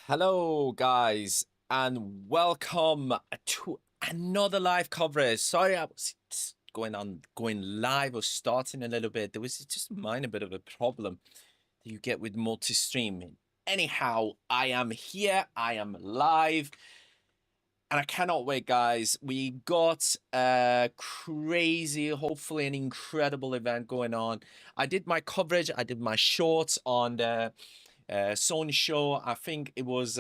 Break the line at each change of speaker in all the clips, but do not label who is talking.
Hello, guys, and welcome to another live coverage. Sorry, I was going live or starting a little bit. There was just a bit of a problem that you get with multi-streaming. Anyhow, I am here. I am live. And I cannot wait, guys. We got a crazy, hopefully an incredible event going on. I did my coverage. I did my shorts on the Sony show. I think it was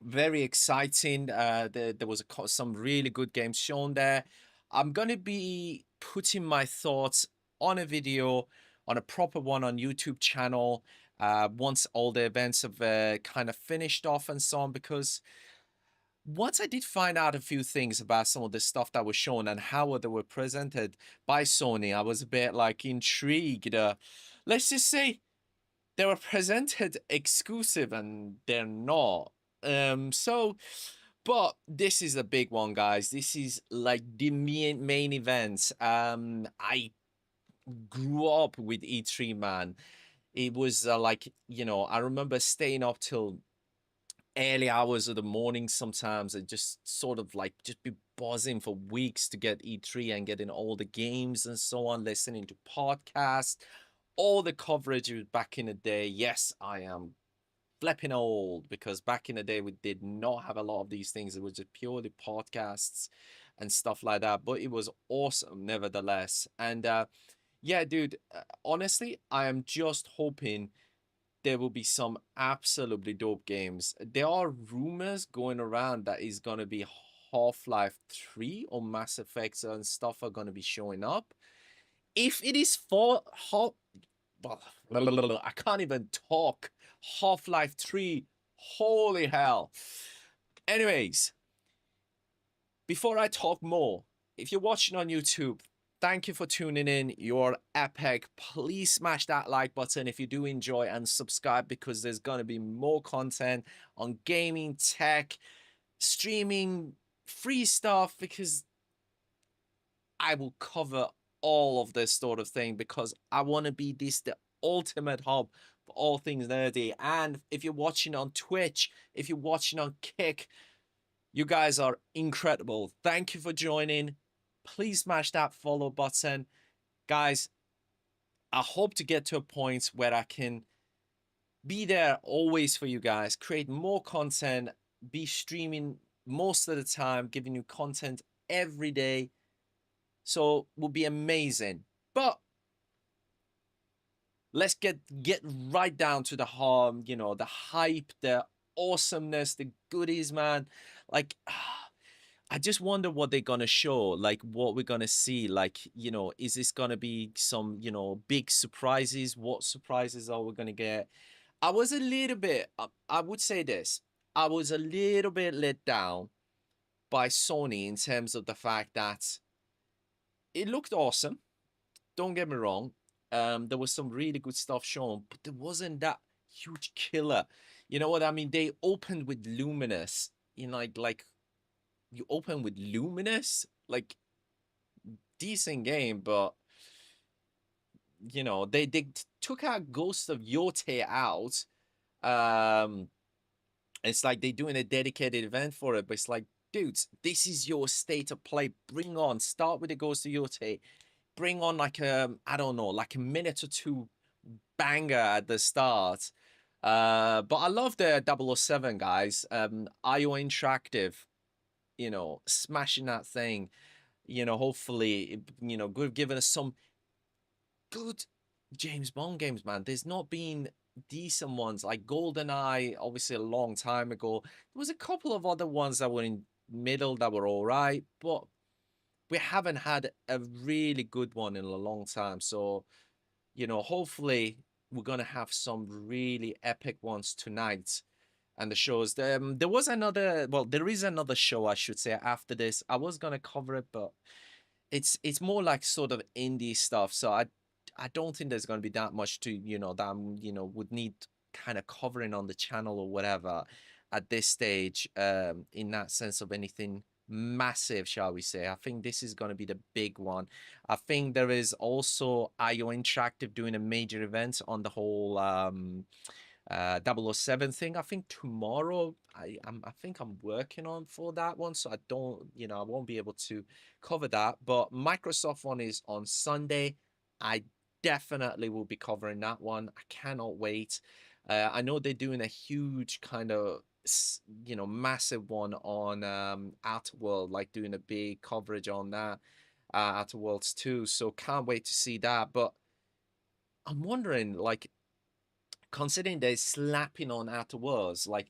very exciting. There was some really good games shown there. I'm going to be putting my thoughts on a video, on a proper one on YouTube channel, once all the events have kind of finished off and so on, because once I did find out a few things about some of the stuff that was shown and how they were presented by Sony, I was a bit like intrigued. Let's just say they were presented exclusive and they're not. But this is a big one, guys. This is like the main event. I grew up with E3, man. It was I remember staying up till early hours of the morning sometimes and just sort of like just be buzzing for weeks to get E3 and getting all the games and so on, listening to podcasts, all the coverage back in the day. Yes, I am flipping old because back in the day we did not have a lot of these things. It was just purely podcasts and stuff like that, but it was awesome nevertheless. And yeah, dude, honestly, I am just hoping there will be some absolutely dope games. There are rumors going around that is going to be Half-Life 3 or Mass Effects and stuff are going to be showing up. If it is for I can't even talk. Half-Life 3, holy hell. Anyways, before I talk more, if you're watching on YouTube, thank you for tuning in. You're epic. Please smash that like button if you do enjoy and subscribe because there's going to be more content on gaming, tech, streaming, free stuff because I will cover all of this sort of thing because I want to be the ultimate hub for all things nerdy. And if you're watching on Twitch, if you're watching on Kick, you guys are incredible. Thank you for joining. Please smash that follow button. Guys, I hope to get to a point where I can be there always for you guys, create more content, be streaming most of the time, giving you content every day. So it will be amazing. But let's get right down to the harm, the hype, the awesomeness, the goodies, man. Like I just wonder what they're gonna show, like what we're gonna see. Like, is this gonna be some, big surprises? What surprises are we gonna get? I was a little bit, I would say this, I was a little bit let down by Sony in terms of the fact that it looked awesome. Don't get me wrong. There was some really good stuff shown, but there wasn't that huge killer. You know what I mean? They opened with Luminous. Like you open with Luminous, like decent game, but they took out Ghost of Yote out. Um, it's like they're doing a dedicated event for it, but it's like, dudes, this is your state of play. Bring on, start with the Ghost of Yote. Bring on like I don't know, like a minute or two banger at the start. But I love the 007 guys. IO Interactive, smashing that thing. Hopefully, good, giving us some good James Bond games, man. There's not been decent ones like GoldenEye, obviously a long time ago. There was a couple of other ones that were in middle that were all right, but we haven't had a really good one in a long time. So, hopefully we're gonna have some really epic ones tonight. And the shows. There was another. Well, there is another show I should say after this. I was gonna cover it, but it's more like sort of indie stuff. So I don't think there's gonna be that much to that I'm, would need kind of covering on the channel or whatever at this stage. In that sense of anything massive, shall we say. I think this is going to be the big one. I think there is also IO Interactive doing a major event on the whole 007 thing. I think tomorrow I think I'm working on for that one, so I don't, I won't be able to cover that. But Microsoft one is on Sunday. I definitely will be covering that one. I cannot wait. I know they're doing a huge kind of massive one on Outer World, like doing a big coverage on that Outer Worlds too. So can't wait to see that. But I'm wondering, like, considering they're slapping on Outer Worlds, like,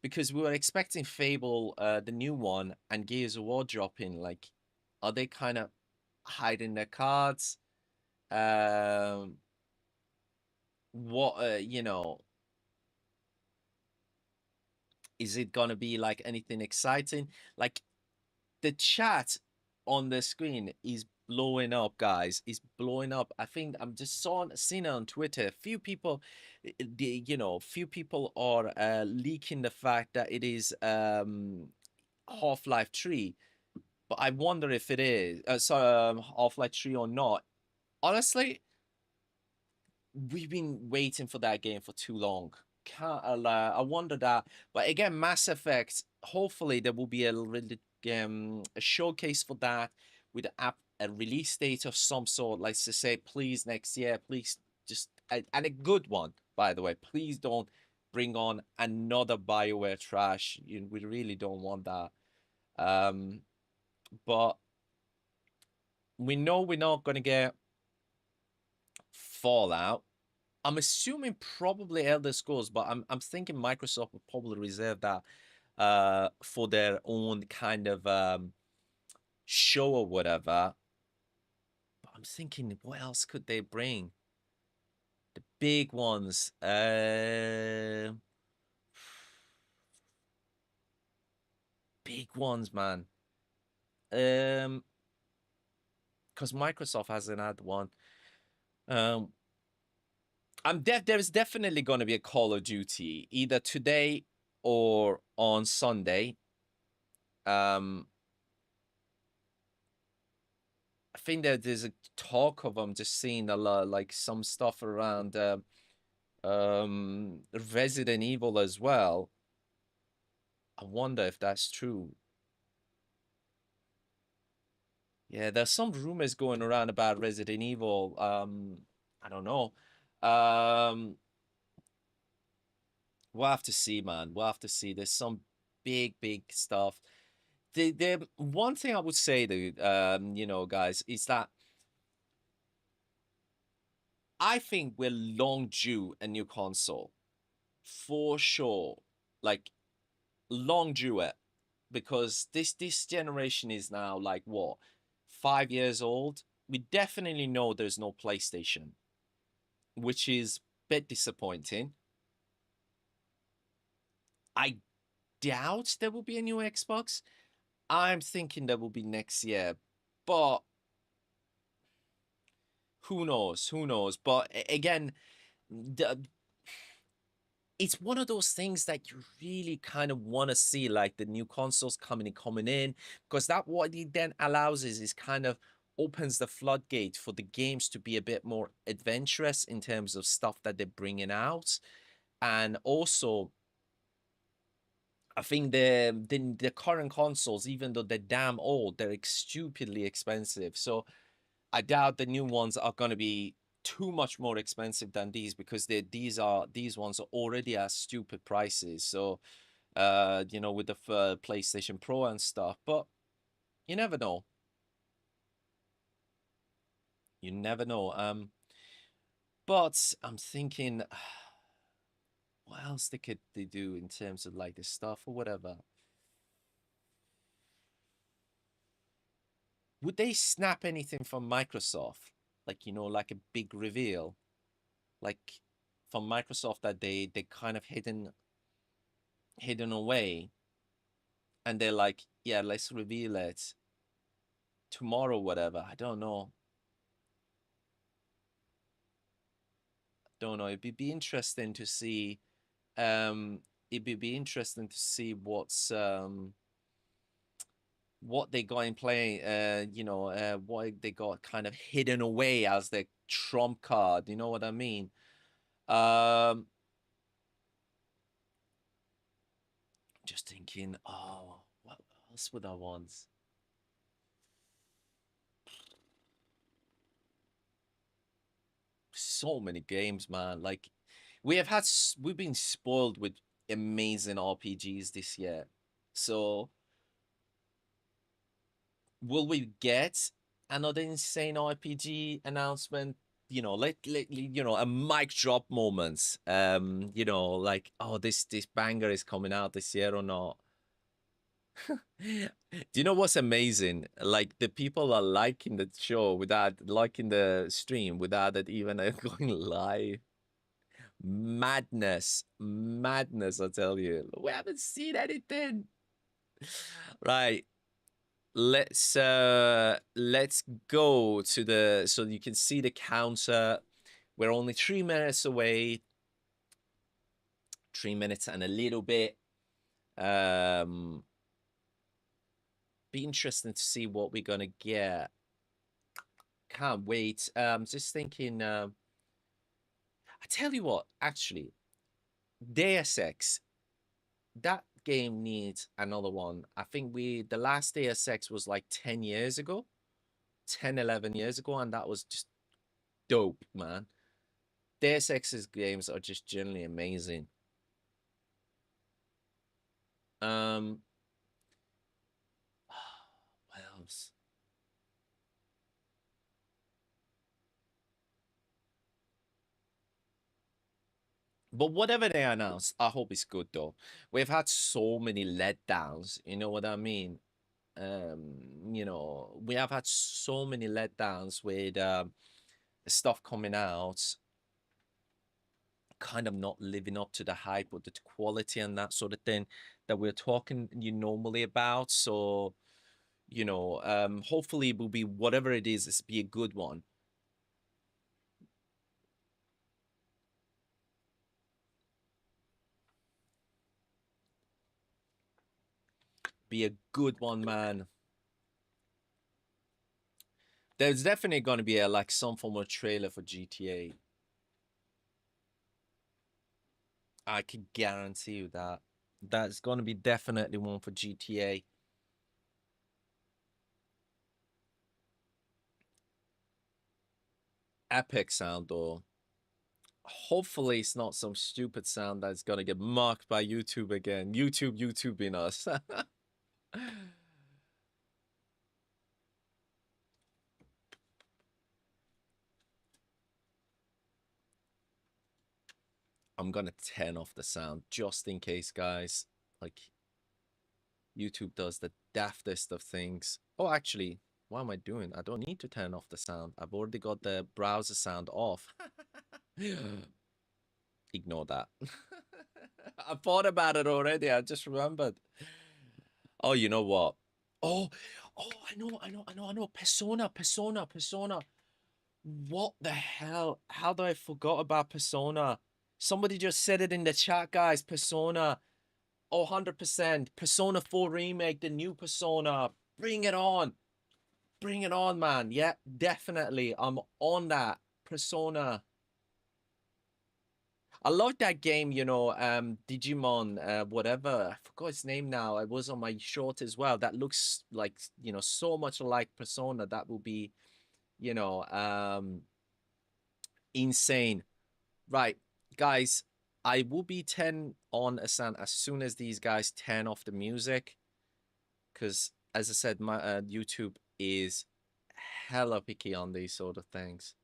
because we were expecting Fable, the new one, and Gears of War dropping, like, are they kind of hiding their cards? Um, what, is it gonna be like anything exciting? Like, the chat on the screen is blowing up, guys. Is blowing up. I think I'm just seeing it on Twitter. Few people, few people are leaking the fact that it is Half-Life 3, but I wonder if it is Half-Life 3 or not. Honestly, we've been waiting for that game for too long. Can't I wonder that. But again, Mass Effect. Hopefully, there will be a showcase for that with a release date of some sort. Like to say, please next year, please just and a good one. By the way, please don't bring on another Bioware trash. We really don't want that. Um, but we know we're not gonna get Fallout. I'm assuming probably Elder Scrolls, but I'm thinking Microsoft will probably reserve that for their own kind of show or whatever. But I'm thinking, what else could they bring? The big ones. Big ones, man. Because Microsoft hasn't had one. Um, there's definitely going to be a Call of Duty either today or on Sunday. I think that there's a talk of I'm just seeing a lot, like some stuff around Resident Evil as well. I wonder if that's true. Yeah, there's some rumors going around about Resident Evil. I don't know. Um, we'll have to see, man. We'll have to see. There's some big stuff. The one thing I would say, dude, guys, is that I think we're long due a new console for sure. Like long due it, because this generation is now like what, 5 years old. We definitely know there's no PlayStation, which is a bit disappointing. I doubt there will be a new Xbox. I'm thinking there will be next year, but who knows? Who knows? But again, the, it's one of those things that you really kind of want to see, like the new consoles coming in, because that what it then allows is kind of opens the floodgate for the games to be a bit more adventurous in terms of stuff that they're bringing out. And also, I think the current consoles, even though they're damn old, they're stupidly expensive. So I doubt the new ones are going to be too much more expensive than these, because these ones are already at stupid prices. So with the PlayStation Pro and stuff. But you never know. You never know. But I'm thinking, what else they do in terms of like the stuff or whatever? Would they snap anything from Microsoft? Like, like a big reveal, like from Microsoft that they kind of hidden away, and they're like, yeah, let's reveal it tomorrow, whatever. I don't know. Don't know. It'd be interesting to see. It'd be interesting to see what they got in play. What they got kind of hidden away as their trump card. You know what I mean? Um, Just thinking, oh, what else would I want? So many games, man. Like, we've been spoiled with amazing RPGs this year. So, will we get another insane RPG announcement? You know, you know, a mic drop moments. You know, like, oh, this banger is coming out this year or not. Do you know what's amazing? Like, the people are liking the show without liking the stream without it even going live. Madness, madness, I tell you. We haven't seen anything. Right. Let's go to the, so you can see the counter. We're only 3 minutes away. 3 minutes and a little bit. Be interesting to see what we're gonna get. Can't wait. Just thinking, I tell you what, actually, Deus Ex, that game needs another one. I think the last Deus Ex was like 10 years ago, 10, 11 years ago, and that was just dope, man. Deus Ex's games are just generally amazing. What else? But whatever they announce, I hope it's good though. We've had so many letdowns, you know what I mean? You know, we have had so many letdowns with stuff coming out kind of not living up to the hype or the quality and that sort of thing that we're talking you normally about. So, you know, hopefully it will be whatever it is, it's be a good one. Be a good one, man. There's definitely going to be a like some form of trailer for GTA. I can guarantee you that. That's going to be definitely one for GTA. Epic sound though. Hopefully it's not some stupid sound that's going to get marked by YouTube again. YouTubing us. I'm gonna turn off the sound just in case, guys. Like, YouTube does the daftest of things. Oh, actually, what am I doing? I don't need to turn off the sound. I've already got the browser sound off. Ignore that. I thought about it already. I just remembered. Oh, you know what? Oh, I know. Persona. What the hell? How do I forgot about Persona? Somebody just said it in the chat, guys. Persona. Oh, 100%. Persona 4 remake, the new Persona. Bring it on. Bring it on, man. Yeah, definitely. I'm on that. Persona. I like that game, you know, Digimon, whatever. I forgot its name now. It was on my short as well. That looks like, you know, so much like Persona. That will be, you know, insane. Right, guys, I will be 10 on Asan as soon as these guys turn off the music. Because, as I said, my YouTube is hella picky on these sort of things.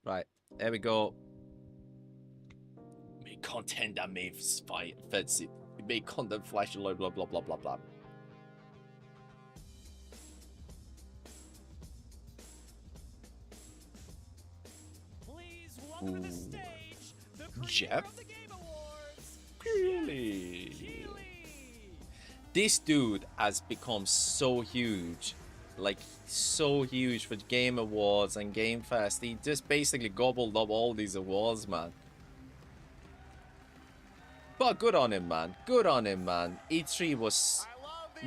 Right, there we go. Make content that may fight offensive. Make content flash blah blah blah blah blah blah.
Please welcome to the stage the
Geoff
of the Game Awards,
Keighley. This dude has become so huge. Like, so huge for Game Awards and Game Fest. He just basically gobbled up all these awards, man. But good on him, man. Good on him, man. E3 was...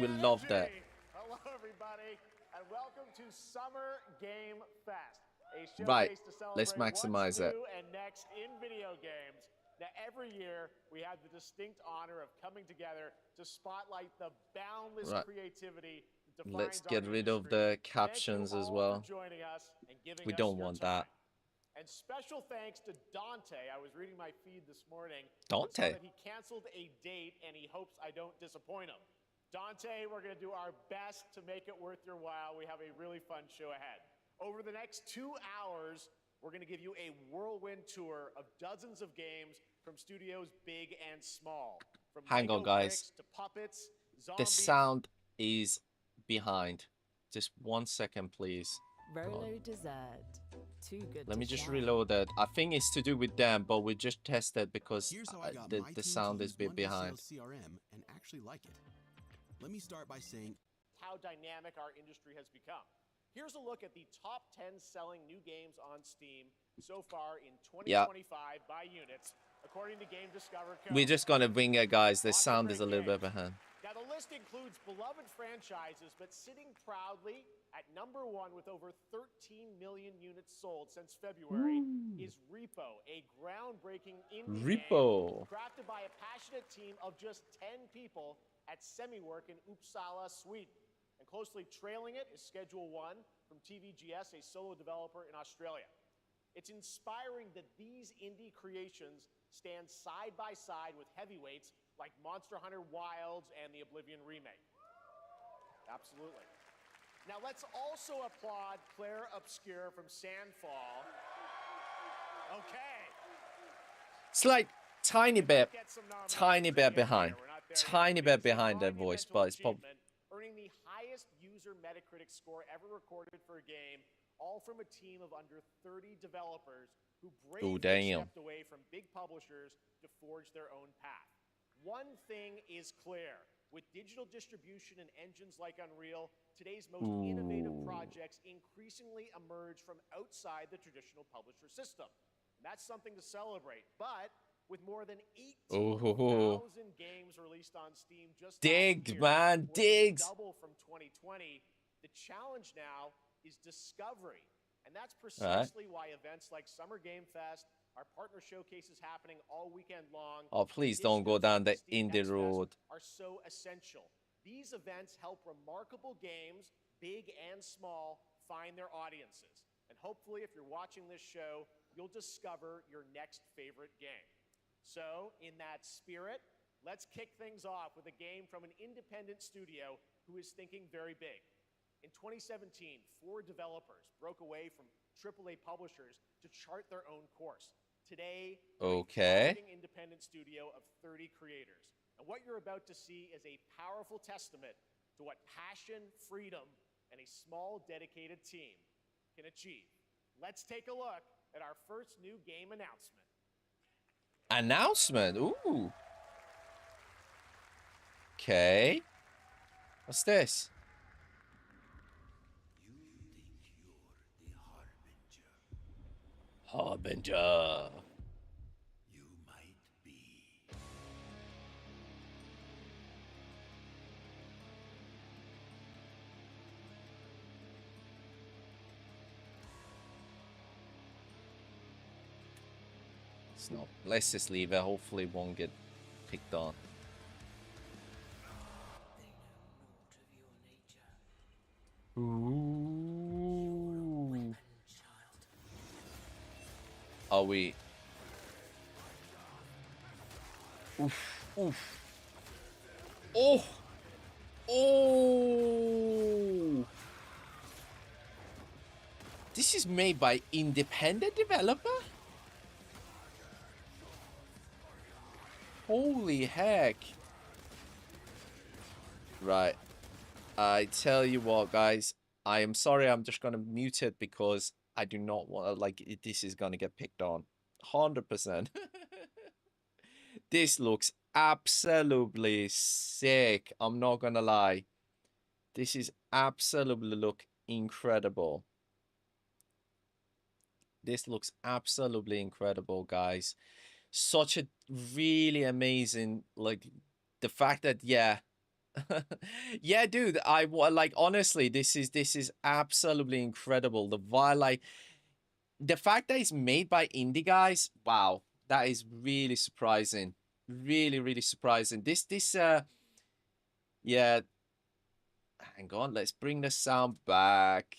We loved it.
Hello, everybody, and welcome to Summer Game Fest, a
Right.
showcase to celebrate
Let's maximize
what's
it.
new and next in video games.
Now, every year, we have the distinct honor of coming together to spotlight the boundless
Right.
creativity that
Let's
defines our
get rid of
industry.
the
Thank you
captions as
all
well.
for joining us and giving
We
us
don't
your
want
time.
that.
And special thanks to Dante. I was reading my feed this morning.
Dante?
Saw that he canceled a date and he hopes I don't disappoint him. Dante, we're going to do our best to make it worth your while. We have a really fun show ahead. Over the next 2 hours, we're going to give you a whirlwind tour of dozens of games from studios big and small. From
Hang on,
Lego
guys.
bricks to puppets,
The
zombies.
sound is behind. Just 1 second, please.
Rolo dessert. Too good
Let
to
me just
share.
reload that. I think it's to do with them, but we just tested because
Here's how I got
the
my team
sound
to
is a
use
bit
One
behind.
Sales CRM and actually like it. Let me start by saying
How dynamic our industry has become. Here's a look at the top 10 selling new games on Steam so far in 2025 by units, according to Game Discover Code.
We're just gonna wing it, guys. The
Lots of
sound
great
is a little bit
games.
behind.
Now, the list includes beloved franchises, but sitting proudly at #1 with over 13 million units sold since February is Repo, a groundbreaking indie
Repo.
game crafted by a passionate team of just 10 people at Semiwork in Uppsala, Sweden. And closely trailing it is Schedule 1 from TVGS, a solo developer in Australia. It's inspiring that these indie creations stand side by side with heavyweights like Monster Hunter Wilds and the Oblivion remake. Absolutely. Now let's also applaud Claire Obscure from Sandfall. Okay.
It's like tiny bit,
Get some nominations
tiny
in
bit
here.
behind,
We're not there
tiny
yet.
bit
It's a
behind their voice,
monumental
but it's probably.
achievement, earning the highest user Metacritic score ever recorded for a game, all from a team of under 30 developers who bravely
damn.
stepped away from big publishers to forge their own path. One thing is clear. With digital distribution and engines like Unreal, today's most innovative projects increasingly emerge from outside the traditional publisher system. And that's something to celebrate. But with more than 18,000 games released on Steam just
Digs,
last year,
man,
more than
digs.
double from 2020, the challenge now is discovery. And that's precisely why events like Summer Game Fest, our partner showcases happening all weekend long.
Oh, please don't go down the indie road.
Are so essential. These events help remarkable games, big and small, find their audiences. And hopefully, if you're watching this show, you'll discover your next favorite game. So, in that spirit, let's kick things off with a game from an independent studio who is thinking very big. In 2017, 4 developers broke away from AAA publishers to chart their own course. Today, they're a thriving independent studio of 30 creators. And what you're about to see is a powerful testament to what passion, freedom, and a small, dedicated team can achieve. Let's take a look at our first new game announcement.
Announcement? Ooh. Okay. What's this?
You think you're the Harbinger.
Harbinger.
You might be.
It's not. Let's just leave it. Hopefully, it won't get picked on.
They know naught of your nature.
Ooh.
Child.
Are we? Oof. Oof. Oh. Oh. This is made by independent developer? Holy heck. Right. I tell you what, guys. I am sorry. I'm just going to mute it because I do not want to, like, this is going to get picked on. 100%. This looks absolutely sick. I'm not going to lie. This is absolutely look incredible. This looks absolutely incredible, guys. Such a really amazing, like, the fact that, yeah. Yeah, dude, like, honestly, this is absolutely incredible. The fact that it's made by indie guys, wow. That is really surprising. Really, really surprising. Yeah. Hang on, let's bring the sound back.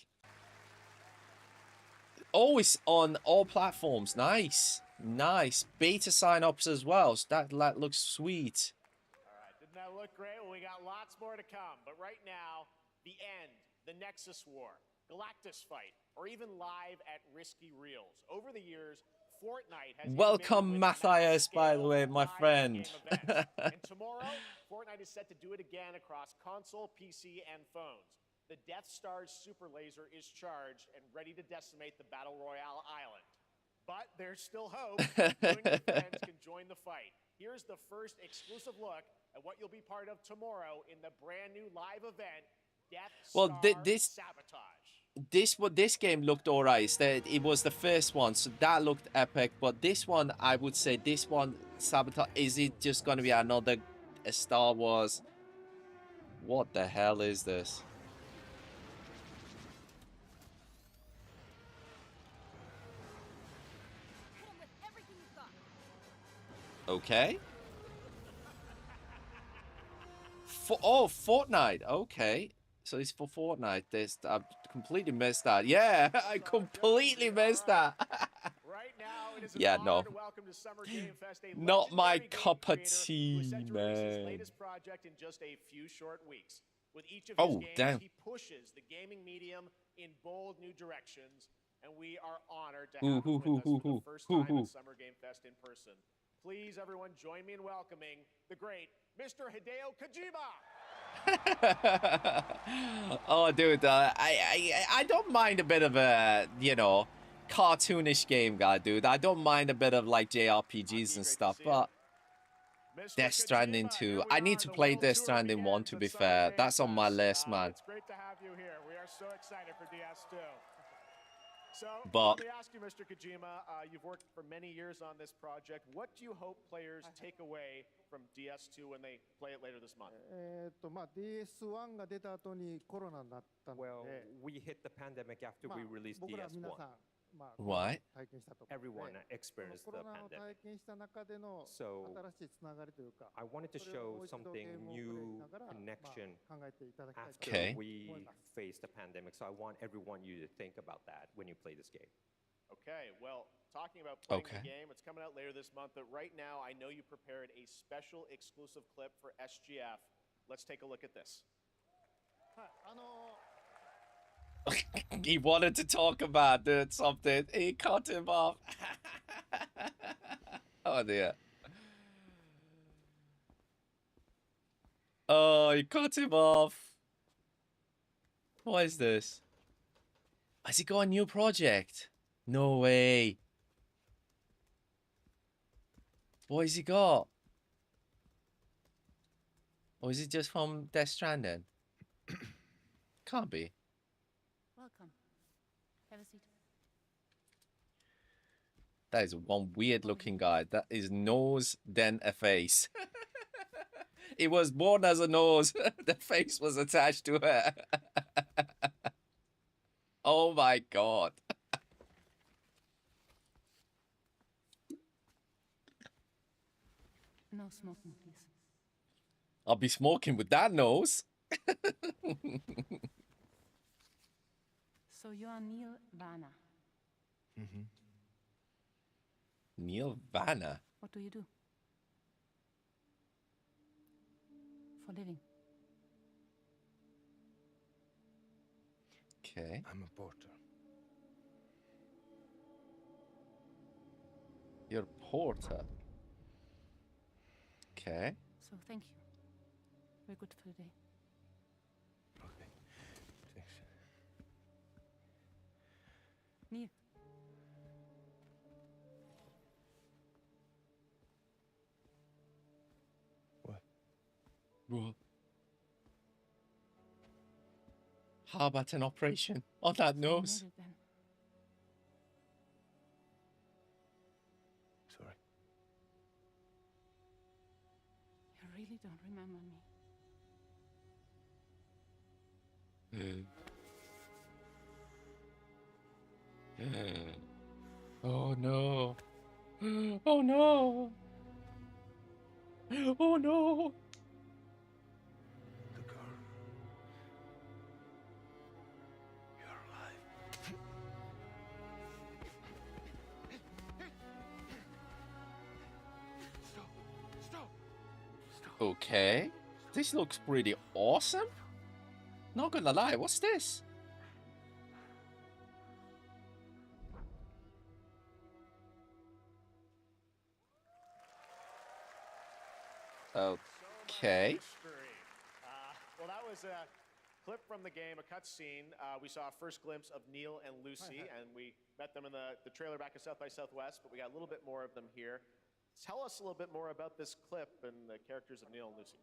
Oh, it's on all platforms. Nice. Nice. Beta sign-ups as well. So that looks sweet.
All right, didn't that look great? Well, we got lots more to come. But right now, the end, the Nexus War, Galactus Fight, or even live at Risky Reels. Over the years, Fortnite has
Welcome, Matthias, by the way, my friend.
And tomorrow, Fortnite is set to do it again across console, PC, and phones. The Death Star's super laser is charged and ready to decimate the Battle Royale island. But there's still hope. You and your friends can join the fight. Here's the first exclusive look at what you'll be part of tomorrow in the brand new live event, Death Star Sabotage.
This game looked alright. It was the first one, so that looked epic. But this one, I would say, this one, Sabotage. Is it just gonna be another Star Wars? What the hell is this? Okay. Oh, Fortnite. Okay. So it's for Fortnite. I completely missed that. Yeah, I completely missed that.
Right now, it is an
Yeah,
honor
no.
to welcome to Summer Game Fest a
Not my
legendary game
cup of
creator
tea,
who is set to release his
man.
latest project in just a few short weeks. With each of his
Oh,
games,
damn.
he pushes the gaming medium in bold new directions, and we are honored to
Ooh,
have him
hoo,
with us
hoo,
for the
hoo,
first
hoo,
time
hoo.
at Summer Game Fest in person. Please, everyone, join me in welcoming the great Mr. Hideo Kojima.
Oh, dude, I don't mind a bit of a, you know, cartoonish game guy, dude. I don't mind a bit of like JRPGs and stuff, but Death Stranding 2. I need to play Death Stranding 1, to be fair. That's on my list, man.
It's great to have you here. We are so excited for DS2. So,
But-
let me ask you, Mr. Kojima, you've worked for many years on this project. What do you hope players take away from DS2 when they play it later this month?
まあ DS1 が出た後にコロナになったので、
Well, we hit the pandemic after
まあ
we released
僕ら皆
DS1.
さん、まあ、
What?
体験したと思うので、
Everyone
その
experienced
コ
the
ロナを
pandemic.
体験した中での
So
新しいつながりというか、
I wanted to
それをも
show
う一度ゲー
something
ムをプレイし
new
ながら、
connection
まあ、考えていただきたいと
after
Okay.
we
思います。
faced the pandemic. So I want everyone you to think about that when you play this game.
Okay, well, talking about playing
Okay.
the game, it's coming out later this month, but right now I know you prepared a special exclusive clip for SGF. Let's take a look at this.
はい、
He wanted to talk about something. He cut him off. Oh, dear. Oh, he cut him off. What is this? Has he got a new project? No way. What has he got? Or is it just from Death Stranding? Can't be.
Welcome. Have a seat.
That is one weird looking guy. That is nose, then a face. It was born as a nose. The face was attached to it. Oh my god.
No smoking, please.
I'll be smoking with that nose.
So you are Neil Vanna.
Neil Vanna.
What do you do? For living.
Okay.
I'm a porter.
You're a porter. Okay.
So thank you. We're good for the day.
Okay. Thanks.
Neil.
What?
What? How about an operation on that
You
nose?
made it then.
Sorry.
You really don't remember me.
Oh no. Oh no. Oh no.
The girl. You're alive. Stop. Stop. Stop.
Okay. This looks pretty awesome. Not gonna lie, what's this? Okay.
Well, that was a clip from the game, a cutscene. We saw a first glimpse of Neil and Lucy, and we met them in the trailer back at South by Southwest, but we got a little bit more of them here. Tell us a little bit more about this clip and the characters of Neil and Lucy.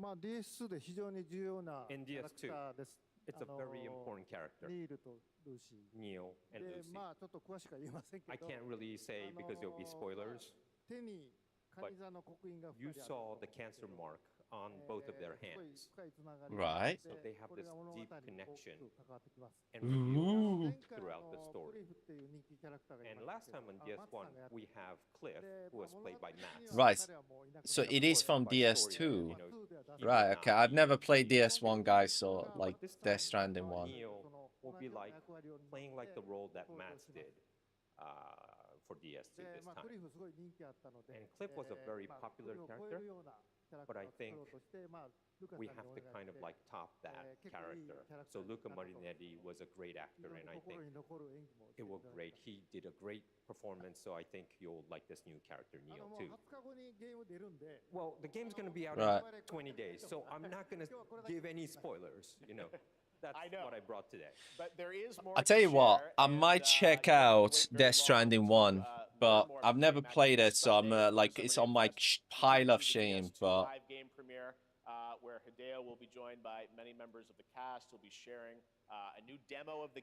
まあ DS2 で非常に重要な
In
キャラク
DS2,
ターです。
it's a very important character,
ニールとルーシー。
Neil and
で、
Lucy.
まあちょっと詳しくは言えませんけ
I
ど、
can't really say because there'll be spoilers.
手にカニ座の刻印が
You
2人ある
saw the cancer mark on both of their hands.
深いつながり
Right.
そ
で
they have
これ
this
が物語に
deep
大き
connection
く関わってきます。
and reveal
Ooh.
前回
throughout the
ク
story.
リフっていう人気キャラクターがい
And
ま
last
すけど
time on
マッツさ
DS1,
んがやって
we have Cliff,
で
who
まあ
was
物語
played by
的に
Matt.
は
Right.
彼はもういなくな
So
った
it is from
By story,
DS2.
you know, he would
Right,
not
okay. I've
be
never played
the
DS1, guys, so like Death Stranding one.
Neil will be like playing like the role that Matt did for DS2
で
this
まあ
time.
クリフすごい人気あったので
And Cliff was a very
まあ
popular
クリフを超え
character,
るようなキャラク
but
ター
I
を作
think
ろうとしてまあルカさん
we
に
have
お
to
願い
kind of
して
like top that
結構いい
character.
キャラクタ
So
ーに
Luca
なったと思います
Marinetti was a great
非
actor,
常に
and I
心
think
に残る演技もして
it
い
was
ただ
great.
きました
He did a great performance, so I think you'll like this new character,
も
Neil,
う
too.
20日後にゲーム出るんで
Well, the game's going to be out
Right.
in 20 days, so I'm not going to give any spoilers, you know. That's
I know.
what I brought today.
But there is more
I'll tell
to
you what,
share,
I
and,
might check
you don't have to
out
wait very
Death
long
Stranding
to,
1,
learn
but
more
I've
about
never
the game.
played
This
it, so I'm
Sunday,
like,
Summer
it's
Game
on my
Fest, you
pile
can
of
see the
shame,
PS2
but
live game premiere, where Hideo will be joined by many members of the cast. He'll be sharing a new demo of the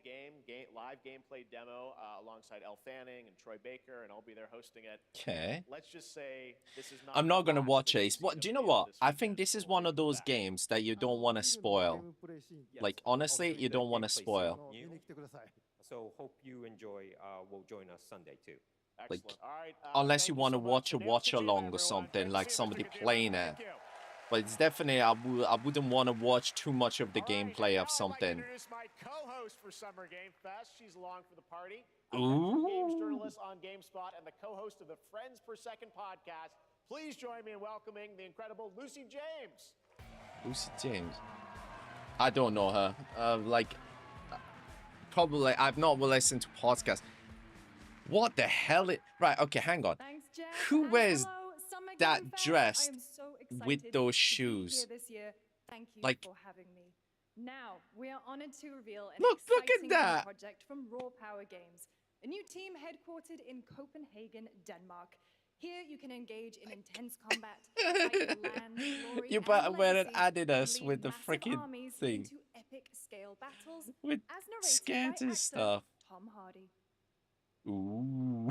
live gameplay demo alongside Elle Fanning and Troy Baker, and I'll be there hosting it.
okay.
Let's just say this is not
I'm not
the
gonna
last
watch
that
it.
you've
It's
seen
what
of
do you know
Neil
what?
this
I think
weekend.
this is
We'll
one
be
of those
back.
games that you
あ
don't
の
want to
ビールのゲー
spoil.
ムプレイシーン
Yes,
Like
I'll
honestly,
do
you
the
don't want to
gameplay
spoil.
scene
の見
new,
に来てください
so hope you enjoy. Will join us Sunday too.
Like,
Excellent. All right,
unless
thank
you
you
want to
so much.
watch a
Hideo
watch
Kojima,
along or
everyone.
something,
Great
like
to see
somebody
Mr. Kojima.
playing it.
Thank you.
But it's definitely I wouldn't want to watch too much of the
All right, and
gameplay
now
of
I'd like to
something.
introduce my co-host for Summer Game Fest. She's along for the party. A veteran games
Ooh.
journalist on GameSpot and the co-host of the Friends Per Second podcast. Please join me in welcoming the incredible Lucy James.
Lucy James. I don't know her. Probably I've not listened to podcasts. What the hell? Right. Okay. Hang on.
Thanks, Jeff.
Who
and
wears
hello, Summer
that
Game Fest.
dress
I am so excited
with those
to be
shoes?
here this year. Thank you
Like-
for having me. Now, we are honored to reveal an
Look at
exciting new
that.
project from Raw Power Games, a new team headquartered in Copenhagen, Denmark. Here you can engage in intense combat, fight the land, glory,
You
and
better wear an
legacy, and
Adidas
lead
with the
massive
freaking
armies
thing.
into epic scale battles,
With
as narrated by
skins and
actor
stuff.
Tom Hardy.
Ooh.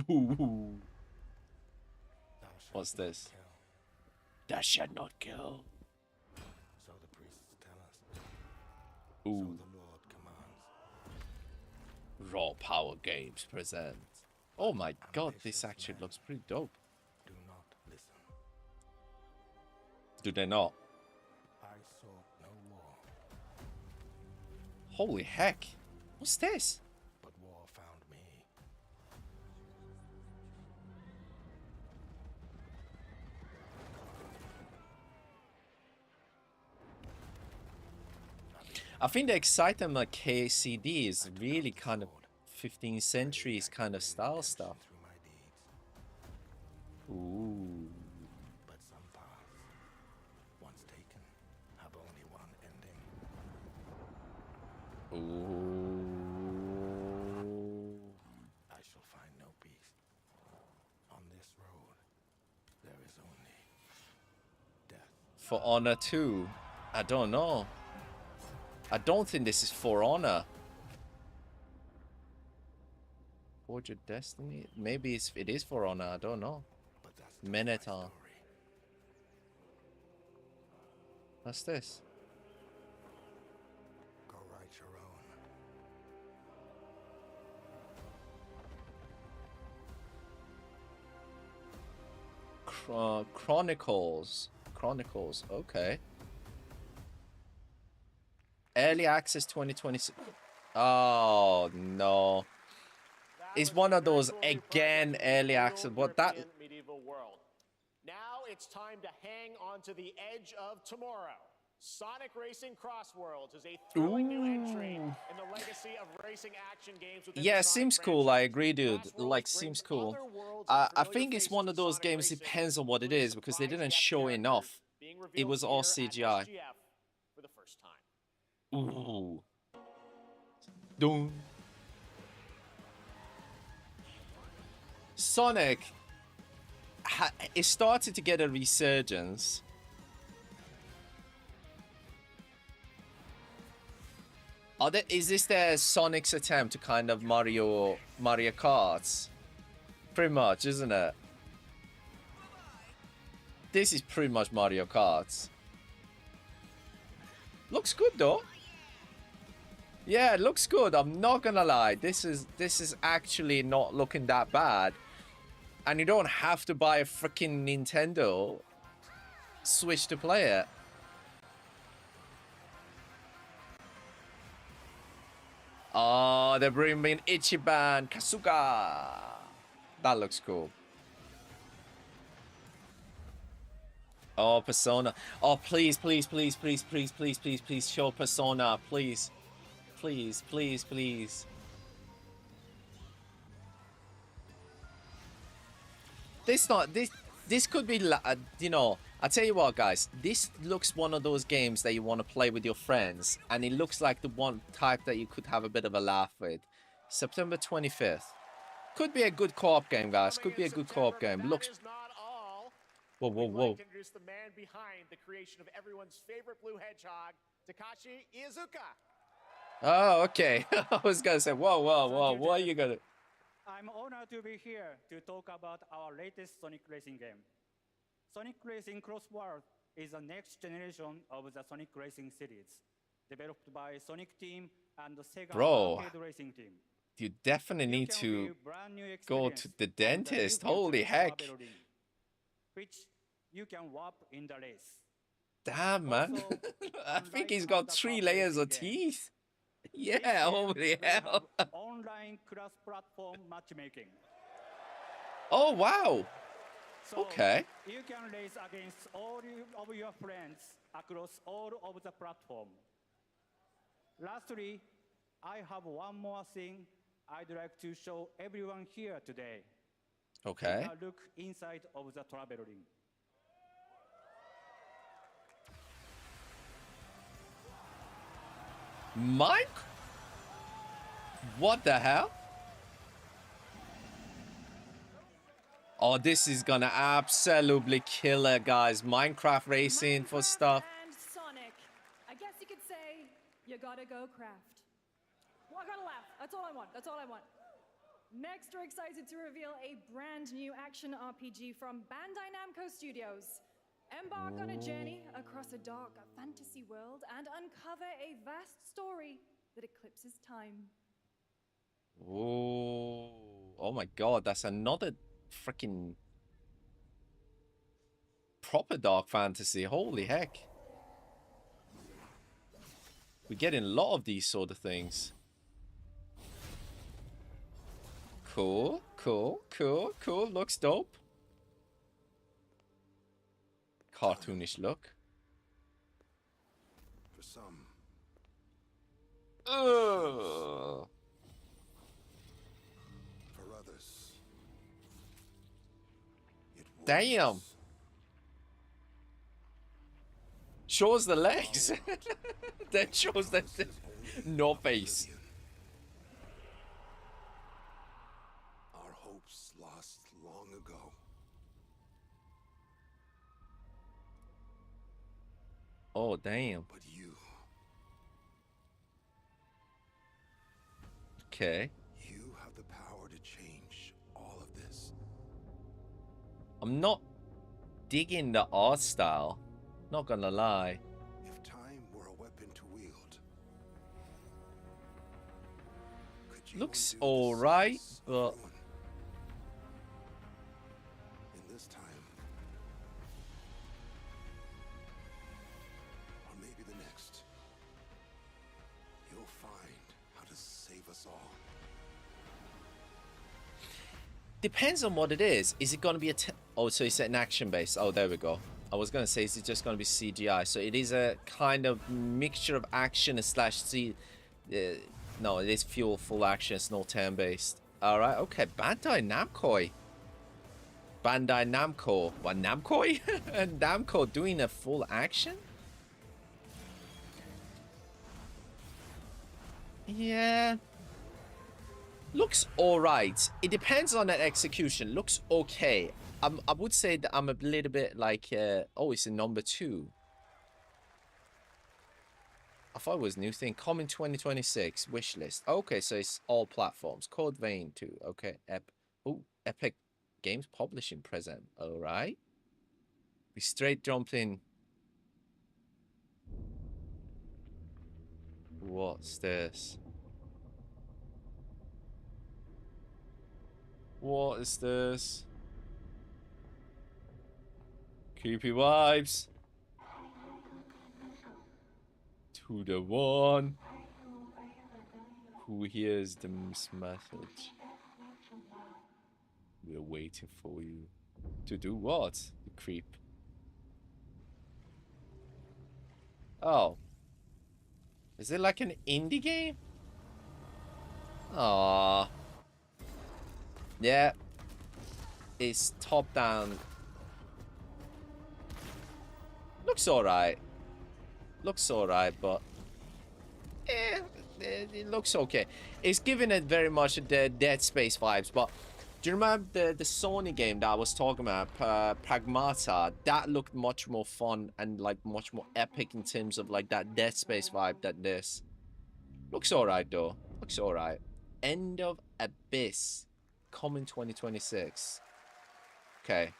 Thou shalt
What's
not
this?
kill.
Thou shalt not kill.
So the priests tell us.
Ooh.
So the Lord commands.
Raw Power Games presents. Oh my god, this actually looks pretty dope.
Do not listen.
Do they not?
I saw no war,
Holy heck. What's this?
but war found me.
I think the excitement of KCD is really kind of 15th centuries kind of style stuff.
Through my deeds,
Ooh.
but some paths, once taken, have only one ending.
Ooh.
I shall find no peace. On this road, there is only death.
For Honor 2? I don't know. I don't think this is For Honor. Forge of Destiny? Maybe it is For Honor, I don't know.
But that's not my
Minotaur.
story.
What's this?
Go write your own.
Chronicles. Okay. Early access 2026. Oh no. It's one of those again early access. But that
medieval world. Now it's time to hang on to the edge of tomorrow. Sonic Racing Crossworlds is a thrilling new entry in the legacy of racing action games within
yeah,
the Sonic
seems cool. I
franchise.
agree, dude.
Crossworlds
Like,
brings
seems cool.
other worlds and
I
familiar
think it's one of
faces to
those
Sonic
games.
Racing,
Depends on what it
including
is because they
surprise
didn't
guest
show
characters
enough.
being
It
revealed
was all
here at
CGI.
SGF for the first time.
Ooh. Doom. Sonic. It started to get a resurgence. Is this their Sonic's attempt to kind of Mario Karts? Pretty much, isn't it? This is pretty much Mario Karts. Looks good though. Yeah, it looks good. I'm not gonna lie. This is actually not looking that bad. And you don't have to buy a freaking Nintendo Switch to play it. Oh, they're bringing Ichiban Kasuga. That looks cool. Oh, Persona. Oh, please, please, please, please, please, please, please, please show Persona, please. Please, please, please. This could be, you know, I tell you what, guys, this looks one of those games that you want to play with your friends, and it looks like the one type that you could have a bit of a laugh with. September 25th. Could be a good co-op game, guys. Could be a good co-op game. Looks. Whoa, whoa, whoa.
Like to introduce the man behind the creation of everyone's favorite blue hedgehog, Takashi Iizuka.
Oh, okay. I was gonna say, whoa, whoa, whoa. What are you gonna?
I'm honored to be here to talk about our latest Sonic Racing game. Sonic Racing Crossworld is the next generation of the Sonic Racing series, developed by Sonic Team and the Sega Arcade Racing Team.
You definitely need to go to the dentist. Holy heck.
Which you can warp in the race.
Damn, man. I think he's got 3 layers of teeth. Yeah, holy hell.
Online cross-platform matchmaking.
Oh, wow.
So
okay.
You can race against all of your friends across all of the platform. Lastly, I have one more thing I'd like to show everyone here today.
Okay.
Take a look inside of the travel ring.
Mike? What the hell? Oh, this is gonna absolutely kill it, guys. Minecraft racing for stuff.
And Sonic. I guess you could say you gotta go craft. Well, I gotta laugh. That's all I want. That's all I want. Next, we're excited to reveal a brand new action RPG from Bandai Namco Studios. Embark on a journey across a dark fantasy world and uncover a vast story that eclipses time.
Ooh. Oh my god, that's another freaking proper dark fantasy. Holy heck. We're getting a lot of these sort of things. Cool, cool, cool, cool. Looks dope. Cartoonish look.
For some,
Ugh.
for others, it was.
Damn. Shows the legs. That shows the no face.
Our hopes lost long ago.
Oh, damn.
But you,
Okay.
you have the power to change all of this.
I'm not digging the art style. Not gonna lie.
If time were a weapon to wield, could you
Looks
undo the
alright,
sins of
but
ruin? In this time, us all.
Depends on what it is. Is it going to be a... Oh, so it's an action base. Oh, there we go. I was going to say, is it just going to be CGI? So it is a kind of mixture of action slash no, it is full action. It's not turn-based. Alright, okay. Bandai Namco. Bandai Namco. What, Namco? Namco doing a full action? Yeah. Looks alright. It depends on that execution. Looks okay. I would say that I'm a little bit like... oh, it's a number 2. I thought it was a new thing. Coming 2026. Wishlist. Okay, so it's all platforms. Code Vein 2. Okay. Epic Games Publishing present. Alright. We straight jumped in. What's this? What is this? Creepy vibes. 2 to 1. Who hears the message? We're waiting for you. To do what? The creep. Oh. Is it like an indie game? Aww. Yeah. It's top down. Looks alright. Looks alright, but it looks okay. It's giving it very much the Dead Space vibes, but do you remember the Sony game that I was talking about, Pragmata? That looked much more fun and like much more epic in terms of like that Dead Space vibe that this. Looks alright though. Looks alright. End of Abyss. Coming 2026. Okay.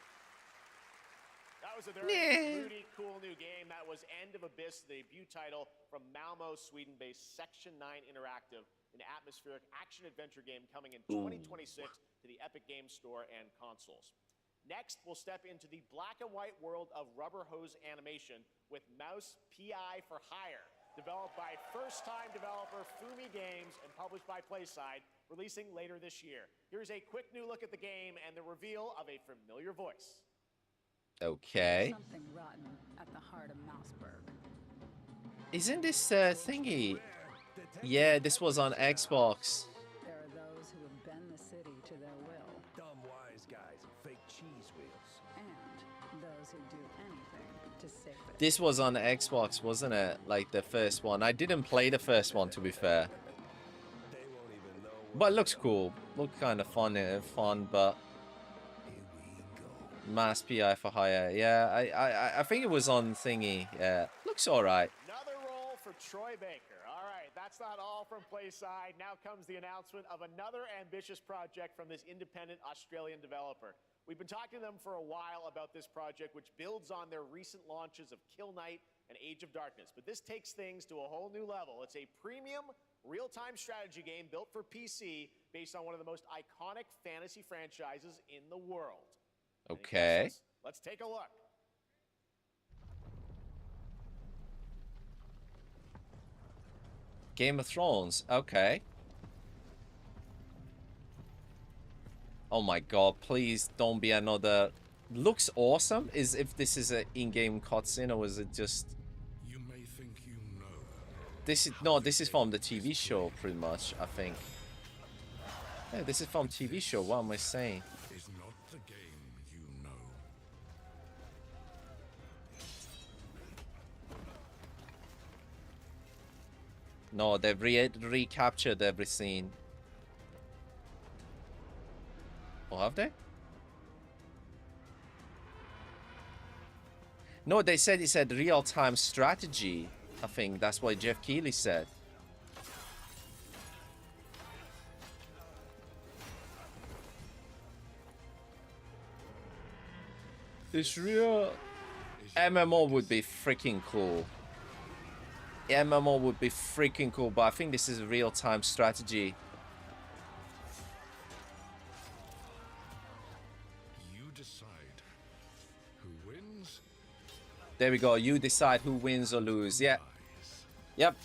That was a very fruity, cool new game. That was End of Abyss, the debut title from Malmo, Sweden-based Section 9 Interactive, an atmospheric action-adventure game coming in 2026 to the Epic Games Store and consoles. Next, we'll step into the black and white world of rubber hose animation with Mouse PI for Hire, developed by first-time developer Fumi Games and published by PlaySide, releasing later this year. Here's a quick new look at the game and the reveal of a familiar voice.
Okay.
Something rotten at the heart of Mouseburg.
Isn't this thingy? Yeah, this was on Xbox.
There are those who have bent the city to their will.
Dumb wise guys and fake cheese wheels.
And those who do anything to save it.
This was on Xbox, wasn't it? Like the first one. I didn't play the first one, to be fair.
They won't even know.
But it looks cool. Look kind of fun, but Mass PI for Hire. Yeah, I think it was on thingy. Yeah, looks alright.
Another role for Troy Baker. All right, that's not all from PlaySide. Now comes the announcement of another ambitious project from this independent Australian developer. We've been talking to them for a while about this project, which builds on their recent launches of Kill Knight and Age of Darkness. But this takes things to a whole new level. It's a premium, real-time strategy game built for PC based on one of the most iconic fantasy franchises in the world.
Okay.
Let's take a look.
Game of Thrones. Okay. Oh my god, please don't be another... Looks awesome. Is if this is an in-game cutscene or is it just...
You may think you know.
This is... No, this is from the TV show, pretty much, I think. Yeah, this is from TV show. What am I saying?
Is not the game you know.
No, they've recaptured every scene. Oh, have they? No, they said it said real-time strategy. I think that's what Geoff Keighley said. It's real. MMO would be freaking cool. MMO would be freaking cool, but I think this is real-time strategy.
You decide who wins.
There we go. You decide who wins or lose. Yeah. Yep.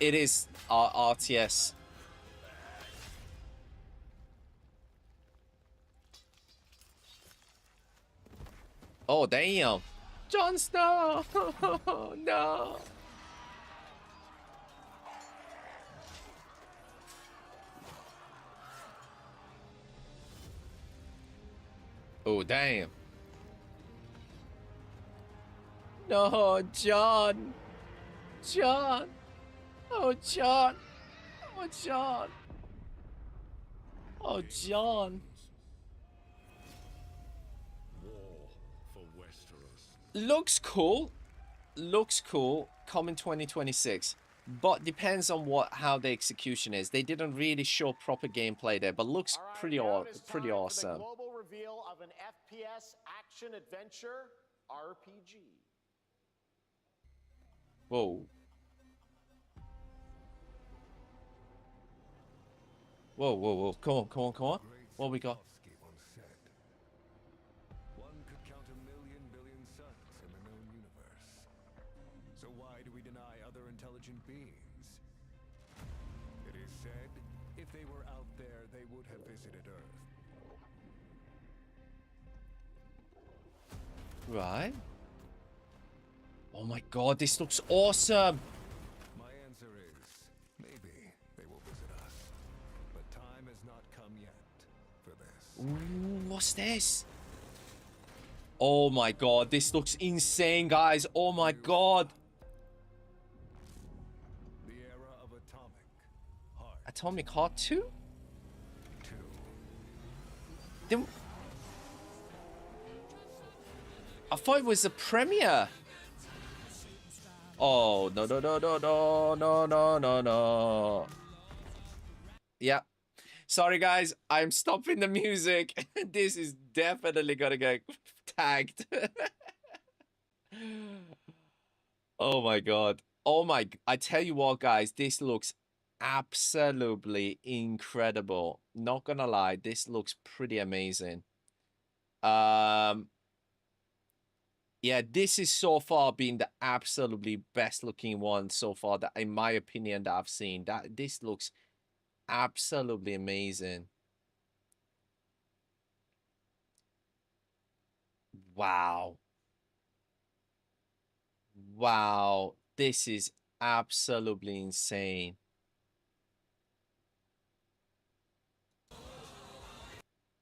It is RTS. Oh, damn. Jon Snow. No. Oh, damn. No, Jon. Jon. Oh, Jon. Oh, Jon. Oh, Jon.
War for Westeros.
Looks cool. Looks cool. Coming 2026. But depends on how the execution is. They didn't really show proper gameplay there, but looks pretty awesome.
For the global reveal of an FPS action adventure RPG.
Whoa. Whoa, whoa, whoa. Come on, come on, come on. What we got?
One could count 1,000,000 billion suns in the known universe. So why do we deny other intelligent beings? It is said, if they were out there, they would have visited Earth.
Right. Oh my god, this looks awesome.
My answer is, maybe they will visit us. But time has not come yet for this.
Ooh, what's this? Oh my god, this looks insane, guys. Oh my god.
The era of atomic heart.
Atomic Heart 2? Then... I thought it was a premiere. Oh, no, no, no, no, no, no, no, no, no. Yeah. Sorry, guys. I'm stopping the music. This is definitely gonna get tagged. Oh my god. Oh my... I tell you what, guys. This looks absolutely incredible. Not gonna lie. This looks pretty amazing. Yeah, this is so far been the absolutely best looking one so far, that in my opinion, that I've seen. This looks absolutely amazing. Wow. Wow. This is absolutely insane.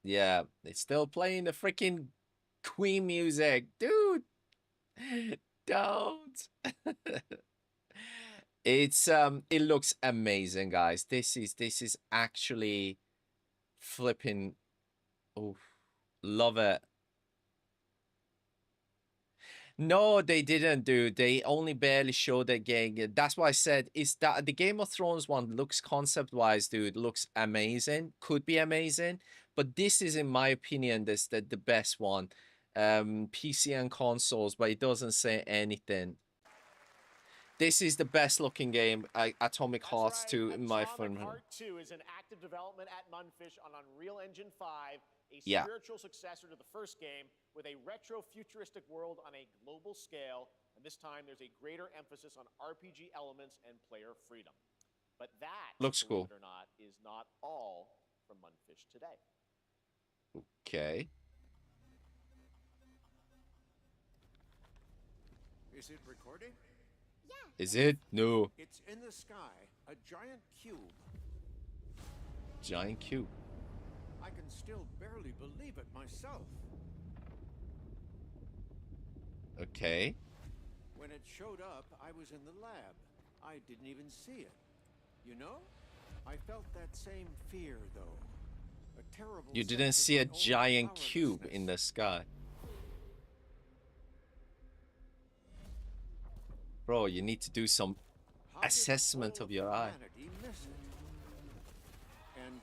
Yeah, it's still playing the freaking Queen music. Dude, don't. It looks amazing, guys. This is actually flipping. Oh, love it. No, they didn't, dude. They only barely showed the game. That's why I said is that the Game of Thrones one looks concept-wise, dude, looks amazing. Could be amazing, but this is, in my opinion, the best one. PC and consoles, but it doesn't say anything. This is the best looking game, Atomic Hearts 2, in my opinion.
Atomic Heart 2 is in active development at Munfish on Unreal Engine 5, a
Yeah.
spiritual successor to the first game with a retro-futuristic world on a global scale, and this time there's a greater emphasis on RPG elements and player freedom. But that,
looks cool.
believe it or not, is not all from Munfish today.
Okay.
Is it recording?
Is it? No.
It's in the sky, a giant cube.
Giant cube.
I can still barely believe it myself.
Okay.
When it showed up, I was in the lab. I didn't even see it. You know? I felt that same fear, though. A terrible
You didn't
sense of
see a
my own
giant cube
powerlessness.
in the sky. Bro, you need to do some
How did
assessment
all
of your eye.
humanity miss it? And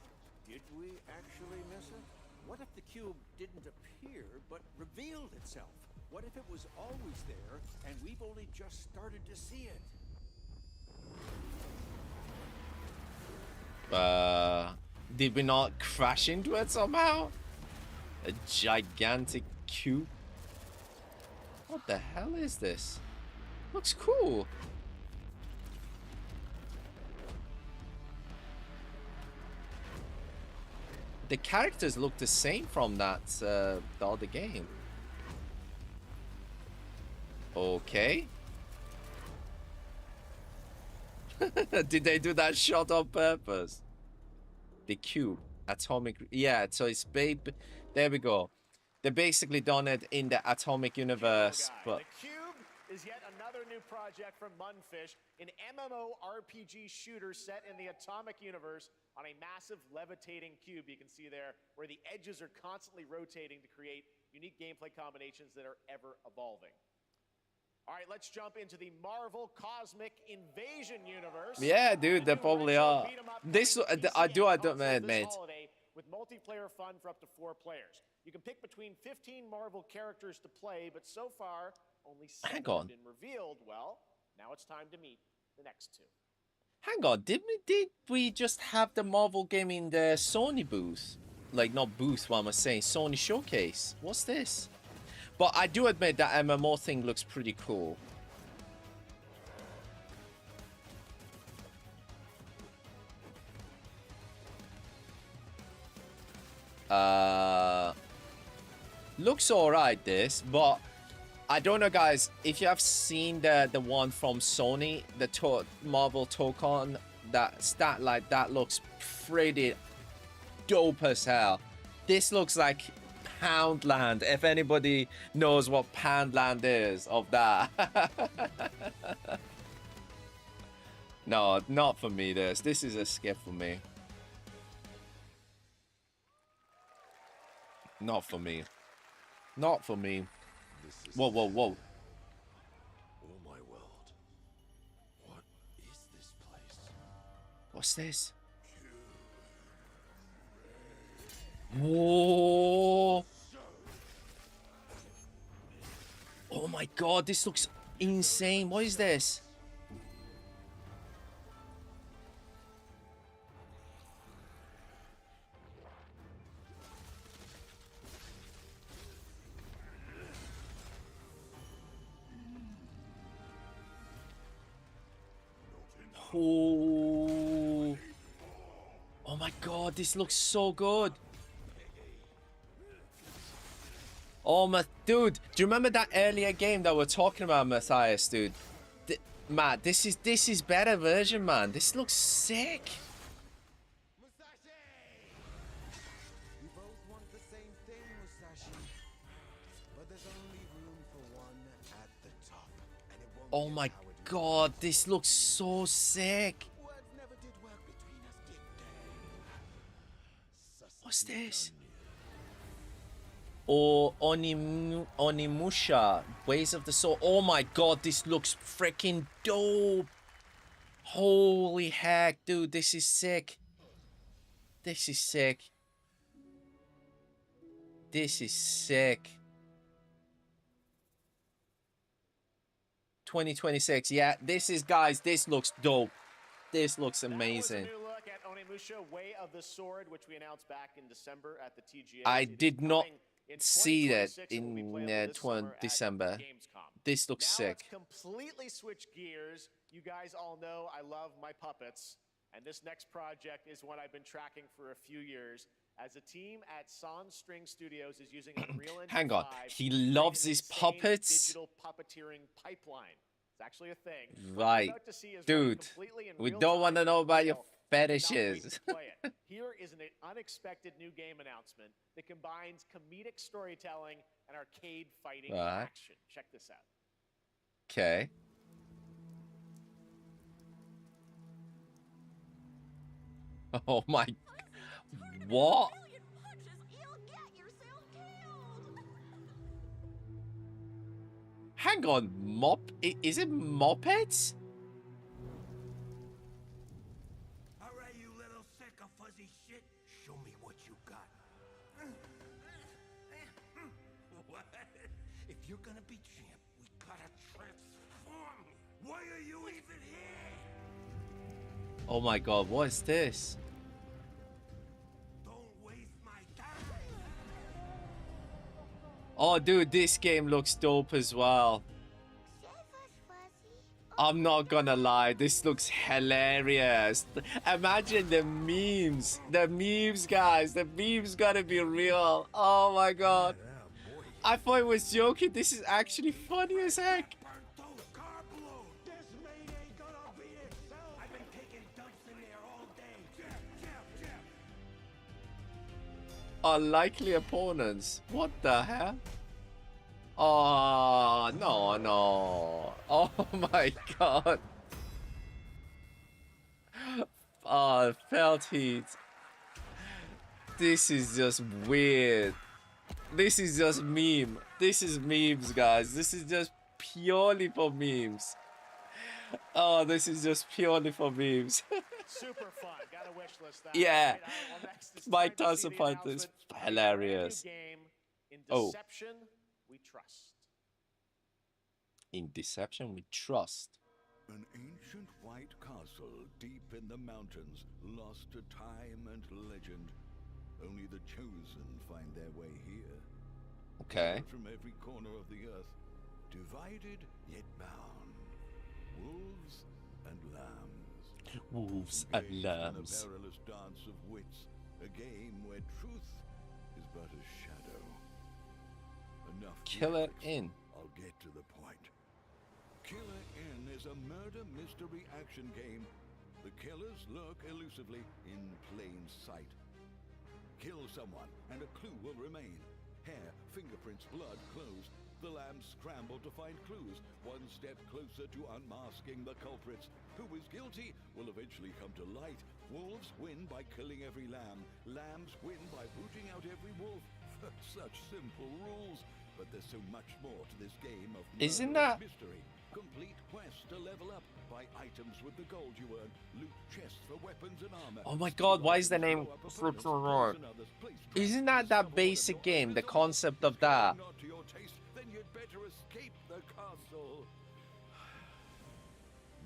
did we actually miss it? What if the cube didn't appear, but revealed itself? What if it was always there, and we've only just started to see it?
Did we not crash into it somehow? A gigantic cube? What the hell is this? Looks cool. The characters look the same from that the other game. Okay. Did they do that shot on purpose? The cube, atomic. Yeah, so it's babe. There we go. They basically done it in the atomic universe, but
The Cube is yet another new project from Munfish, an MMORPG shooter set in the atomic universe on a massive levitating cube you can see there, where the edges are constantly rotating to create unique gameplay combinations that are ever evolving. All right, let's jump into the Marvel Cosmic Invasion universe.
yeah, dude, they probably are. This I do admit, mate.
With multiplayer fun for up to 4 players. You can pick between 15 Marvel characters to play, but so far only 7 have been revealed. Well, now it's time to meet the next 2.
Hang on, did we just have the Marvel game in the Sony booth? Like, not booth, what am I saying? Sony showcase. What's this? But I do admit that MMO thing looks pretty cool. Looks alright, this, but I don't know, guys, if you have seen the one from Sony, the Marvel Tokon, that stat like that looks pretty dope as hell. This looks like Poundland, if anybody knows what Poundland is of that. No, not for me, this is a skip for me. Not for me. Not for me. Whoa, whoa, whoa.
Oh my world. What is this place?
What's this? Whoa. Oh my god, this looks insane. What is this? Oh. Oh my god, this looks so good. Oh my dude, do you remember that earlier game that we're talking about, Matthias, dude? Matt, this is better version, man. This looks sick.
We both want the same thing, Musashi. But there's only room for one at the top. And it won't
Oh my god, this looks so sick.
Words never did work between us, did they?
What's this? Or Onimusha, Ways of the Soul. Oh my god, this looks freaking dope. Holy heck, dude, this is sick. This is sick. This is sick. 2026. Yeah, this is, guys, this looks dope. This looks amazing.
That was a new look at Onimusha, Way of the Sword, which we announced back in December at the TGA.
I did not see that in December. This looks sick.
Let's completely switch gears. You guys all know I love my puppets, and this next project is one I've been tracking for a few years. As a team at Sans String Studios is using Unreal Engine 5.
Hang on, he loves his puppets.
Digital puppeteering pipeline. It's actually a thing.
Right, dude. We don't want to know about your fetishes.
Here is an unexpected new game announcement that combines comedic storytelling and arcade fighting action. Check this out.
Okay. Oh my. What? Hang on, is it mopeds?
Alright, you little sick of fuzzy shit. Show me what you got. What? If you're gonna be champ, we gotta transform. Why are you even here?
Oh my god, what is this? Oh, dude, this game looks dope as well. I'm not gonna lie, this looks hilarious. Imagine the memes. The memes, guys. The memes gotta be real. Oh my god. I thought it was joking. This is actually funny as heck. Unlikely opponents. What the hell? Oh, no, no. Oh my god. Oh, felt heat. This is just weird. This is just meme. This is memes, guys. This is just purely for memes. Oh, this is just purely for memes.
Super fun. Got a wish list that.
Yeah.
All right, well, next it's
Mike
time to see
Tyson
the
fight this.
announcement of a brand new
Hilarious.
game in
Oh.
Deception We Trust.
In Deception We Trust.
An ancient white castle deep in the mountains, lost to time and legend. Only the chosen find their way here.
Okay.
From every corner of the earth, divided yet bound. Wolves and lambs.
Wolves and
Engaged
lambs.
In a perilous dance of wits, a game where truth is but a shadow. Enough
Killer
graphics.
Inn.
I'll get to the point. Killer Inn is a murder mystery action game. The killers lurk elusively in plain sight. Kill someone, and a clue will remain. Hair, fingerprints, blood, clothes. The lambs scramble to find clues, one step closer to unmasking the culprits. Who is guilty will eventually come to light. Wolves win by killing every lamb. Lambs win by booting out every wolf. Such simple rules. But there's so much more to this game of
Isn't
murderous
that-
mystery. Complete quests to level up. Buy items with the gold you earn. Loot chests for weapons and armor.
Oh my god, why is the name flipped so wrong? Isn't that basic game, the concept of that?
Not to your taste, then you'd better escape the castle.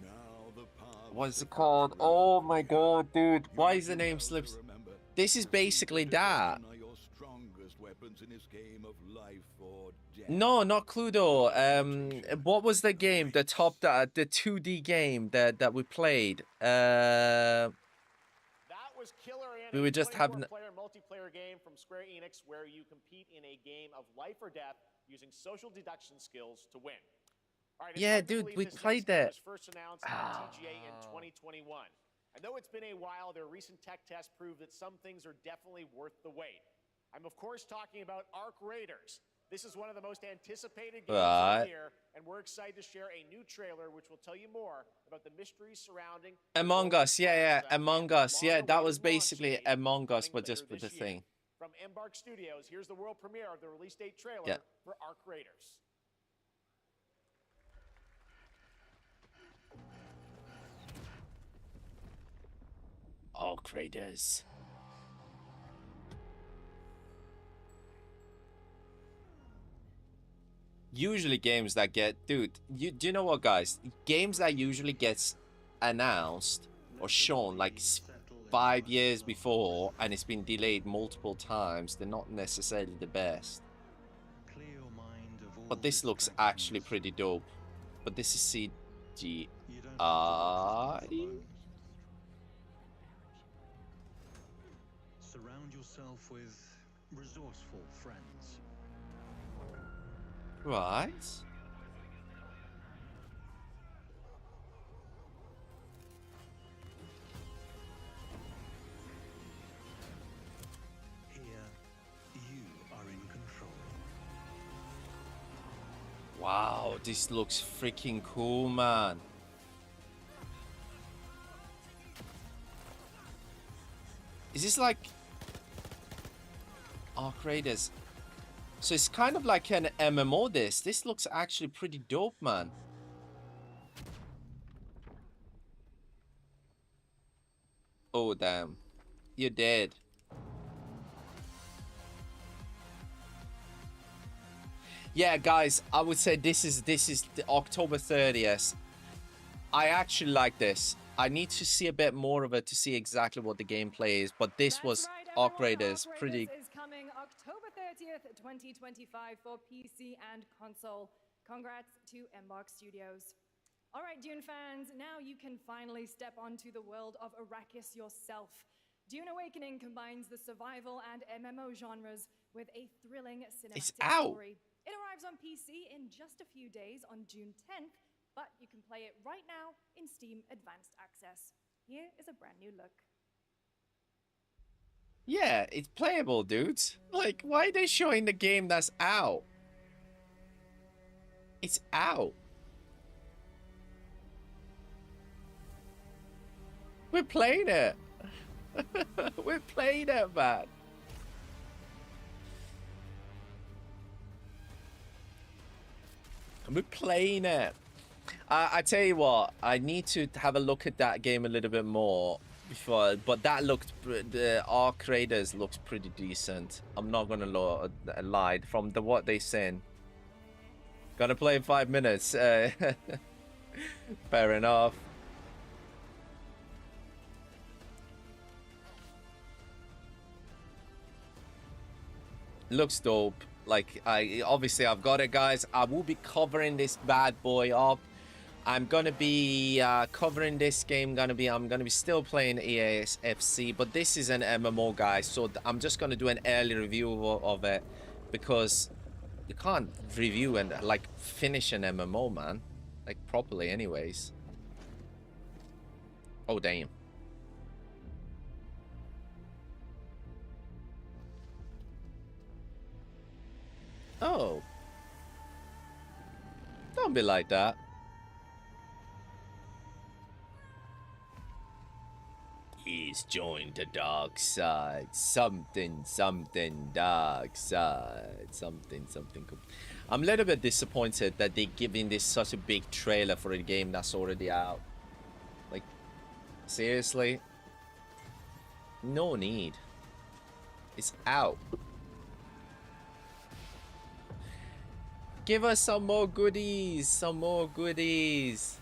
Now the path
What's it called? Oh my god, dude. Why is the name slips? This is basically that.
are your strongest weapons in this game of life or death.
No, not Cluedo. What was the game? The 2D game that we played.
That was Killer Inn,
We
a
were just having-
24-player multiplayer game from Square Enix where you compete in a game of life or death using social deduction skills to win. All right, it's
Yeah,
hard to
dude,
believe
we
this next
played
game
that.
was first announced at TGA in 2021. And though it's been a while, their recent tech tests prove that some things are definitely worth the wait. I'm of course talking about Arc Raiders. This is one of the most anticipated games of the year, and we're excited to share a new trailer which will tell you more about the mysteries surrounding
Among Us. Yeah, Among Us. Yeah, that was basically Among Us, but
coming
just
later
with the
this year.
thing.
From Embark Studios, here's the world premiere of the release date trailer
Yeah.
for Arc Raiders.
Arc Raiders. Usually games that get, dude, do you know what, guys? Games that usually gets announced or shown like 5 years before and it's been delayed multiple times, they're not necessarily the best. But this looks actually pretty dope. But this is CGI.
Surround yourself with resourceful friends.
Right.
Here, you are in control.
Wow, this looks freaking cool, man. Is this like Arc Raiders? So it's kind of like an MMO this. This looks actually pretty dope, man. Oh, damn. You're dead. Yeah, guys, I would say this is the October 30th. I actually like this. I need to see a bit more of it to see exactly what the gameplay is, but this was Arc Raiders. Pretty.
Is coming October 30th, 2025 for PC and console. Congrats to Embark Studios. All right, Dune fans, now you can finally step onto the world of Arrakis yourself. Dune Awakening combines the survival and MMO genres with a thrilling cinematic story. It arrives on PC in just a few days on June 10th, but you can play it right now in Steam Advanced Access. Here is a brand new look.
Yeah, it's playable, dudes. Like, why are they showing the game that's out? It's out. We're playing it. We're playing it, man. We're playing it. I tell you what, I need to have a look at that game a little bit more before, but that looked, the Arc Raiders looks pretty decent. I'm not gonna lie, from what they said. Gonna play in 5 minutes. Fair enough. Looks dope. Like, obviously I've got it, guys. I will be covering this bad boy up. I'm gonna be covering this game. I'm gonna be still playing EASFC, but this is an MMO, guys. So I'm just gonna do an early review of it, because you can't review and like finish an MMO, man, like properly, anyways. Oh damn. Oh. Don't be like that. He's joined the dark side. Something, something, dark side. Something, something. I'm a little bit disappointed that they're giving this such a big trailer for a game that's already out. Like, seriously? No need. It's out. Give us some more goodies. Some more goodies.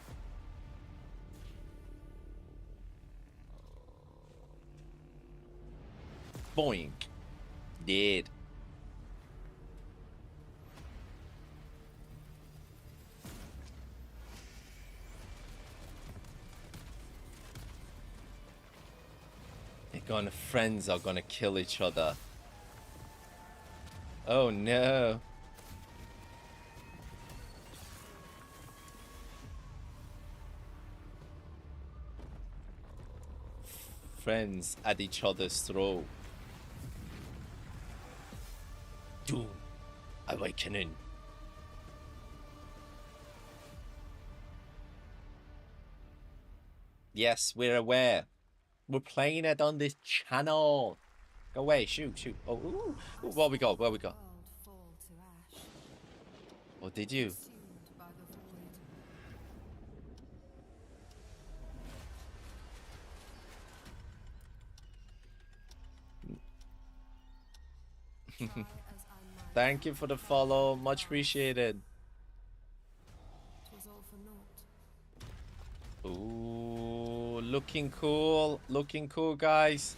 Boink. Dead. Friends are gonna kill each other. Oh no. Friends at each other's throat. Doom. Awakening. Yes, we're aware. We're playing it on this channel. Go away, shoot, shoot. Oh, ooh, ooh, what we got? What we got? Oh, did you? Thank you for the follow. Much appreciated. Ooh, looking cool. Looking cool, guys.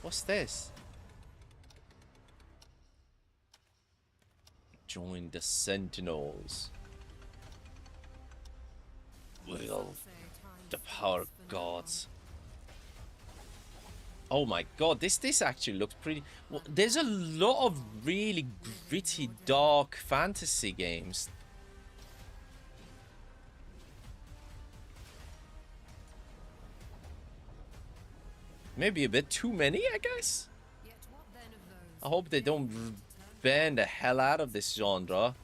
What's this? Join the Sentinels. Will the power of gods. Oh my god, this actually looks pretty... Well, there's a lot of really gritty, dark fantasy games. Maybe a bit too many, I guess? I hope they don't ban the hell out of this genre.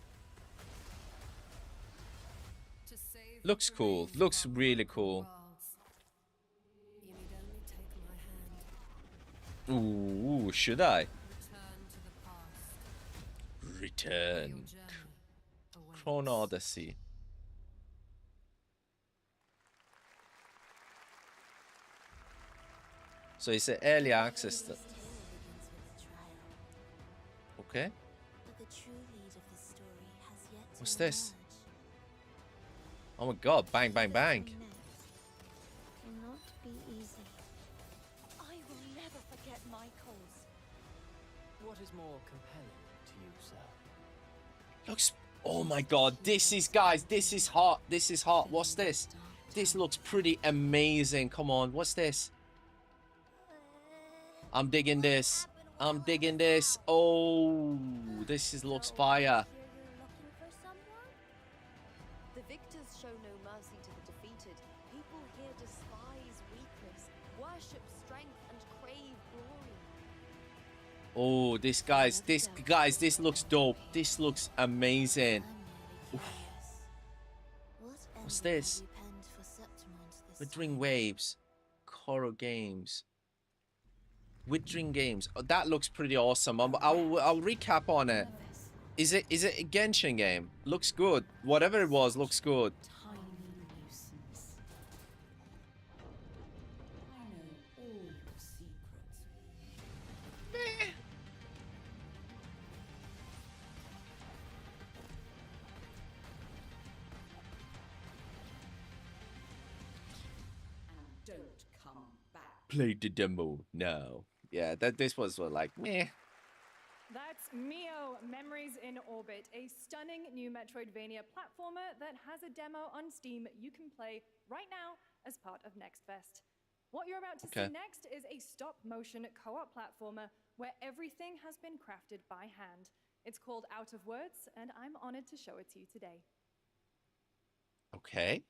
Looks cool. Looks really cool. Ooh, should I? Return. Chrono Odyssey. So it's an early access. Okay. What's this? Oh my god, bang, bang, bang.
Cannot be easy. I will never forget my cause.
What is more compelling to you, sir?
Looks... Oh my god, this is... Guys, this is hot. This is hot. What's this? This looks pretty amazing. Come on, what's this? I'm digging this. I'm digging this. Oh, this looks fire.
The victors show no mercy to the defeated. People here despise weakness. worship strength and crave glory.
Oh, this looks dope. This looks amazing. Oof. What's this? Withering Waves, Coro Games. Withering Games. Oh, that looks pretty awesome. I'll recap on it. Is it a Genshin game? Looks good. Whatever it was, looks good. Play the demo now. Yeah, this was like meh.
That's Mio Memories in Orbit, a stunning new Metroidvania platformer that has a demo on Steam you can play right now as part of Next Fest. What you're about to see next is a stop-motion co-op platformer where everything has been crafted by hand. It's called Out of Words, and I'm honored to show it to you today.
Okay.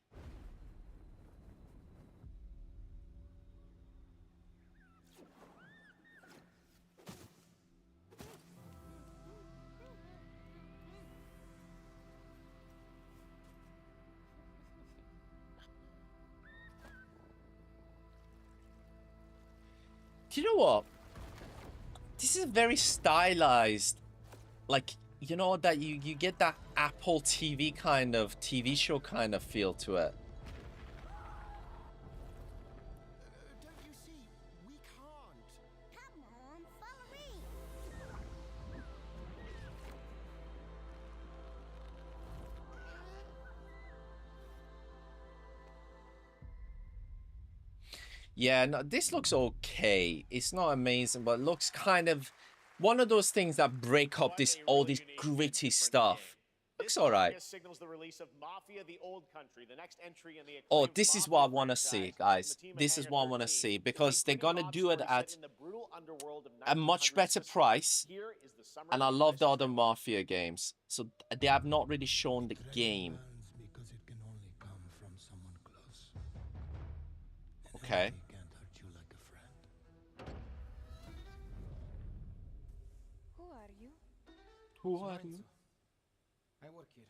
Do you know what? This is very stylized. Like, you know, that you get that Apple TV kind of TV show kind of feel to it.
Don't you see? We can't. Come on, follow me.
Yeah, no, this looks okay. It's not amazing, but it looks kind of one of those things that break up all this gritty stuff. Looks alright.
Signals the release of Mafia: The Old Country, the next entry in the
Oh, this is what I want to see, guys. This is what I want to see because they're gonna do it at a much better price, and I love the other Mafia games. So they have not really shown the game. Okay.
Who are you?
Who are you?
I work here.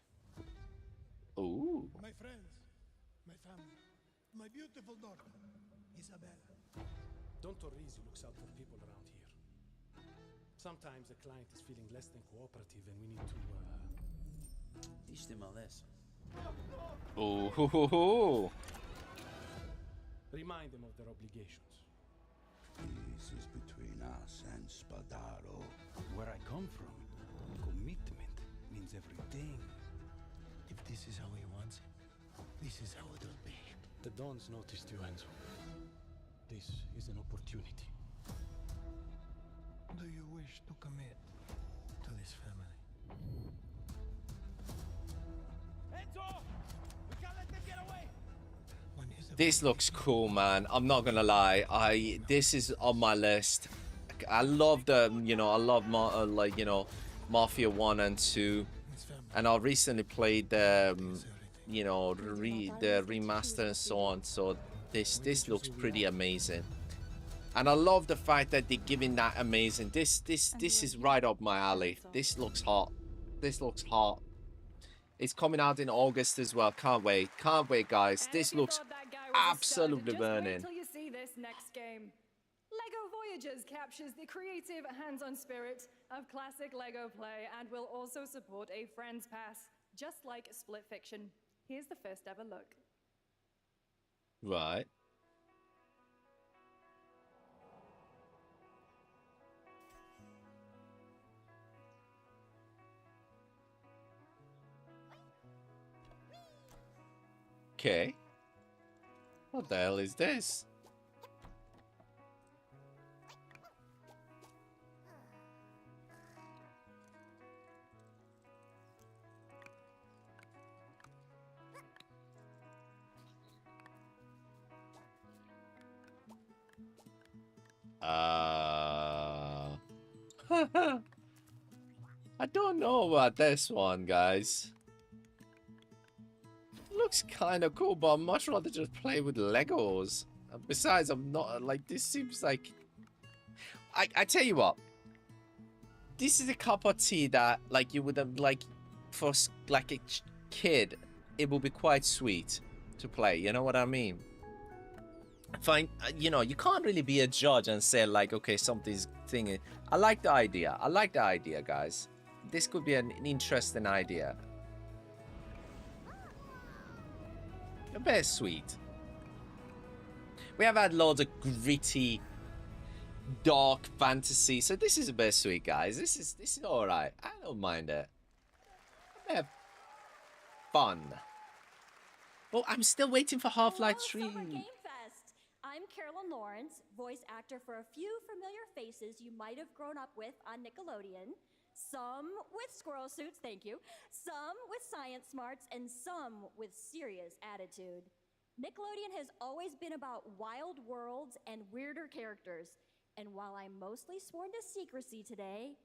Ooh.
My friends, my family, my beautiful daughter, Isabella. Don Torrisi looks out for people around here. Sometimes a client is feeling less than cooperative and we need to, teach them a lesson.
Ooh. Hoo, hoo, hoo.
Remind them of their obligations.
This is between us and Spadaro.
Where I come from, commitment means everything. If this is how he wants it, this is how it'll be. The Dons noticed you, Enzo. This is an opportunity. Do you wish to commit to this family?
Enzo! We can't let them get away!
This looks cool, man. I'm not gonna lie. This is on my list. I love the, you know, I love like, you know, Mafia 1 and 2, and I recently played the, you know, the remaster and so on. So this looks pretty amazing, and I love the fact that they're giving that amazing. This is right up my alley. This looks hot. This looks hot. It's coming out in August as well. Can't wait. Can't wait, guys. This looks absolutely burning.
Just wait till you see this next game. LEGO Voyagers captures the creative, hands-on spirit of classic LEGO play and will also support a Friends Pass, just like Split Fiction. Here's the first ever look.
Right. Okay. What the hell is this? I don't know about this one, guys. Looks kind of cool, but I'd much rather just play with Legos. Besides, I'm not like this. Seems like I tell you what. This is a cup of tea that like you would have like for like a kid. It will be quite sweet to play. You know what I mean? Fine. You know, you can't really be a judge and say like, okay, something's thing. I like the idea. I like the idea, guys. This could be an interesting idea. A bit sweet. We have had loads of gritty, dark fantasy, so this is a bit sweet, guys. This is all right. I don't mind it. A bit of fun. Oh, I'm still waiting for Half-Life 3.
Summer Game Fest. I'm Carolyn Lawrence, voice actor for a few familiar faces you might have grown up with on Nickelodeon. Some with squirrel suits, thank you. Some with science smarts, and some with serious attitude. Nickelodeon has always been about wild worlds and weirder characters. And while I'm mostly sworn to secrecy today,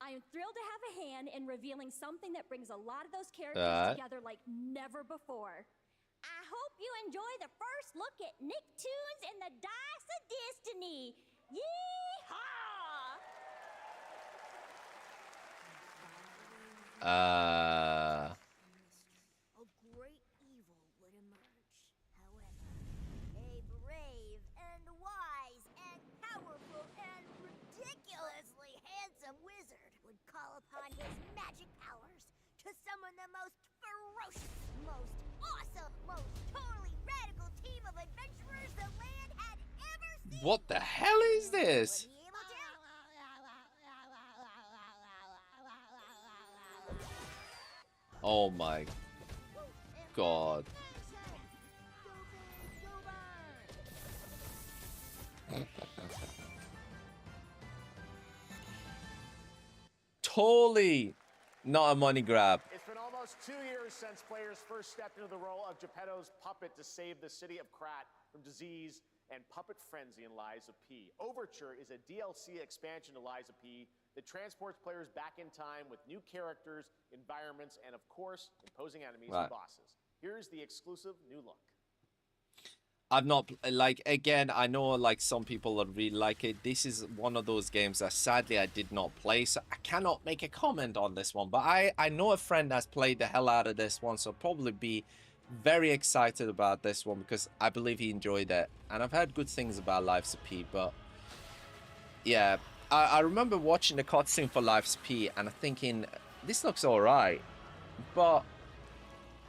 I am thrilled to have a hand in revealing something that brings a lot of those characters together like never before. I hope you enjoy the first look at Nicktoons and the Dice of Destiny. Yeehaw!
A great evil would emerge. However, a brave and wise and powerful and ridiculously handsome wizard would call upon his magic powers to summon the most ferocious, most awesome, most totally radical team of adventurers the land had ever seen.
What the hell is this? Oh my god. Totally not a money grab.
It's been almost 2 years since players first stepped into the role of Geppetto's puppet to save the city of Krat from disease and puppet frenzy in Lies of P. Overture is a DLC expansion to Lies of P that transports players back in time with new characters, environments, and of course, imposing enemies and bosses. Here's the exclusive new look.
I've not, like, again, I know, like, some people would really like it. This is one of those games that sadly I did not play, so I cannot make a comment on this one. But I know a friend that's played the hell out of this one, so I'll probably be very excited about this one because I believe he enjoyed it. And I've heard good things about Lives of P, but yeah. I remember watching the cutscene for Lives of P and thinking, this looks alright. But,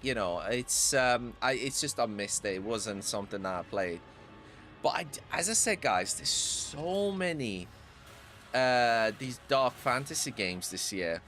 you know, it's just I missed it. It wasn't something that I played. But as I said, guys, there's so many these dark fantasy games this year.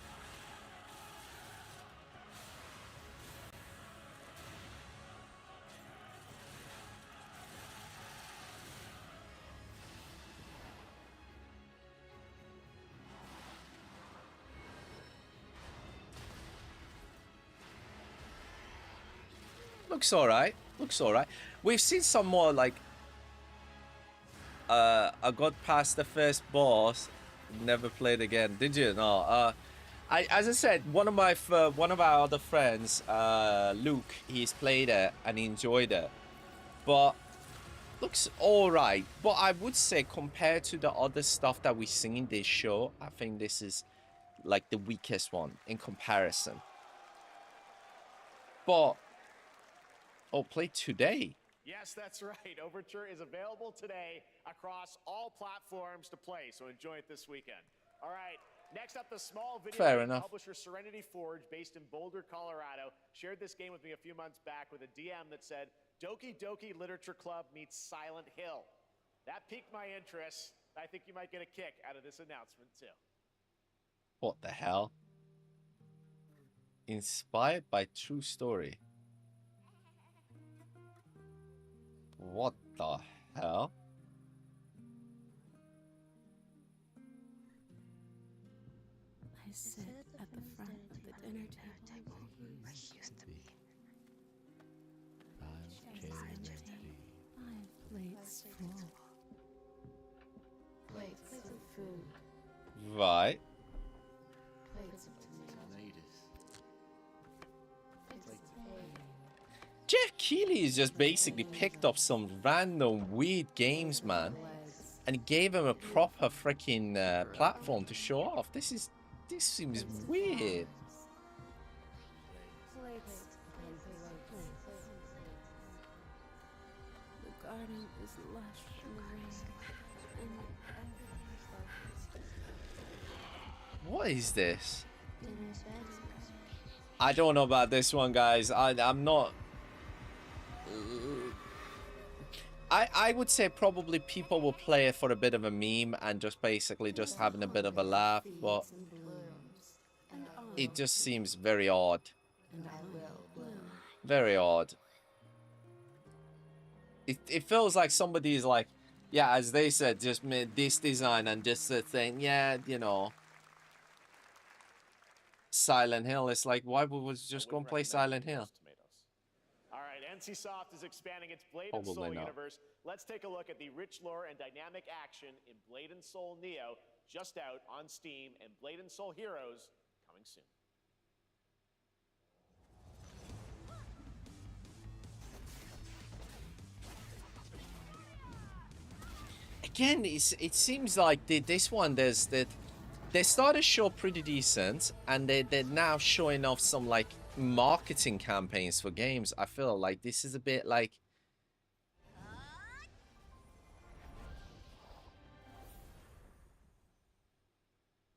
Looks alright. Looks alright. We've seen some more, like, I got past the first boss, never played again. Did you? No. As I said, one of our other friends, Luke, he's played it and he enjoyed it. But looks alright. But I would say compared to the other stuff that we've seen in this show, I think this is like the weakest one in comparison. But oh, play today.
Yes, that's right. Overture is available today across all platforms to play, so enjoy it this weekend. All right, next up, the small video game publisher Serenity Forge, based in Boulder, Colorado, shared this game with me a few months back with a DM that said, Doki Doki Literature Club meets Silent Hill. That piqued my interest. I think you might get a kick out of this announcement, too.
What the hell? Inspired by true story. What the hell?
I sit at the front of the dinner table where he used to be. Five plates full. Plates of food.
Right.
Plates of tomatoes. Plates of egg.
Geoff Keighley has just basically picked up some random weird games, man, and gave him a proper freaking platform to show off. This seems weird.
The garden is lush in the rain, and
What is this? I don't know about this one, guys. I'm not. I would say probably people will play it for a bit of a meme and just basically just having a bit of a laugh, but it just seems very odd. Very odd. It feels like somebody's like, yeah, as they said, just made this design and just saying, yeah, you know, Silent Hill. It's like, why would we just go and play Silent Hill?
All right, NCSoft is expanding its Blade and
Probably
Soul
not.
universe. Let's take a look at the rich lore and dynamic action in Blade and Soul Neo, just out on Steam, and Blade and Soul Heroes coming soon.
Again, it seems like this one, they started show pretty decent, and they're now showing off some like marketing campaigns for games. I feel like this is a bit like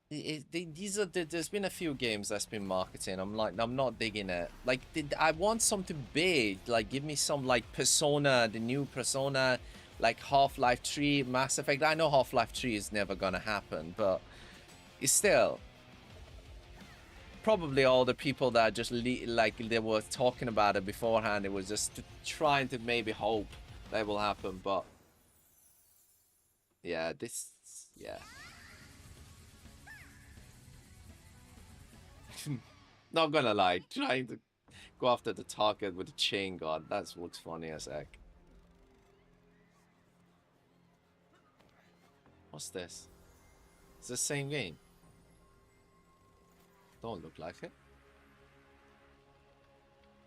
there's been a few games that's been marketing. I'm like, I'm not digging it. Like, I want something big. Like, give me some like Persona, the new Persona, like Half-Life 3, Mass Effect. I know Half-Life 3 is never gonna happen, but it's still probably all the people that just like they were talking about it beforehand. It was just trying to maybe hope that will happen, but yeah, yeah. Not gonna lie, trying to go after the target with a chain guard, that looks funny as heck. What's this? It's the same game. Don't look like it.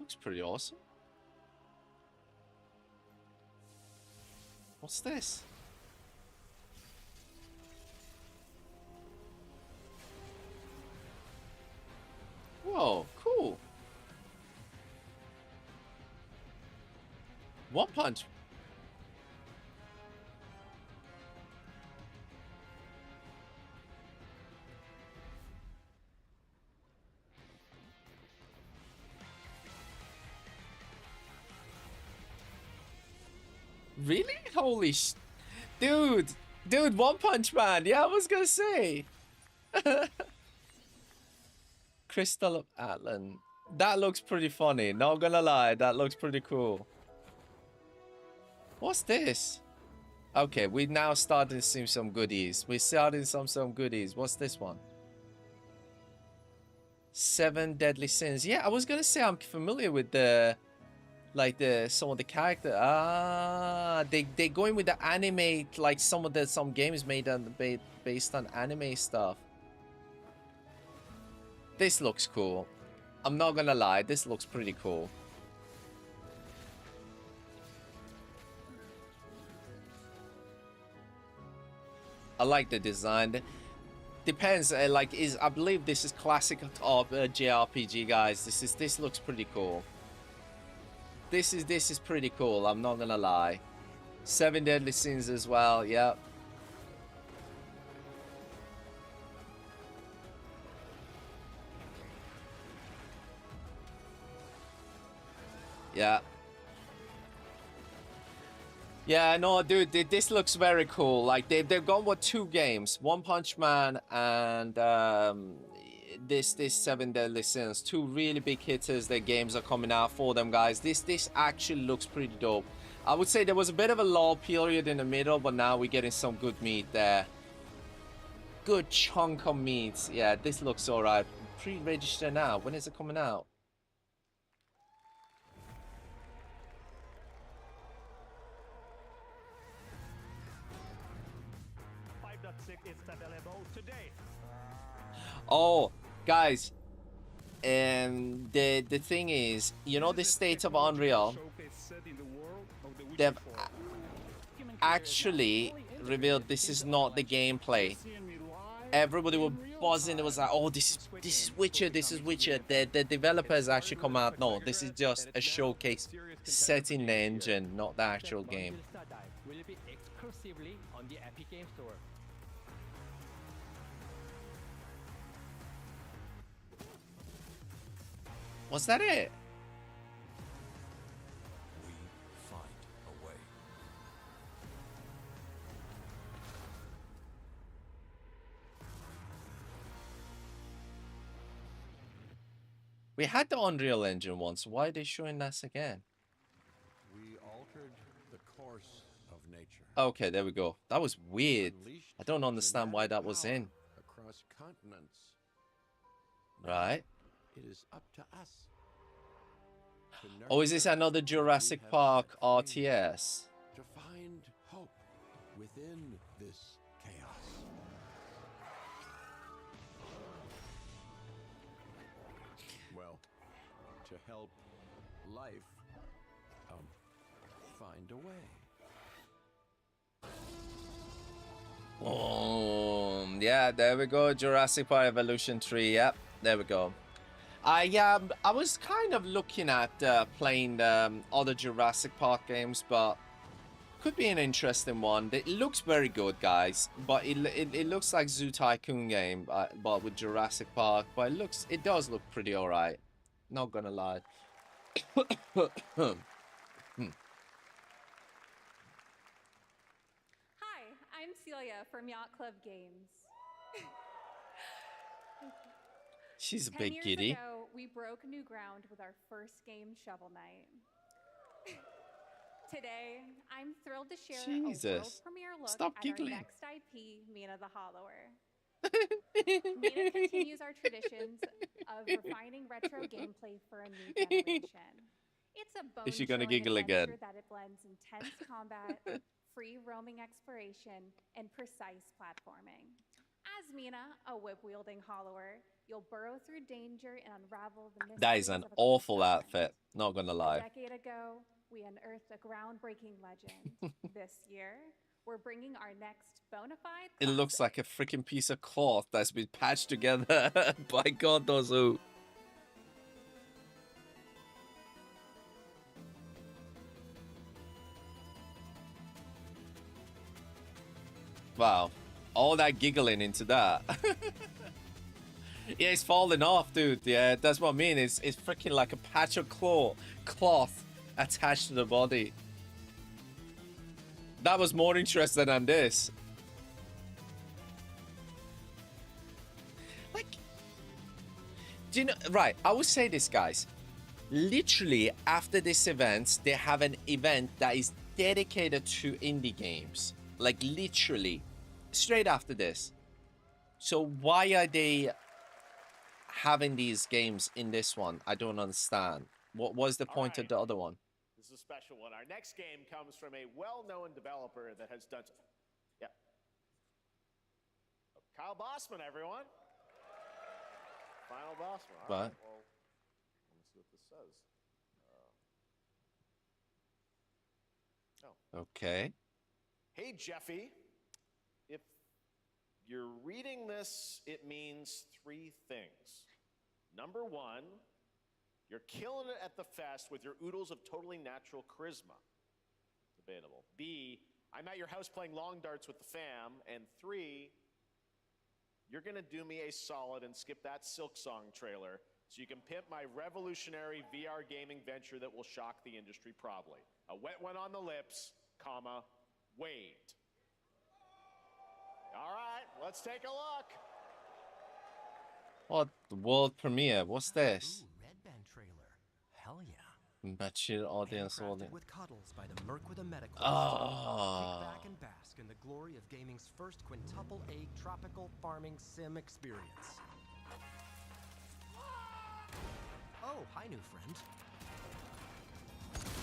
Looks pretty awesome. What's this? Whoa, cool. One Punch. Really? Holy dude, One Punch Man. Yeah, I was gonna say. Crystal of Atlan. That looks pretty funny. Not gonna lie, that looks pretty cool. What's this? Okay, we now starting to see some goodies. We're starting some goodies. What's this one? 7 Deadly Sins. Yeah, I was gonna say I'm familiar with the some of the character. Ah, they going with the anime, like some games made on based on anime stuff. This looks cool. I'm not gonna lie, this looks pretty cool. I like the design. Depends, I believe this is classic of JRPG, guys. This looks pretty cool. This is pretty cool. I'm not gonna lie. 7 Deadly Sins as well. Yep. Yeah. Yeah, no, dude, this looks very cool. Like they've gone with 2 games, One Punch Man and this 7 Deadly Sins. 2 really big hitters. Their games are coming out for them, guys. This actually looks pretty dope. I would say there was a bit of a lull period in the middle, but now we're getting some good meat there. Good chunk of meat. Yeah, this looks alright. Pre-register now. When is it coming out?
It's available today.
Oh, guys, And the thing is, you know, the state of Unreal, they've actually revealed this is not the gameplay. Everybody was buzzing. It was like, oh, this is Witcher. This is Witcher. The developers actually come out. No, this is just a showcase set in the engine, not the actual game.
Will be exclusively on the Epic Game Store.
Was that it?
We find a way.
We had the Unreal Engine once. Why are they showing us again?
We altered the course of nature.
Okay, there we go. That was weird. I don't understand why that was in.
Across continents.
Right.
It is up to us.
Oh, is this another Jurassic Park RTS?
To find hope within this chaos. Well, to help life find a way.
Oh, yeah, there we go. Jurassic Park Evolution 3. Yep, there we go. I was kind of looking at playing other Jurassic Park games, but could be an interesting one. It looks very good, guys, but it looks like Zoo Tycoon game, but with Jurassic Park. But it does look pretty alright. Not gonna lie.
Hi, I'm Celia from Yacht Club Games.
She's a
10
big
years
giddy.
ago, we broke new ground with our first game, Shovel Knight. Today, I'm thrilled to share a world
Jesus.
premiere look
Stop
at
giggling.
our next IP, Mina the Hollower. Mina continues our traditions of refining retro gameplay for a new generation. It's a
Is she gonna
bone-chilling
giggle again?
adventure that it blends intense combat, free roaming exploration, and precise platforming. As Mina, a whip-wielding hollower, you'll burrow through danger and unravel the mysteries
That is an
of a
awful
quest.
outfit. Not gonna
A
lie.
decade ago, we unearthed a groundbreaking legend. This year, we're bringing our next bona fide
It looks like a freaking piece of cloth that's been patched together. By God knows who. Wow. All that giggling into that. Yeah, it's falling off, dude. Yeah, that's what I mean. It's freaking like a patch of cloth attached to the body. That was more interesting than this. Like, do you know, right, I will say this, guys. Literally, after this event, they have an event that is dedicated to indie games. Like, literally, straight after this. So why are they having these games in this one? I don't understand. What was the point of the other one?
This is a special one. Our next game comes from a well-known developer that has done... Yeah. Kyle Bossman, everyone. Final Bossman. All right. Well, let me see what this says.
Okay.
Hey, Jeffy. If you're reading this, it means three things. Number one, you're killing it at the fest with your oodles of totally natural charisma. Debatable. B, I'm at your house playing long darts with the fam. And three, you're going to do me a solid and skip that Silk Song trailer so you can pimp my revolutionary VR gaming venture that will shock the industry probably. A wet one on the lips, comma, wait. All right, let's take a look.
What? The world premiere? What's this?
Red Band trailer. Hell yeah.
Mature audience.
With cuddles by the Merc with a medical.
Oh.
Kick back and bask in the glory of gaming's first quintuple A tropical farming sim experience. Oh, hi, new friend.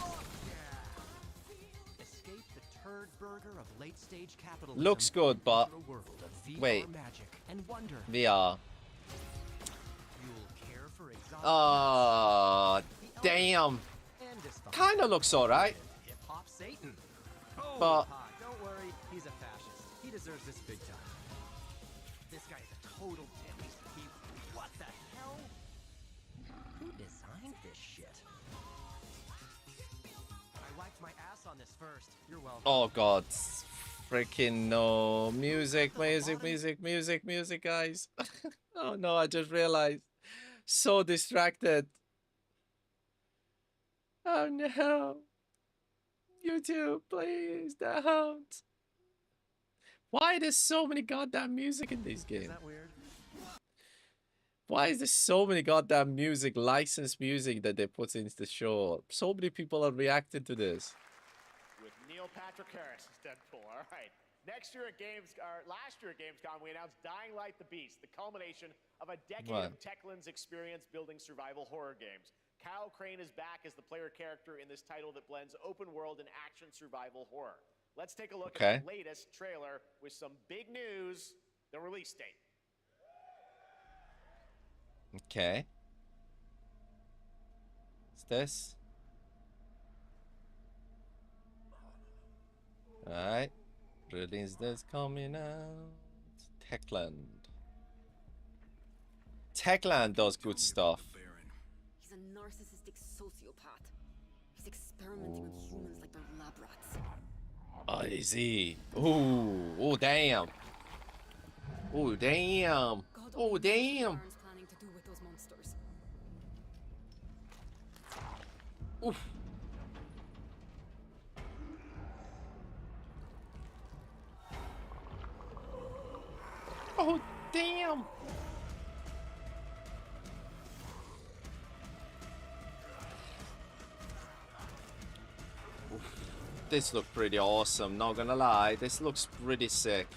Oh, yeah. Escape the turd burger of late-stage capitalism.
Looks good, but
into a world of VR
wait.
magic and wonder.
VR.
You'll care for
Oh, damn. Kind of looks alright.
Hip-hop Satan. Oh,
But
don't worry, he's a fascist. He deserves this big time. This guy is a total dick. What the hell? Who designed this shit? I wiped my ass on this first. You're welcome.
oh god, freaking no. Music, guys. Oh no, I just realized. So distracted. Oh no. YouTube, please don't. Why there's so many goddamn music in these games?
Is that weird?
Why is there so many goddamn music, licensed music that they put into the show? So many people are reacting to this.
With Neil Patrick Harris as Deadpool. All right. Last year at Gamescom, we announced Dying Light the Beast, the culmination of a decade of Techland's experience building survival horror games. Kyle Crane is back as the player character in this title that blends open world and action survival horror. Let's take a look at the latest trailer with some big news, the release date.
Okay. What's this? Alright. Release this coming out. Techland. Techland does good stuff.
He's a narcissistic sociopath. He's experimenting on humans like they're lab rats.
Oh, is he? Ooh. Oh, damn. Oh, damn. Oh, damn.
Planning to do with those monsters.
Oof. Oh, damn. Oof. This looks pretty awesome, not gonna lie. This looks pretty sick.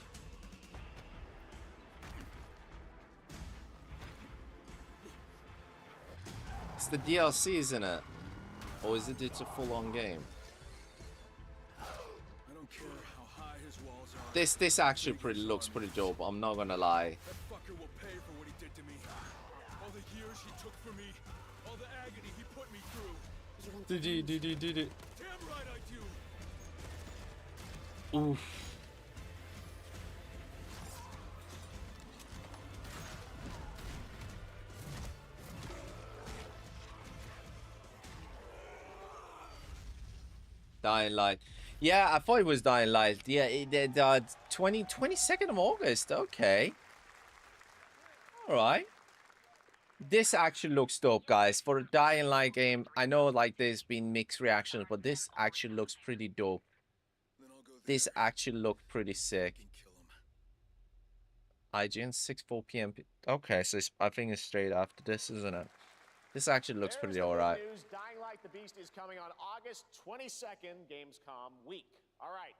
It's the DLC, isn't it? Or is it just a full-on game?
I don't care how high his walls are.
This actually looks pretty dope. I'm not gonna lie.
That fucker will pay for what he did to me. All the years he took from me, all the agony he put me through.
Did.
Damn right I do.
Oof. Dying Light. Yeah, I thought it was Dying Light. Yeah, 22nd of August. Okay. All right. This actually looks dope, guys. For a Dying Light game, I know like there's been mixed reactions, but this actually looks pretty dope. This actually looked pretty sick. IGN 6-4 p.m. Okay, so I think it's straight after this, isn't it? This actually looks pretty alright.
Dying Light the Beast is coming on August 22nd, Gamescom week. All right.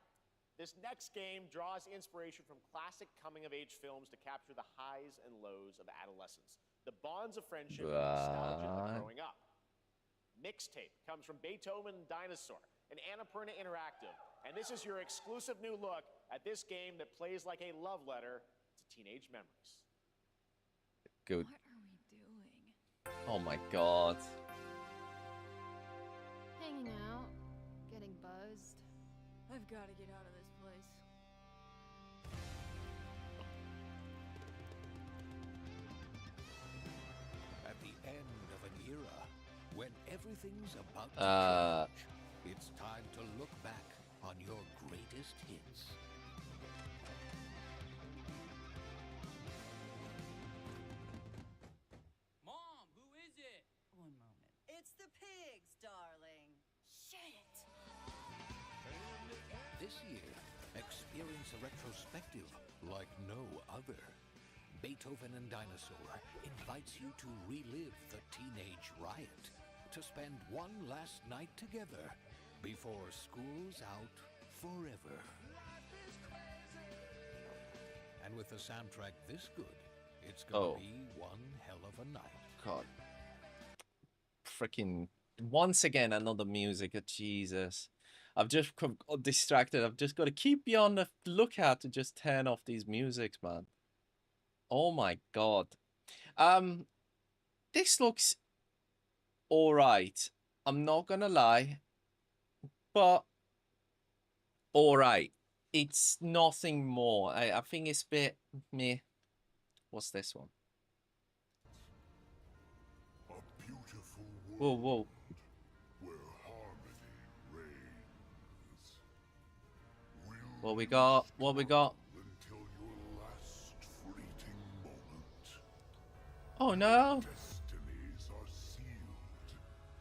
This next game draws inspiration from classic coming-of-age films to capture the highs and lows of adolescence, the bonds of friendship and nostalgia of growing up. Mixtape comes from Beethoven and Dinosaur, an Annapurna Interactive, and this is your exclusive new look at this game that plays like a love letter to teenage memories.
Good.
What are we doing?
Oh my god.
Hanging out, getting buzzed.
I've got to get out of this place.
At the end of an era, when everything's about to change, it's time to look back on your greatest hits.
Mom, who is it? One moment.
It's the pigs, darling. Shit!
This year, experience a retrospective like no other. Beethoven and Dinosaur invites you to relive the teenage riot, to spend one last night together before school's out forever. And with a soundtrack this good, it's gonna be one hell of a night.
God. Freaking once again another music. Jesus. I've just got distracted. I've just got to keep you on the lookout to just turn off these musics, man. Oh my god. This looks all right. I'm not gonna lie, but all right. It's nothing more. I think it's a bit meh. What's this one? Whoa, whoa. What we got? What we got? Oh no!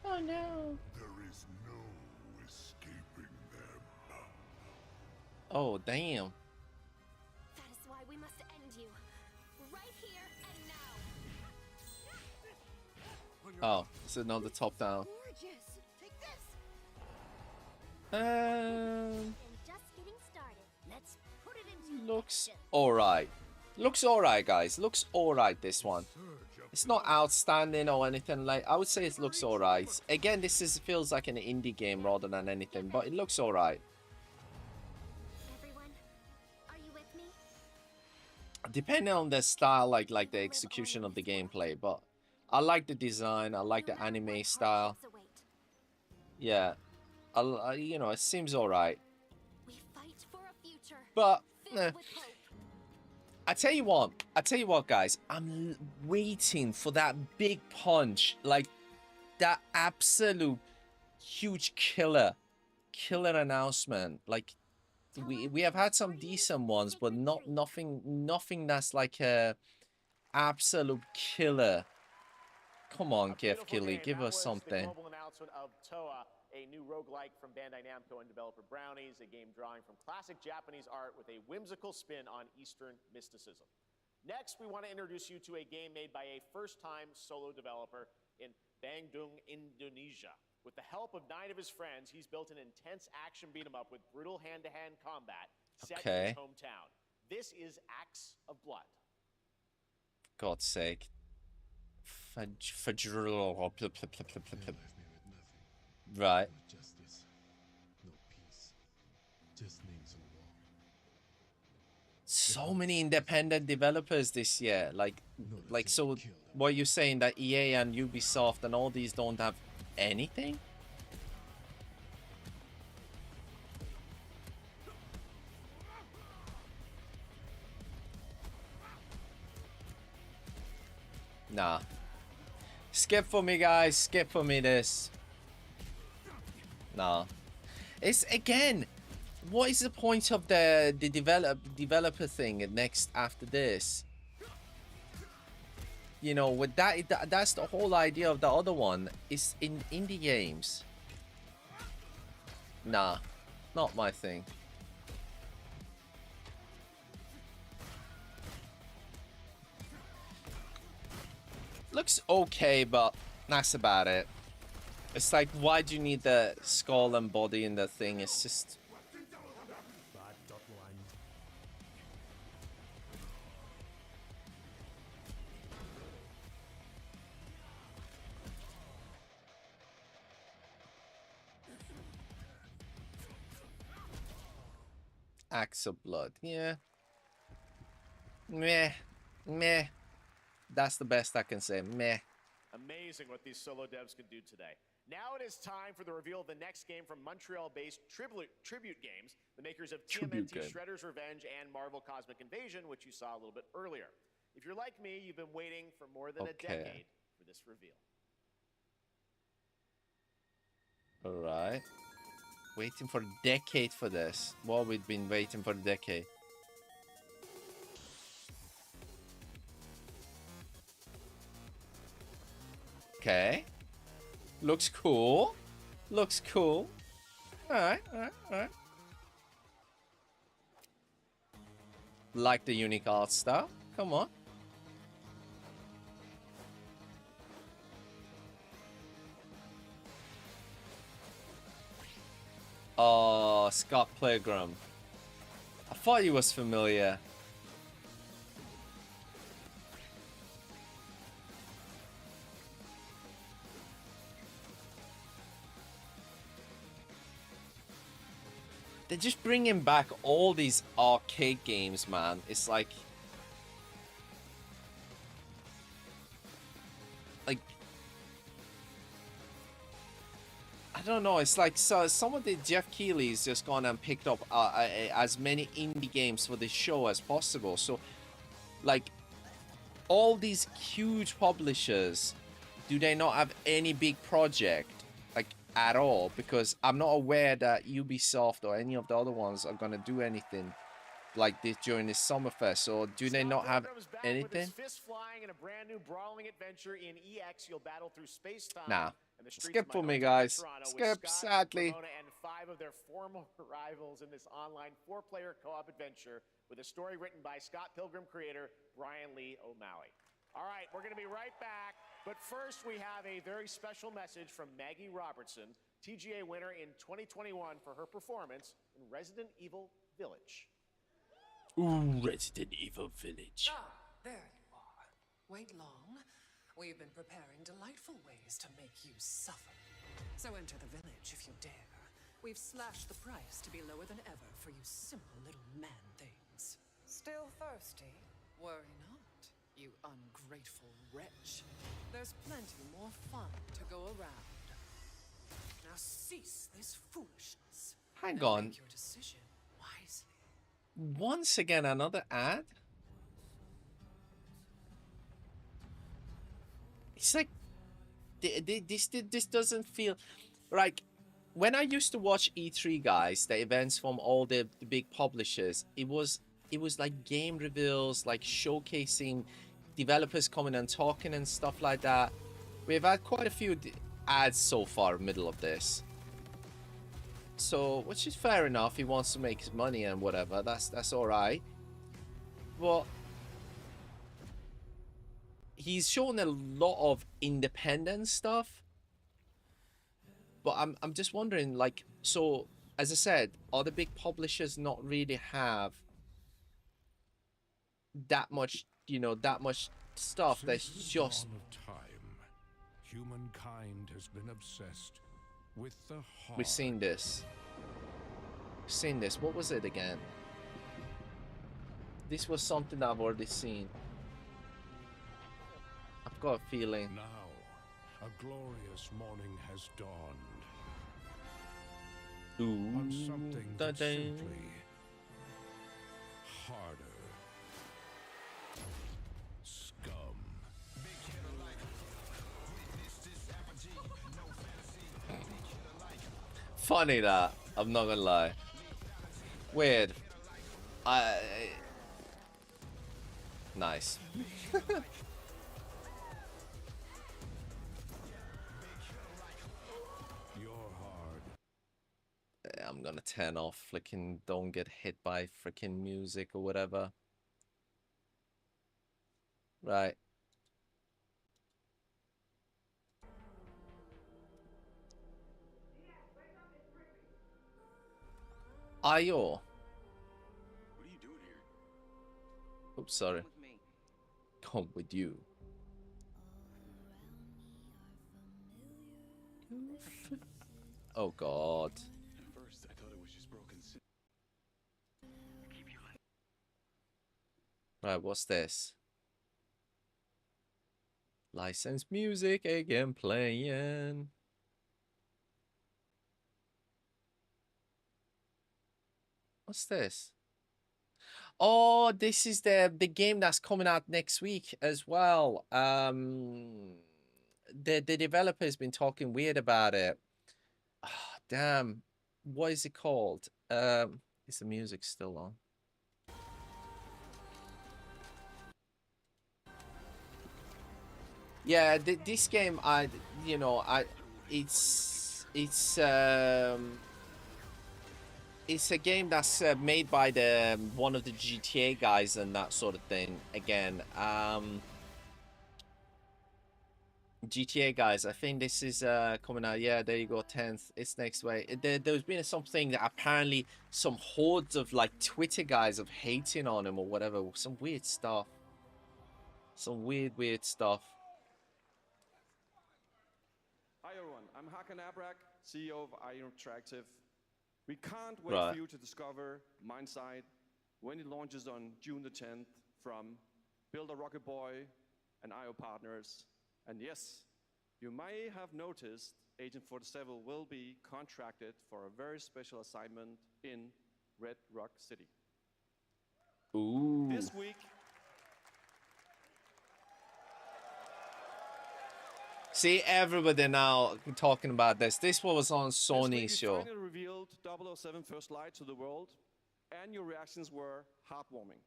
Oh no! Oh damn!
That is why we must end you. Right here and now.
Oh, it's another top down.
Gorgeous. Take this.
Just getting started. Let's put it into
Looks alright. Looks alright, guys. Looks alright, this one. It's not outstanding or anything like. I would say it looks alright. Again, this feels like an indie game rather than anything, but it looks alright.
Everyone, are you with me?
Depending on the style, like the execution of the gameplay, but I like the design. I like the anime style. Yeah, you know, it seems alright.
We fight for a future.
But
filled with hope.
I tell you what, guys. I'm waiting for that big punch, like that absolute huge killer announcement. Like we have had some decent ones, but nothing that's like a absolute killer. Come on, Geoff Keighley, give us something.
The global announcement of Toa, a new roguelike from Bandai Namco and developer Brownies, a game drawing from classic Japanese art with a whimsical spin on Eastern mysticism. Next, we want to introduce you to a game made by a first-time solo developer in Bandung, Indonesia. With the help of 9 of his friends, he's built an intense action beat-em-up with brutal hand-to-hand combat set in his hometown. This is Acts of Blood.
God's sake. Right. So many independent developers this year. Like so what you're saying that EA and Ubisoft and all these don't have anything? Nah. Skip for me, guys. Skip for me this. Nah. It's again, what is the point of the developer thing next after this? You know, with that's the whole idea of the other one. Is in indie games. Nah, not my thing. Looks okay, but that's about it. It's like, why do you need the skull and body in the thing? It's just... Acts of Blood, yeah. Meh. Meh. That's the best I can say. Meh.
Amazing what these solo devs can do today. Now it is time for the reveal of the next game from Montreal-based Tribute Games, the makers of TMNT Shredder's Revenge and Marvel Cosmic Invasion, which you saw a little bit earlier. If you're like me, you've been waiting for more than a decade for this reveal.
Alright. Waiting for a decade for this. Well, we've been waiting for a decade. Okay. Looks cool. Looks cool. Alright, alright, alright. Like the unique art style. Come on. Oh, Scott Pilgrim. I thought he was familiar. They're just bringing back all these arcade games, man. It's like don't know. It's like some of the Geoff Keighley's just gone and picked up as many indie games for the show as possible. So, like, all these huge publishers, do they not have any big project, like, at all? Because I'm not aware that Ubisoft or any of the other ones are gonna do anything like this during this Summerfest. Or do they not have anything?
Fist flying in a brand new brawling adventure in EX. You'll battle through space-time.
Nah.
And the streets
Skip
of
for
my
me,
hometown of
guys.
Toronto,
Skip,
with Scott,
sadly.
Ramona, and 5 of their former rivals in this online 4-player co-op adventure with a story written by Scott Pilgrim creator Brian Lee O'Malley. All right, we're going to be right back. But first, we have a very special message from Maggie Robertson, TGA winner in 2021 for her performance in Resident Evil Village.
Ooh, Resident Evil Village.
Ah, there you are. Wait long. We've been preparing delightful ways to make you suffer. So enter the village if you dare. We've slashed the price to be lower than ever for you simple little man things. Still thirsty? Worry not, you ungrateful wretch. There's plenty more fun to go around. Now cease this foolishness.
Hang
and
on.
Make your decision wisely.
Once again, another ad? It's like this doesn't feel like when I used to watch E3, guys, the events from all the big publishers. It was like game reveals, like showcasing developers coming and talking and stuff like that. We've had quite a few ads so far, middle of this. So, which is fair enough. He wants to make his money and whatever. That's all right. But he's shown a lot of independent stuff. But I'm just wondering, like, so as I said, are the big publishers not really have that much, you know, that much stuff that's
Since the
just
dawn of time, humankind has been obsessed with the heart.
we've seen this. We've seen this. What was it again? This was something I've already seen. I've got a feeling.
Now, a glorious morning has dawned.
Ooh,
on something that's simply harder. Scum.
Funny that. I'm not gonna lie. Weird. Nice. I'm gonna turn off flicking don't get hit by freaking music or whatever. Right. Ayo.
What are you doing here?
Oops, sorry.
Come with me.
Come with you. Oh God.
At first, I thought it was just broken.
Right, what's this? Licensed music again playing. What's this? Oh, this is the game that's coming out next week as well. The developer's been talking weird about it. Oh, damn. What is it called? Is the music still on? Yeah, this game, it's a game that's made by one of the GTA guys and that sort of thing. Again, GTA guys. I think this is coming out. Yeah, there you go, 10th. It's next week. There's been something that apparently some hordes of like Twitter guys of hating on him or whatever. Some weird stuff. Some weird stuff.
Hi everyone, I'm Hakan Abrak, CEO of IO Interactive. We can't wait for you to discover Mindside when it launches on June the 10th from Builder Rocket Boy and IO partners. And yes, you may have noticed Agent 47 will be contracted for a very special assignment in Red Rock City.
Ooh.
This week,
see, everybody now talking about this. This was on
this week we
Sony's show.
finally revealed 007 First Light to the world, and your reactions were heartwarming.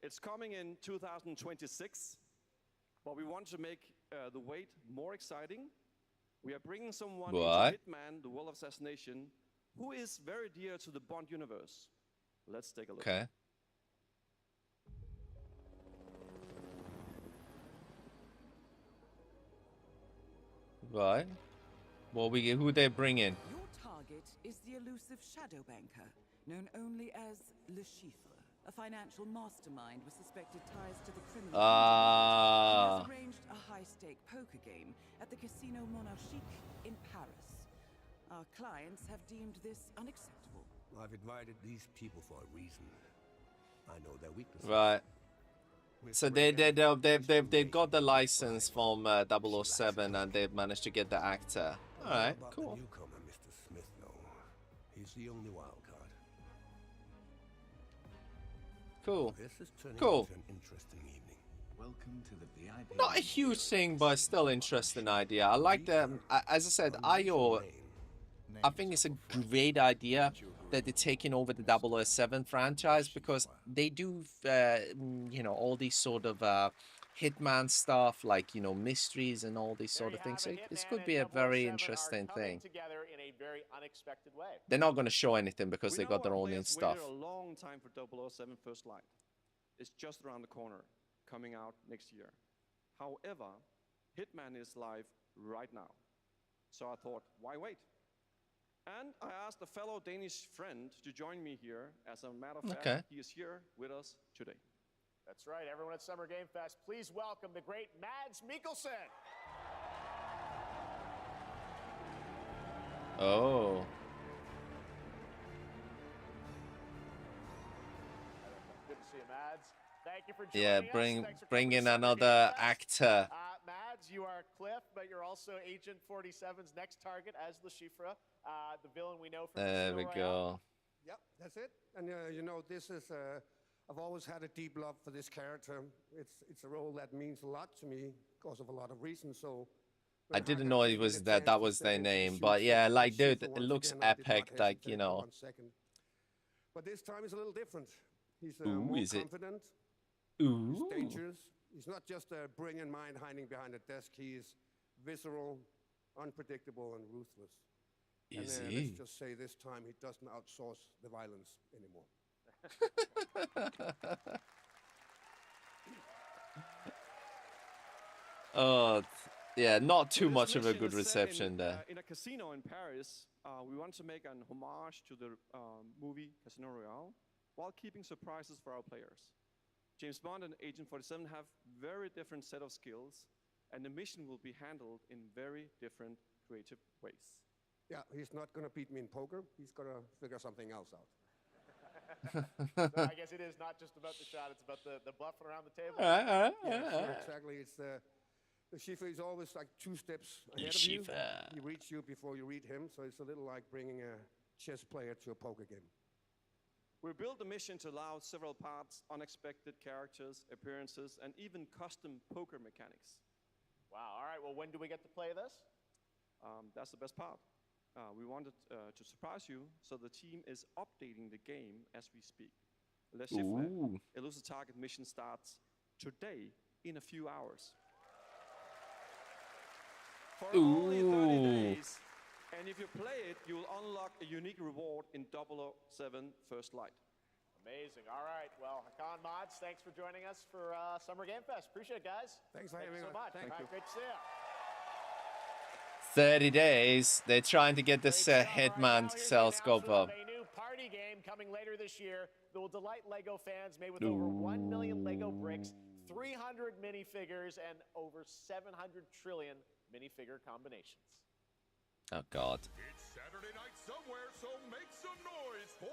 It's coming in 2026, but we want to make the wait more exciting. We are bringing someone
What?
into Hitman, the World of Assassination, who is very dear to the Bond universe. Let's take a look.
Okay. Right. Well, who they bring in?
Your target is the elusive shadow banker, known only as Le Chiffre, a financial mastermind with suspected ties to the criminal.
Ah.
He has arranged a high-stake poker game at the Casino Monarchique in Paris. Our clients have deemed this unacceptable.
I've invited these people for a reason. I know their weaknesses.
Right. So they've got the license from 007 and they've managed to get the actor. All right, cool.
The newcomer, Mr. Smith, though. He's the only wild card.
Cool.
This is turning
Cool.
into an interesting evening. Welcome to the VIP.
Not a huge thing, but still interesting idea. I like the, as I said, I think it's a great idea that they're taking over the 007 franchise, because they do, you know, all these sort of Hitman stuff, like, you know, mysteries and all these sort of things. So this could be a very interesting thing.
Together in a very unexpected way.
They're not going to show anything because they got their own
Players
stuff.
waited a long time for 007 First Light. It's just around the corner, coming out next year. However, Hitman is live right now. So I thought, why wait? And I asked a fellow Danish friend to join me here. As a matter of fact, he is here with us today.
That's right, everyone at Summer Game Fest, please welcome the great Mads Mikkelsen.
Oh.
Good to see you, Mads. Thank you for joining
Yeah,
us.
bring
Thanks for
bring
coming
in
to Summer
another
Game Fest.
actor.
Mads, you are Cliff, but you're also Agent 47's next target as Le Chiffre, the villain we know from
There we
Casino Royale.
go.
Yep, that's it. And you know, this is I've always had a deep love for this character. It's a role that means a lot to me because of a lot of reasons. So
I didn't know it was that was their name, but yeah, like, dude, it looks epic, like, you know.
But this time is a little different. He's
Ooh,
more
is it?
confident.
Ooh.
He's dangerous. He's not just a brilliant mind hiding behind a desk. He is visceral, unpredictable, and ruthless.
Is
and,
he?
Let's just say this time he doesn't outsource the violence anymore.
Oh, yeah, not too
This
much of a
mission
good
is set
reception there.
In a casino in Paris, we want to make an homage to the movie Casino Royale while keeping surprises for our players. James Bond and Agent 47 have very different set of skills, and the mission will be handled in very different creative ways.
Yeah, he's not going to beat me in poker. He's going to figure something else out.
So I guess it is not just about the shot, it's about the bluffing around the table.
Yeah, sure, exactly. It's the Chiffre is always like 2 steps ahead of you. He reads you before you read him, so it's a little like bringing a chess player to a poker game.
We built the mission to allow several parts, unexpected characters, appearances, and even custom poker mechanics.
Wow, all right, well, when do we get to play this?
That's the best part. We wanted to surprise you, so the team is updating the game as we speak. Le Chiffre,
Ooh.
Elusive Target mission starts today in a few hours. For only 30
Ooh.
days, and if you play it, you'll unlock a unique reward in 007 First Light.
Amazing. All right. Well, Hakan Mods, thanks for joining us for Summer Game Fest. Appreciate it, guys.
Thanks for
having
having
so
us.
much.
Thank
All
you.
right, great to see you.
30 days. They're trying to get this Hitman sales scope up.
A new party game coming later this year that will delight LEGO fans, made with over 1 million LEGO bricks, 300 minifigures, and over 700 trillion minifigure combinations.
Oh, God.
It's Saturday night somewhere, so make some noise for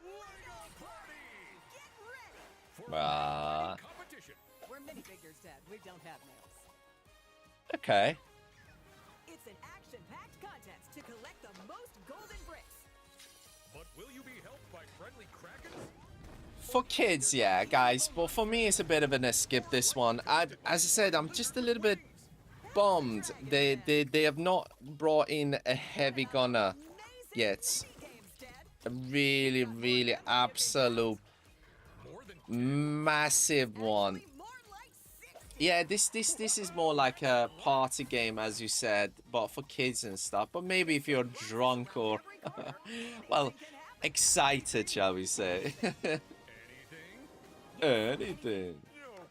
LEGO Party!
Get ready!
Ah.
Competition.
We're minifigures, Dad. We don't have nails.
Okay.
It's an action-packed contest to collect the most golden bricks.
But will you be helped by friendly krakens?
For kids, yeah, guys. But for me, it's a bit of a skip, this one. As I said, I'm just a little bit bummed. They have not brought in a heavy gunner yet. A really, really absolute massive one. Yeah, this is more like a party game, as you said, but for kids and stuff. But maybe if you're drunk or, well, excited, shall we say? Anything.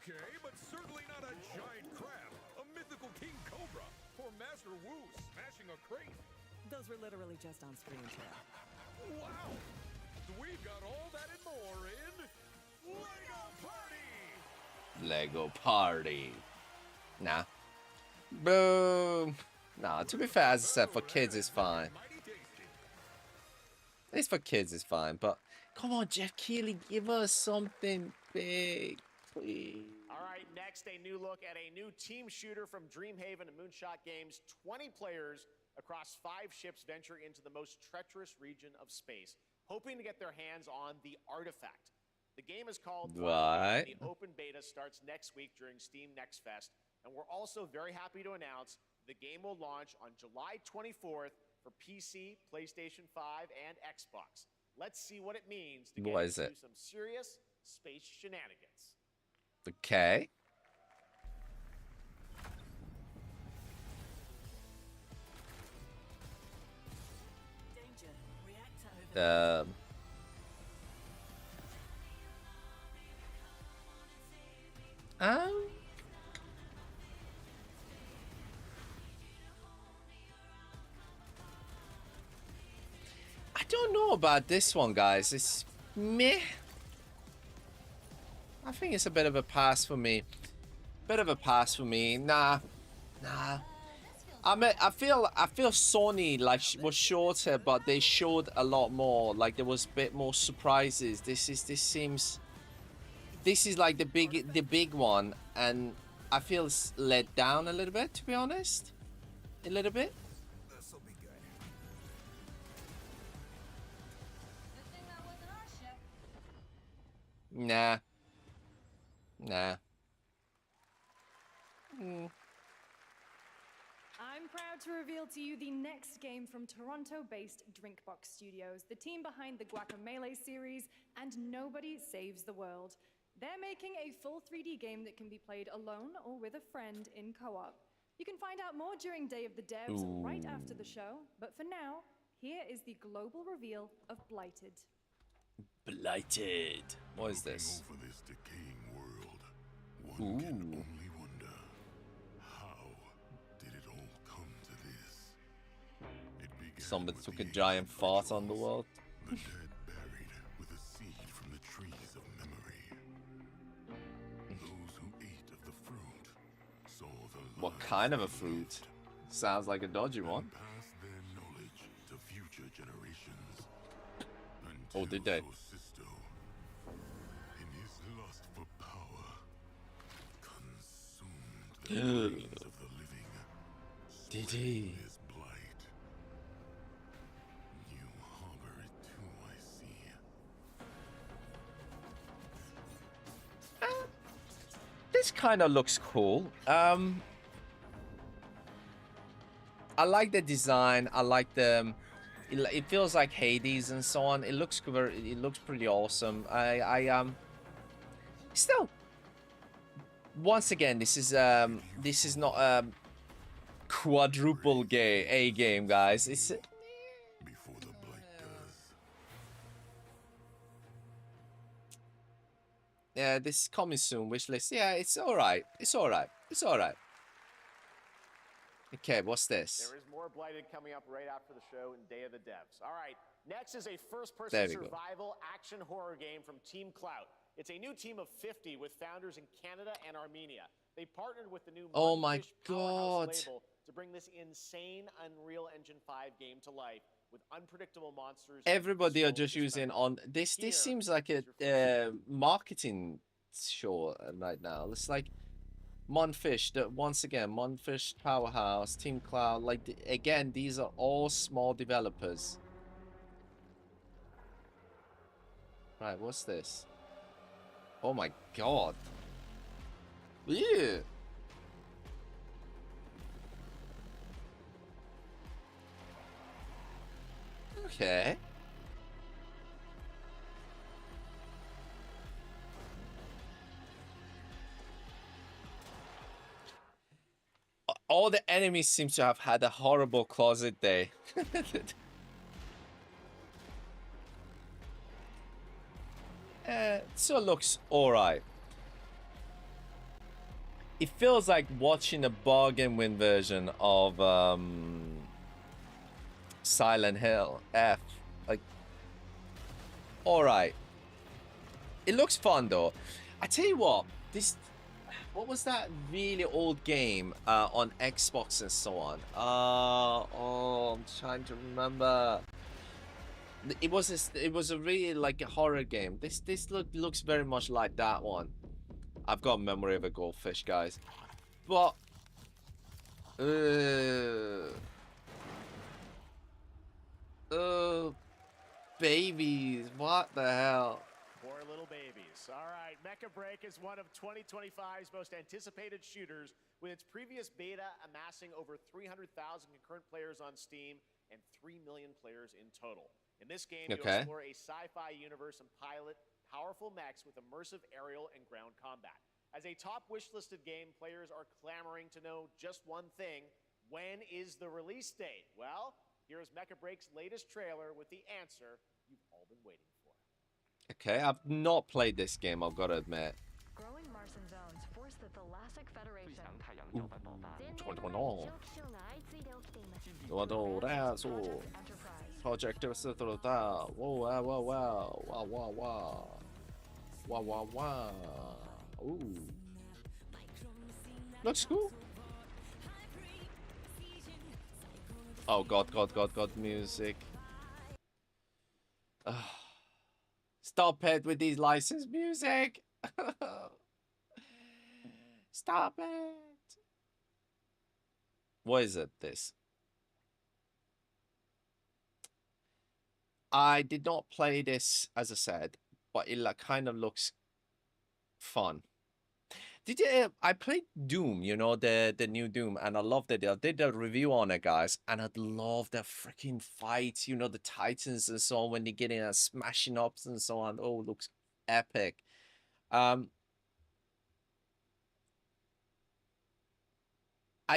Okay, but certainly not a giant crab, a mythical king cobra, or Master Wu smashing a crate.
Those were literally just on screen, Chad.
Wow! We've got all that and more in Lego Party!
Lego Party. Nah. Boom. Nah, to be fair, as I said, for kids it's fine. At least for kids it's fine, but come on, Geoff Keighley, give us something big, please.
All right, next, a new look at a new team shooter from Dreamhaven and Moonshot Games. 20 players across 5 ships venture into the most treacherous region of space, hoping to get their hands on the artifact. The game is called
Right.
The open beta starts next week during Steam Next Fest, and we're also very happy to announce the game will launch on July 24th for PC, PlayStation 5, and Xbox. Let's see what it means to get
What is
into
it?
some serious space shenanigans.
Okay.
Danger. Reactor over.
I don't know about this one, guys. It's meh. I think it's a bit of a pass for me. Bit of a pass for me. Nah. I mean, I feel Sony like was shorter, but they showed a lot more. Like there was a bit more surprises. This is like the big one, and I feel it's let down a little bit, to be honest. A little bit.
This'll be good.
Nah.
I'm proud to reveal to you the next game from Toronto-based Drinkbox Studios, the team behind the Guacamelee series and Nobody Saves the World. They're making a full 3D game that can be played alone or with a friend in co-op. You can find out more during Day of the Devs right after the show, but for now, here is the global reveal of Blighted.
Blighted. What is this?
Over this decaying world, one can only wonder, how did it all come to this? It began
Somebody
with
took
the
a giant
ancient
fart on the
rituals,
world.
the dead buried with a seed from the trees of memory. Those who ate of the fruit saw the
What kind of a fruit? Sounds like a dodgy one.
pass their knowledge to future generations.
Oh, did they?
Sisto, in his lust for power, consumed the brains of the living.
Did he?
His blight. You harbor it too, I see.
This kind of looks cool. I like the design. I like the. It feels like Hades and so on. It looks it looks pretty awesome. Still, once again, this is not a quadruple A game, guys. It's
Before the blight does.
yeah, this is coming soon. Wishlist. Yeah, it's all right. It's all right. It's all right. Okay, what's this?
There is more Blighted coming up right after the show in Day of the Devs. All right, next is a
There
first-person
we go.
survival action horror game from Team Clout. It's a new team of 50 with founders in Canada and Armenia. They partnered with the new
Oh my
Mudfish Powerhouse
God.
label to bring this insane Unreal Engine 5 game to life with unpredictable monsters. and
Everybody are
visual
just using
suspense.
on this.
Here
This seems like a marketing show right now. It's like Monfish, once again, Monfish, Powerhouse, Team Cloud. Like, again, these are all small developers. Right, what's this? Oh my god. Yeah. Okay. All the enemies seem to have had a horrible closet day. So it looks alright. It feels like watching a bargain win version of Silent Hill F. Like, alright. It looks fun though. I tell you what, what was that really old game on Xbox and so on? Oh, I'm trying to remember. It was a really like a horror game. This looks very much like that one. I've got a memory of a goldfish, guys. But babies, what the hell?
Poor little babies. All right, Mecha Break is one of 2025's most anticipated shooters, with its previous beta amassing over 300,000 concurrent players on Steam and 3 million players in total. In this game, you explore a sci-fi universe and pilot powerful mechs with immersive aerial and ground combat. As a top wishlisted game, players are clamoring to know just one thing: when is the release date? Well, here's Mecha Break's latest trailer with the answer you've all been waiting for.
Okay, I've not played this game, I've got to admit.
Growing Martian zones force the Thalassic Federation.
Project Whoa, wow, wow, wow, wow, wow, wow. Wow, wow, wow. Ooh. Looks cool. Oh god, music. Stop it with these licensed music. Stop it. What is it, this? I did not play this, as I said, but it like, kind of looks fun. Did you? I played Doom, you know, the new Doom, and I loved it. I did a review on it, guys, and I love the freaking fights. You know, the Titans and so on when they get in and smashing ups and so on. Oh, it looks epic. I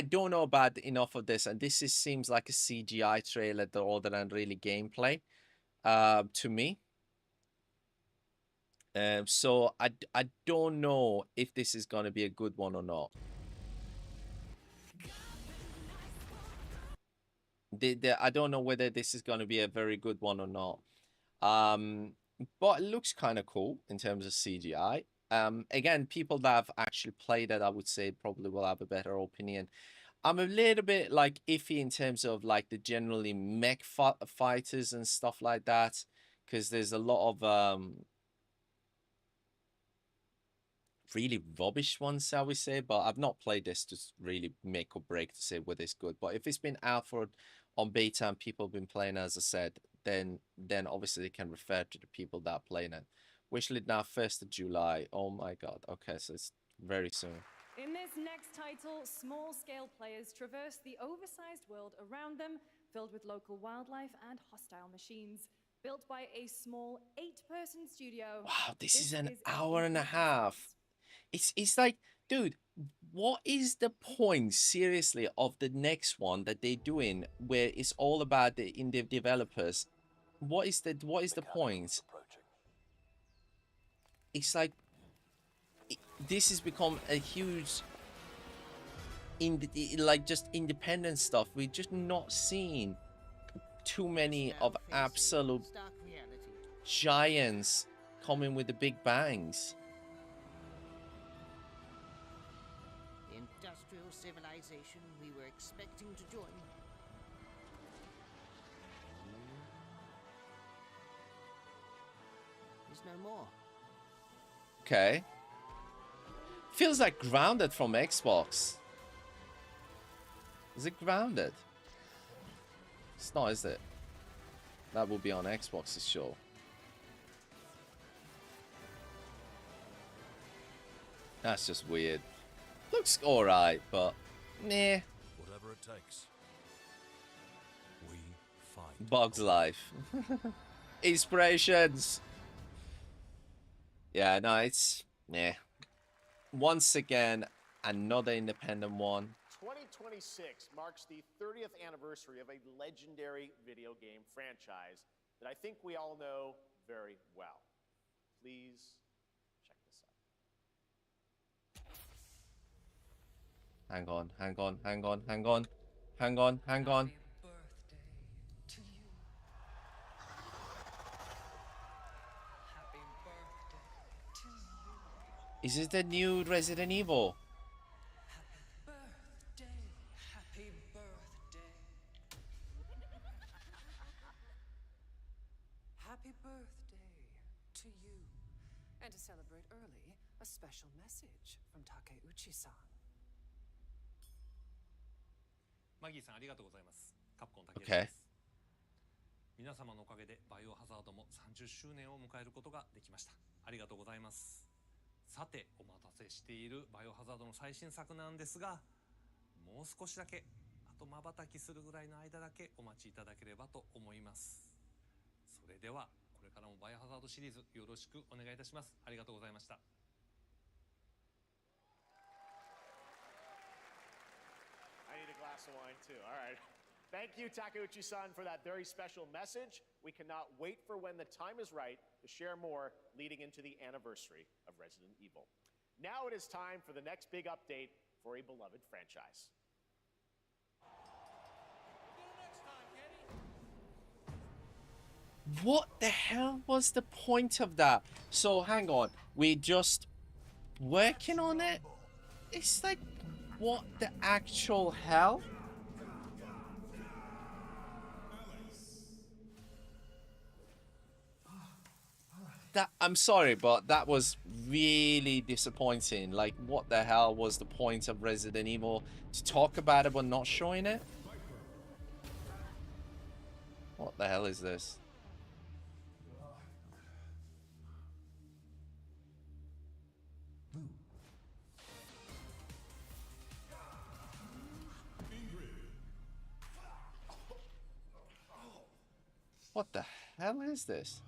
don't know about enough of this, and this seems like a CGI trailer rather than really gameplay, to me. So I don't know if this is going to be a good one or not. I don't know whether this is going to be a very good one or not. But it looks kind of cool in terms of CGI. Again, people that have actually played it, I would say probably will have a better opinion. I'm a little bit like iffy in terms of like the generally mech fighters and stuff like that, because there's a lot of really rubbish ones, I would say, but I've not played this to really make or break to say whether it's good. But if it's been out on beta and people have been playing, as I said, then obviously they can refer to the people that are playing it. Wishlit now 1st of July. Oh my god. Okay, so it's very soon.
In this next title, small-scale players traverse the oversized world around them, filled with local wildlife and hostile machines. Built by a small 8-person studio.
Wow, this is an hour and a half. It's like, dude, what is the point, seriously, of the next one that they're doing where it's all about the indie developers? What is the point? It's like this has become a huge like just independent stuff. We're just not seeing too many of absolute giants coming with the big bangs.
The industrial civilization we were expecting to join. There's no more.
Okay. feels like Grounded from Xbox. Is it Grounded? It's not, is it? That will be on Xbox, is sure. That's just weird. Looks alright, but meh.
Whatever it takes. We fight.
Bug's Life. Inspirations. Yeah, no, it's meh. Once again, another independent one.
2026 marks the 30th anniversary of a legendary video game franchise that I think we all know very well. Please check this out.
Hang on, hang on, hang on, hang on. Hang on, hang on. Is it the new Resident Evil?
Happy birthday. Happy birthday to you. And to celebrate early, a special message from Takeuchi-san.
マギーさんありがとうございます。カプコン竹内
Okay.
です。皆様のおかげでバイオハザードも30周年を迎えることができました。ありがとうございます。さてお待たせしているバイオハザードの最新作なんですが、もう少しだけ、あと瞬きするぐらいの間だけお待ちいただければと思います。それではこれからもバイオハザードシリーズよろしくお願いいたします。ありがとうございました。
I need a glass of wine too. All right. Thank you, Takeuchi-san, for that very special message. We cannot wait for when the time is right to share more leading into the anniversary of Resident Evil. Now it is time for the next big update for a beloved franchise.
What the hell was the point of that? So hang on, we're just working on it? It's like, what the actual hell? That, I'm sorry, but that was really disappointing. Like, what the hell was the point of Resident Evil? To talk about it but not showing it? What the hell is this? What the hell is this?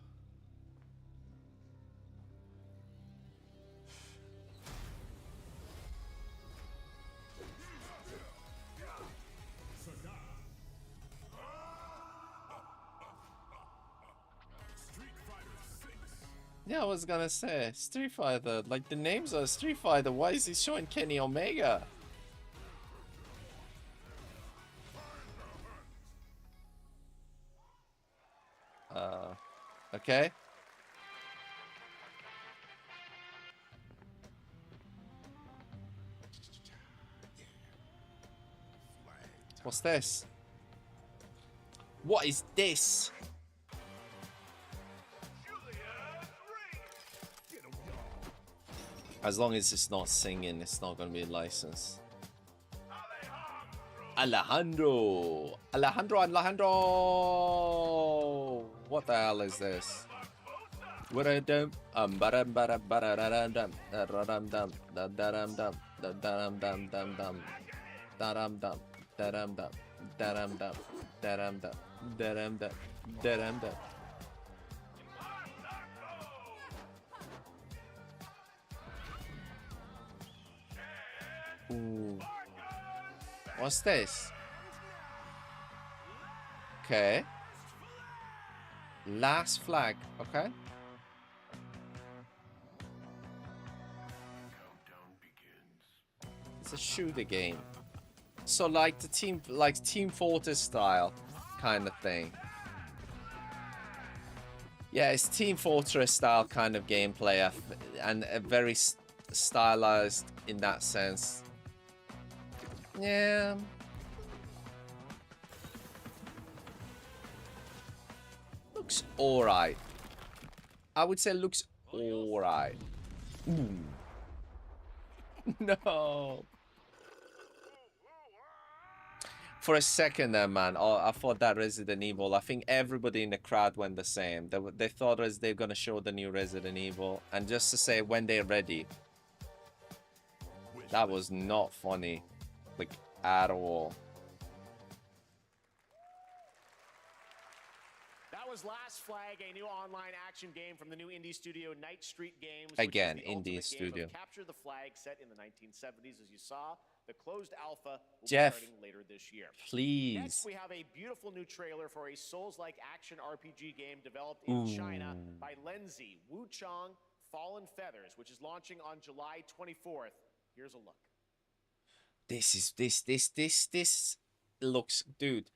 Yeah, I was gonna say Street Fighter. Like, the names are Street Fighter. Why is he showing Kenny Omega? Okay. What's this? What is this? As long as it's not singing, it's not gonna be licensed. Alejandro! Alejandro! What the hell is this? Ooh. What's this? Okay. Last flag, okay. It's a shooter game. So like the Team Fortress style kind of thing. Yeah, it's Team Fortress style kind of gameplay and very stylized in that sense. Yeah. Looks alright. I would say looks alright. No. For a second there, man, oh, I thought that Resident Evil. I think everybody in the crowd went the same. They thought as they're gonna show the new Resident Evil, and just to say when they're ready. That was not funny, like at all.
That was Last Flag, a new online action game from the new indie studio Night Street Games.
Again,
which is the
indie
ultimate
studio.
Game of Capture the Flag, set in the 1970s, as you saw. The closed alpha will
Jeff,
be starting later this year.
please.
Next, we have a beautiful new trailer for a Souls-like action RPG game developed in China by Lenzi, Wuchang, Fallen Feathers, which is launching on July 24th. Here's a look.
This looks, dude.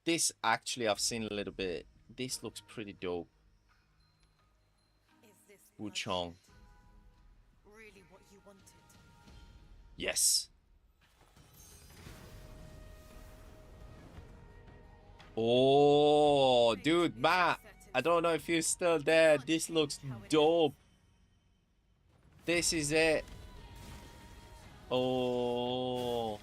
This actually, I've seen a little bit. This looks pretty dope. Wuchang.
Really what you wanted?
Yes. Oh, dude, Matt. I don't know if you're still there. This looks dope. This is it. Oh.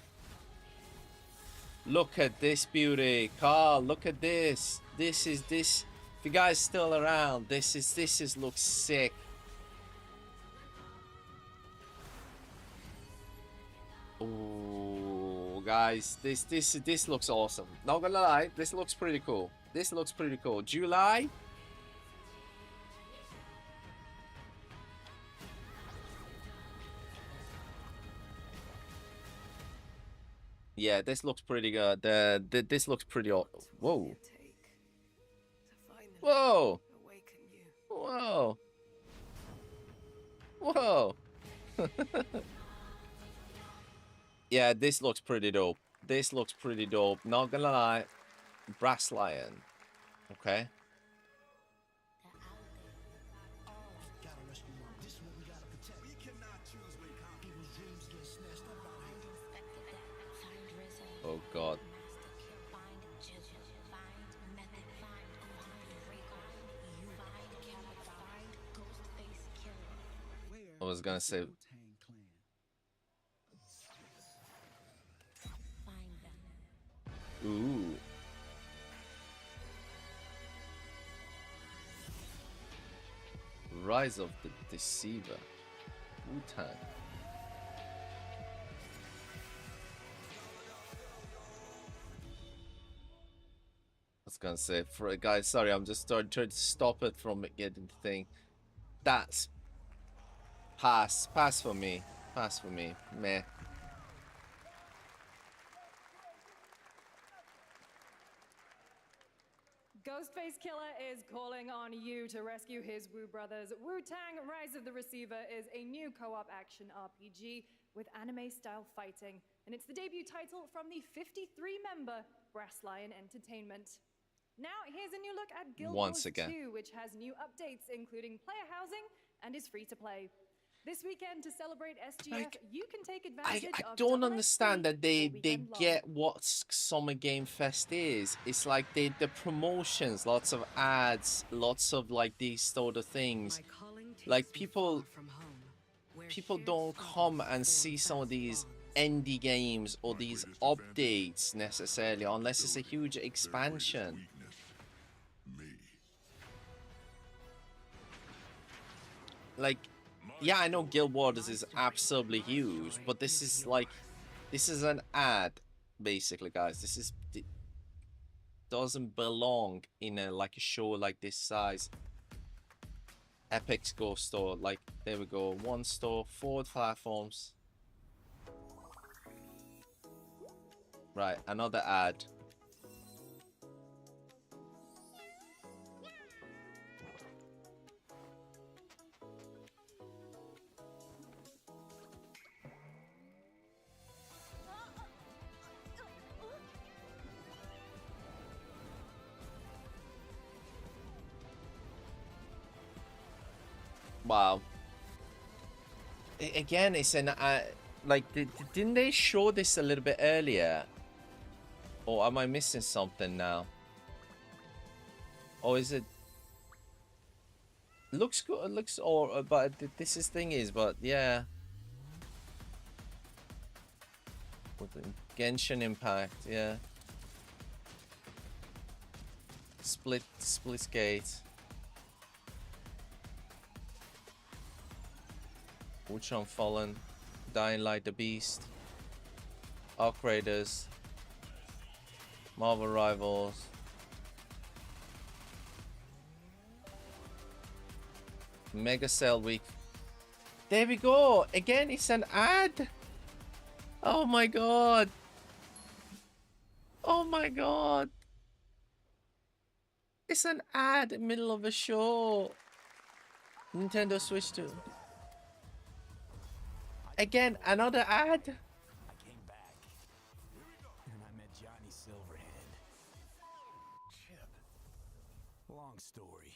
Look at this beauty. Carl, look at this. This. If you guys still around, this looks sick. Oh, guys, this looks awesome. Not gonna lie, this looks pretty cool. This looks pretty cool. July. Yeah, this looks pretty good. This looks pretty. Whoa. Whoa. Whoa. Whoa. Yeah, this looks pretty dope. This looks pretty dope. Not gonna lie. Brass Lion. Okay. Oh God. I was gonna say. Ooh. Rise of the Deceiver. Wu-Tang. I was gonna say, for guys, sorry, I'm just trying to stop it from getting the thing. That's pass for me, meh.
Ghostface Killer is calling on you to rescue his Wu brothers. Wu-Tang Rise of the Receiver is a new co-op action RPG with anime-style fighting, and it's the debut title from the 53-member Brass Lion Entertainment. Now, here's a new look at Guild Wars 2, which has new updates, including player housing, and is free to play. This weekend, to celebrate SGF, you can take advantage of...
I don't understand that they get what Summer Game Fest is. It's like the promotions, lots of ads, lots of like these sort of things. Like people don't come and see some of these indie games or these updates necessarily unless it's a huge expansion. Like, yeah, I know Guild Wars is absolutely huge, but this is like, this is an ad, basically, guys. This doesn't belong in a like a show like this size. Epic's Go store, like, there we go, one store, 4 platforms. Right, another ad. Wow. Again, it's an like, didn't they show this a little bit earlier? Or am I missing something now? Or is it? Looks good. It looks, or but this is thing is, but yeah. Genshin Impact, yeah. Splitgate. Ultron Fallen, Dying Light the Beast, Arc Raiders, Marvel Rivals. Mega Sale Week. There we go. Again, it's an ad. Oh my god. Oh my god. It's an ad in the middle of a show. Nintendo Switch 2. Again, another ad.
I came back, and I met Johnny Silverhand. Chip. Long story.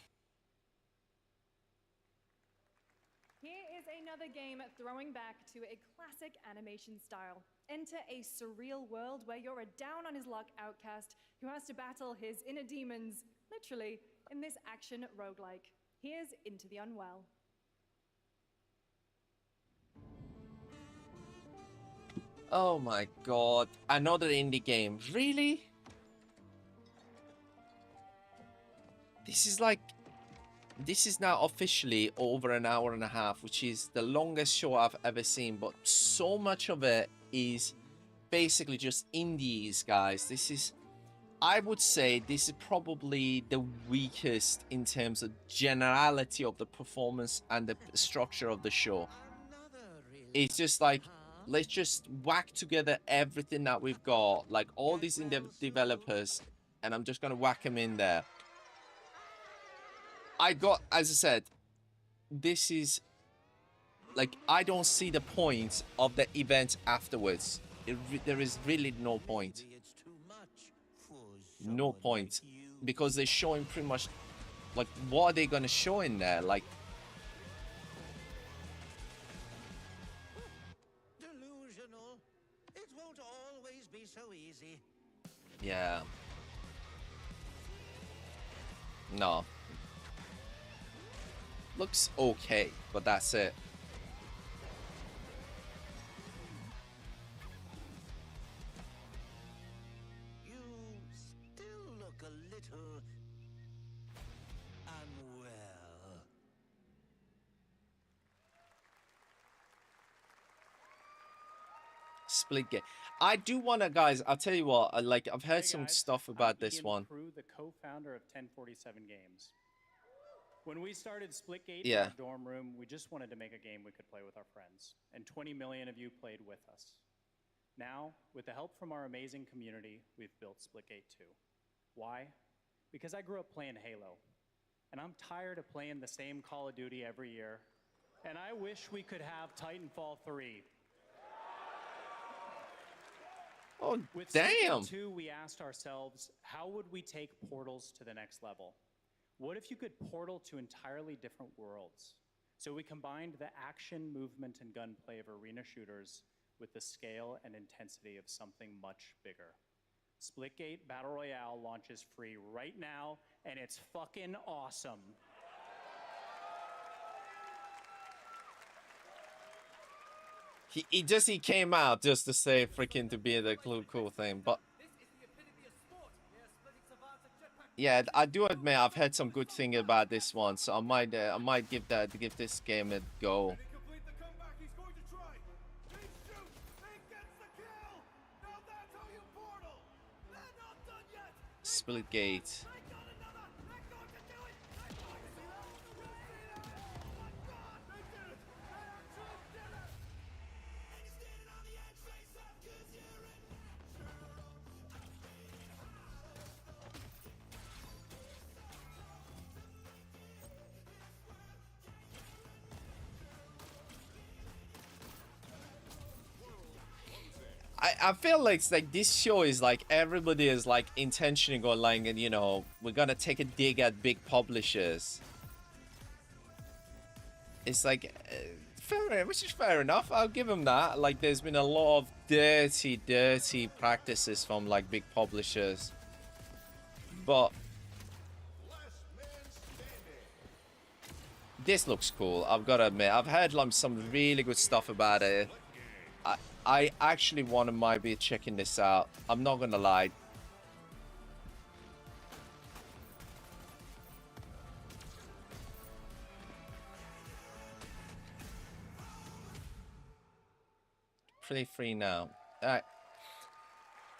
Here is another game throwing back to a classic animation style. Enter a surreal world where you're a down-on-his-luck outcast who has to battle his inner demons, literally, in this action roguelike. Here's Into the Unwell.
Oh my god. Another indie game. Really? This is like... This is now officially over an hour and a half, which is the longest show I've ever seen, but so much of it is basically just indies, guys. This is, I would say, this is probably the weakest in terms of generality of the performance and the structure of the show. It's just like, let's just whack together everything that we've got, like all these indie developers, and I'm just gonna whack them in there. As I said, this is like, I don't see the point of the event afterwards. There is really no point. No point. Because they're showing pretty much, like, what are they going to show in there? Like,
Delusional. It won't always be so easy.
yeah. No. Looks okay, but that's it.
You still look a little unwell.
Splitgate. I do want to, guys, I'll tell you what, like, I've heard some stuff about this one.
Crew, the co-founder of 1047 Games. When we started Splitgate
Yeah.
in our dorm room, we just wanted to make a game we could play with our friends. And 20 million of you played with us. Now, with the help from our amazing community, we've built Splitgate 2. Why? Because I grew up playing Halo. And I'm tired of playing the same Call of Duty every year. And I wish we could have Titanfall 3.
Oh,
With
damn.
Splitgate 2, we asked ourselves, how would we take Portals to the next level? What if you could portal to entirely different worlds? So we combined the action, movement, and gunplay of arena shooters with the scale and intensity of something much bigger. Splitgate Battle Royale launches free right now, and it's fucking awesome.
He came out just to say freaking to be the cool thing, but yeah, I do admit I've heard some good thing about this one, so I might give this game a go. Splitgate. I feel like it's like this show is like everybody is like intentionally going like, and you know, we're gonna take a dig at big publishers. It's like fair, which is fair enough. I'll give them that. Like, there's been a lot of dirty practices from like big publishers, but this looks cool. I've got to admit, I've heard like some really good stuff about it. I actually might be checking this out. I'm not gonna lie. Pretty free now. Alright.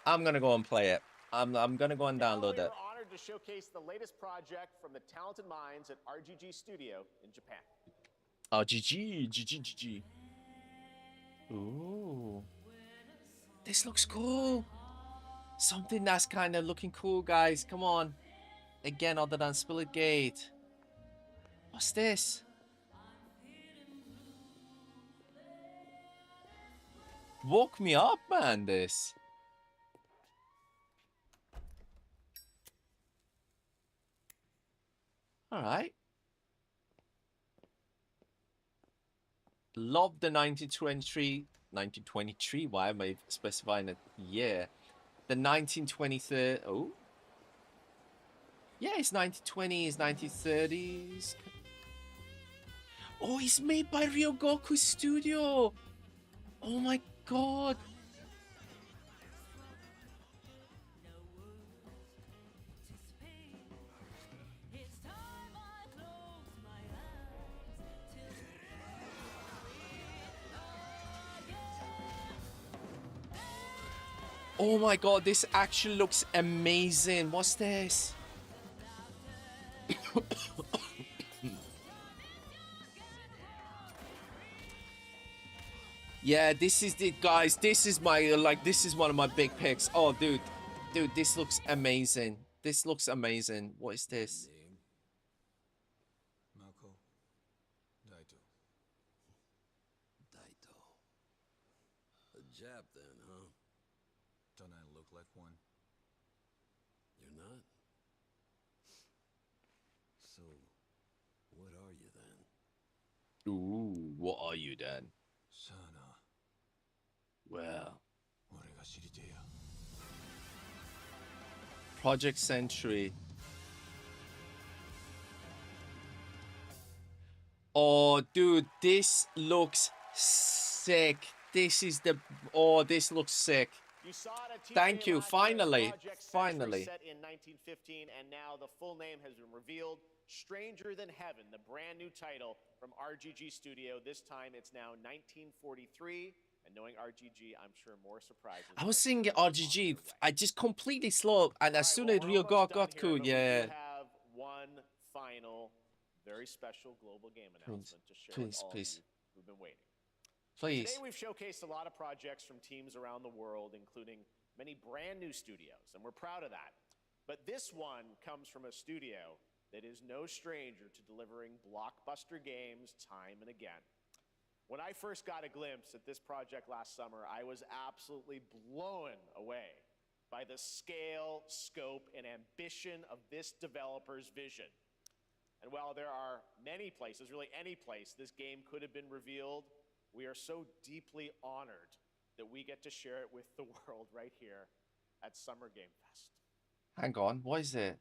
I'm gonna go and play it. I'm gonna go and download it.
We're honored to showcase the latest project from the talented minds at RGG Studio in Japan.
GG. Ooh. This looks cool. Something that's kind of looking cool, guys. Come on. Again, other than Split Gate. What's this? Woke me up, man, this. Alright. Love the 1923. Why am I specifying a year? The 1923. Oh. Yeah, it's 1920s, 1930s. Oh, it's made by Ryogoku Studio. Oh my god. Oh my god, this actually looks amazing. What's this? Yeah, this is it, guys. This is my, this is one of my big picks. Oh, dude, this looks amazing. This looks amazing. What is this?
Mako. Daito.
Daito. A Jap then, huh?
Don't I look like one?
You're not? So, what are you then?
Ooh, what are you then?
Sana.
Well. Project Century. Oh, dude, this looks sick. This is the... Oh, this looks sick. Thank you. Finally. Finally.
Set in 1915, and now the full name has been revealed. Stranger Than Heaven, the brand new title from RGG Studio. This time it's now 1943. And knowing RGG, I'm sure more surprises.
I was seeing RGG. I just completely slow. And as soon as Ryogoku got cool, yeah.
We have one final, very special global game announcement to share with all of you who've been waiting.
Please.
Today we've showcased a lot of projects from teams around the world, including many brand new studios, and we're proud of that. But this one comes from a studio that is no stranger to delivering blockbuster games time and again. When I first got a glimpse at this project last summer, I was absolutely blown away by the scale, scope, and ambition of this developer's vision. And while there are many places, really any place, this game could have been revealed, we are so deeply honored that we get to share it with the world right here at Summer Game Fest.
Hang on, what is it?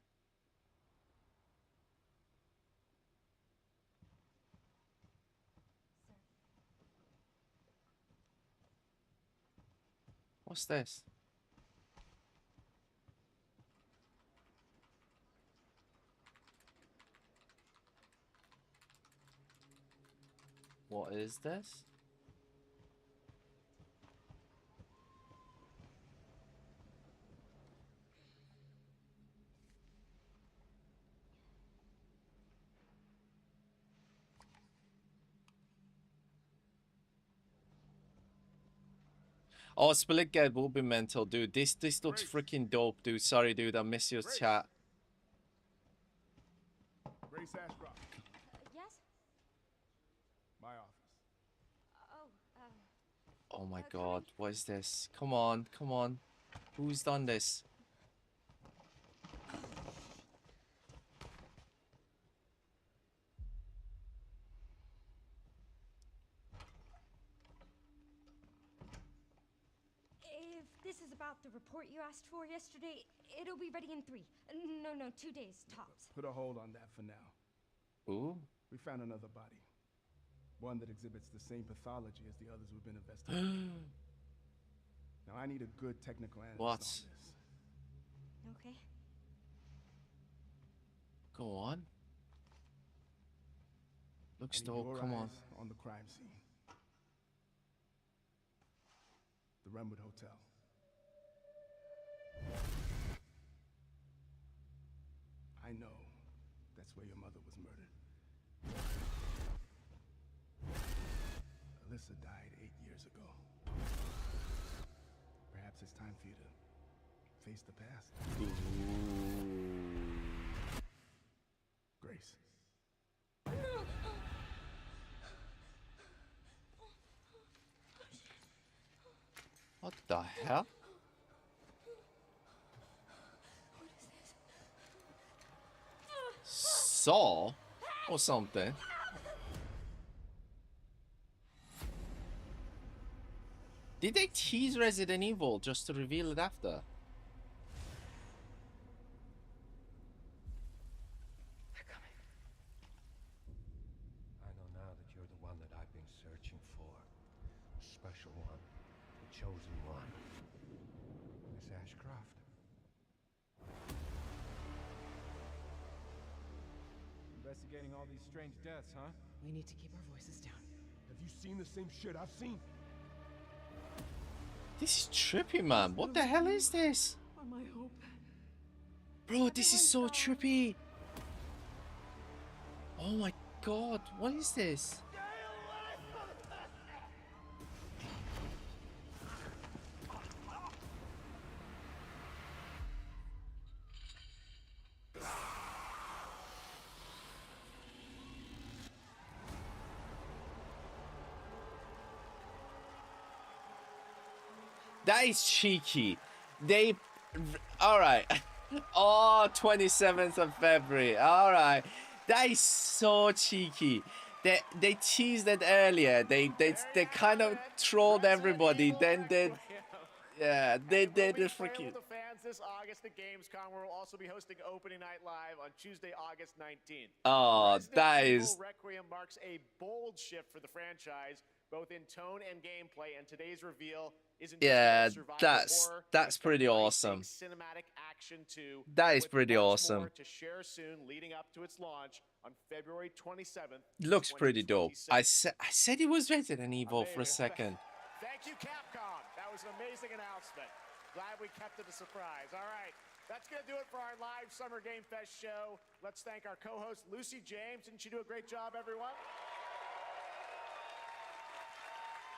What's this? What is this? Oh, Splitgate will be mental, dude. This looks freaking dope, dude. Sorry, dude. I miss your chat.
Grace Ashcroft.
Yes?
My office.
Oh my god, what is this? Come on, come on. Who's done this?
If this is about the report you asked for yesterday, it'll be ready in 3. No, 2 days tops.
Put a hold on that for now.
Ooh.
We found another body. One that exhibits the same pathology as the others we've been investigating. Now I need a good technical analyst
What?
on this.
Okay.
Go on. Looks
I need
dope.
your
Come on.
eyes on the crime scene. The Renwood Hotel. I know that's where your mother was murdered. Alyssa died 8 years ago. Perhaps it's time for you to face the past. Grace.
What the hell? Saw or something? Did they tease Resident Evil just to reveal it after?
I know now that you're the one that I've been searching for. The special one. The chosen one. Miss Ashcroft.
Investigating all these strange deaths, huh?
We need to keep our voices down.
Have you seen the same shit I've seen?
This is trippy, man. What the hell is this?
Are my hope.
Bro, this is so trippy. Oh my god, what is this? That is cheeky. They... Alright. Oh, 27th of February. Alright. That is so cheeky. They teased it earlier. They kind of trolled everybody. Then they... Yeah, they did the freaking...
With the fans this August at Gamescom, where we'll also be hosting Opening Night Live on Tuesday, August 19th.
Oh,
Resident
that
Evil
is...
Requiem marks a bold shift for the franchise, both in tone and gameplay, and today's reveal isn't
Yeah,
just survival horror,
that's pretty awesome.
cinematic action too.
That is
with
pretty
much
awesome.
more to share soon, leading up to its launch on February 27th.
Looks pretty dope. I said it was Resident Evil for a second.
Thank you, Capcom. That was an amazing announcement. Glad we kept it a surprise. All right, that's going to do it for our live Summer Game Fest show. Let's thank our co-host, Lucy James. Didn't she do a great job, everyone?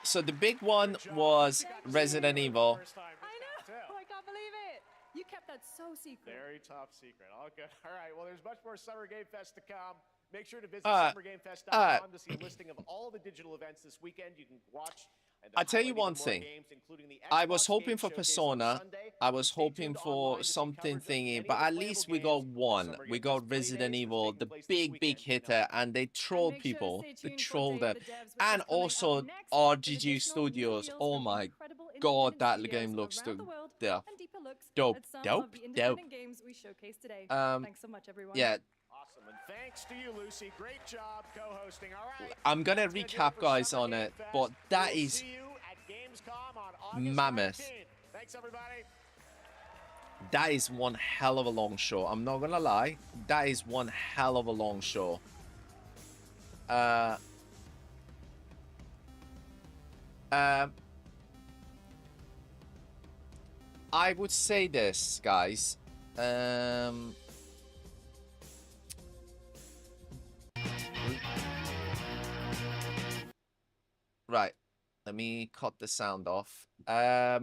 So the big one was Resident Evil.
I know. I can't believe it. You kept that so secret.
Very top secret. All good. All right. Well, there's much more Summer Game Fest to come. Make sure to visit summergamefest.com to see a listing of all the digital events this weekend. You can watch.
I'll tell you one thing. I was hoping for Persona. I was hoping for something thingy, but at least we got one. We got Resident Evil, the big hitter, and they trolled people. They trolled them. And also RGG Studios. Oh my god, that game looks dope. Dope.
Games we showcased today.
Thanks
so much, everyone.
Yeah.
Awesome. And thanks to you, Lucy. Great job co-hosting. All right.
I'm gonna recap, guys, on it, but that is mammoth.
Thanks, everybody.
That is one hell of a long show. I'm not gonna lie. That is one hell of a long show. I would say this, guys. Right. Let me cut the sound off. I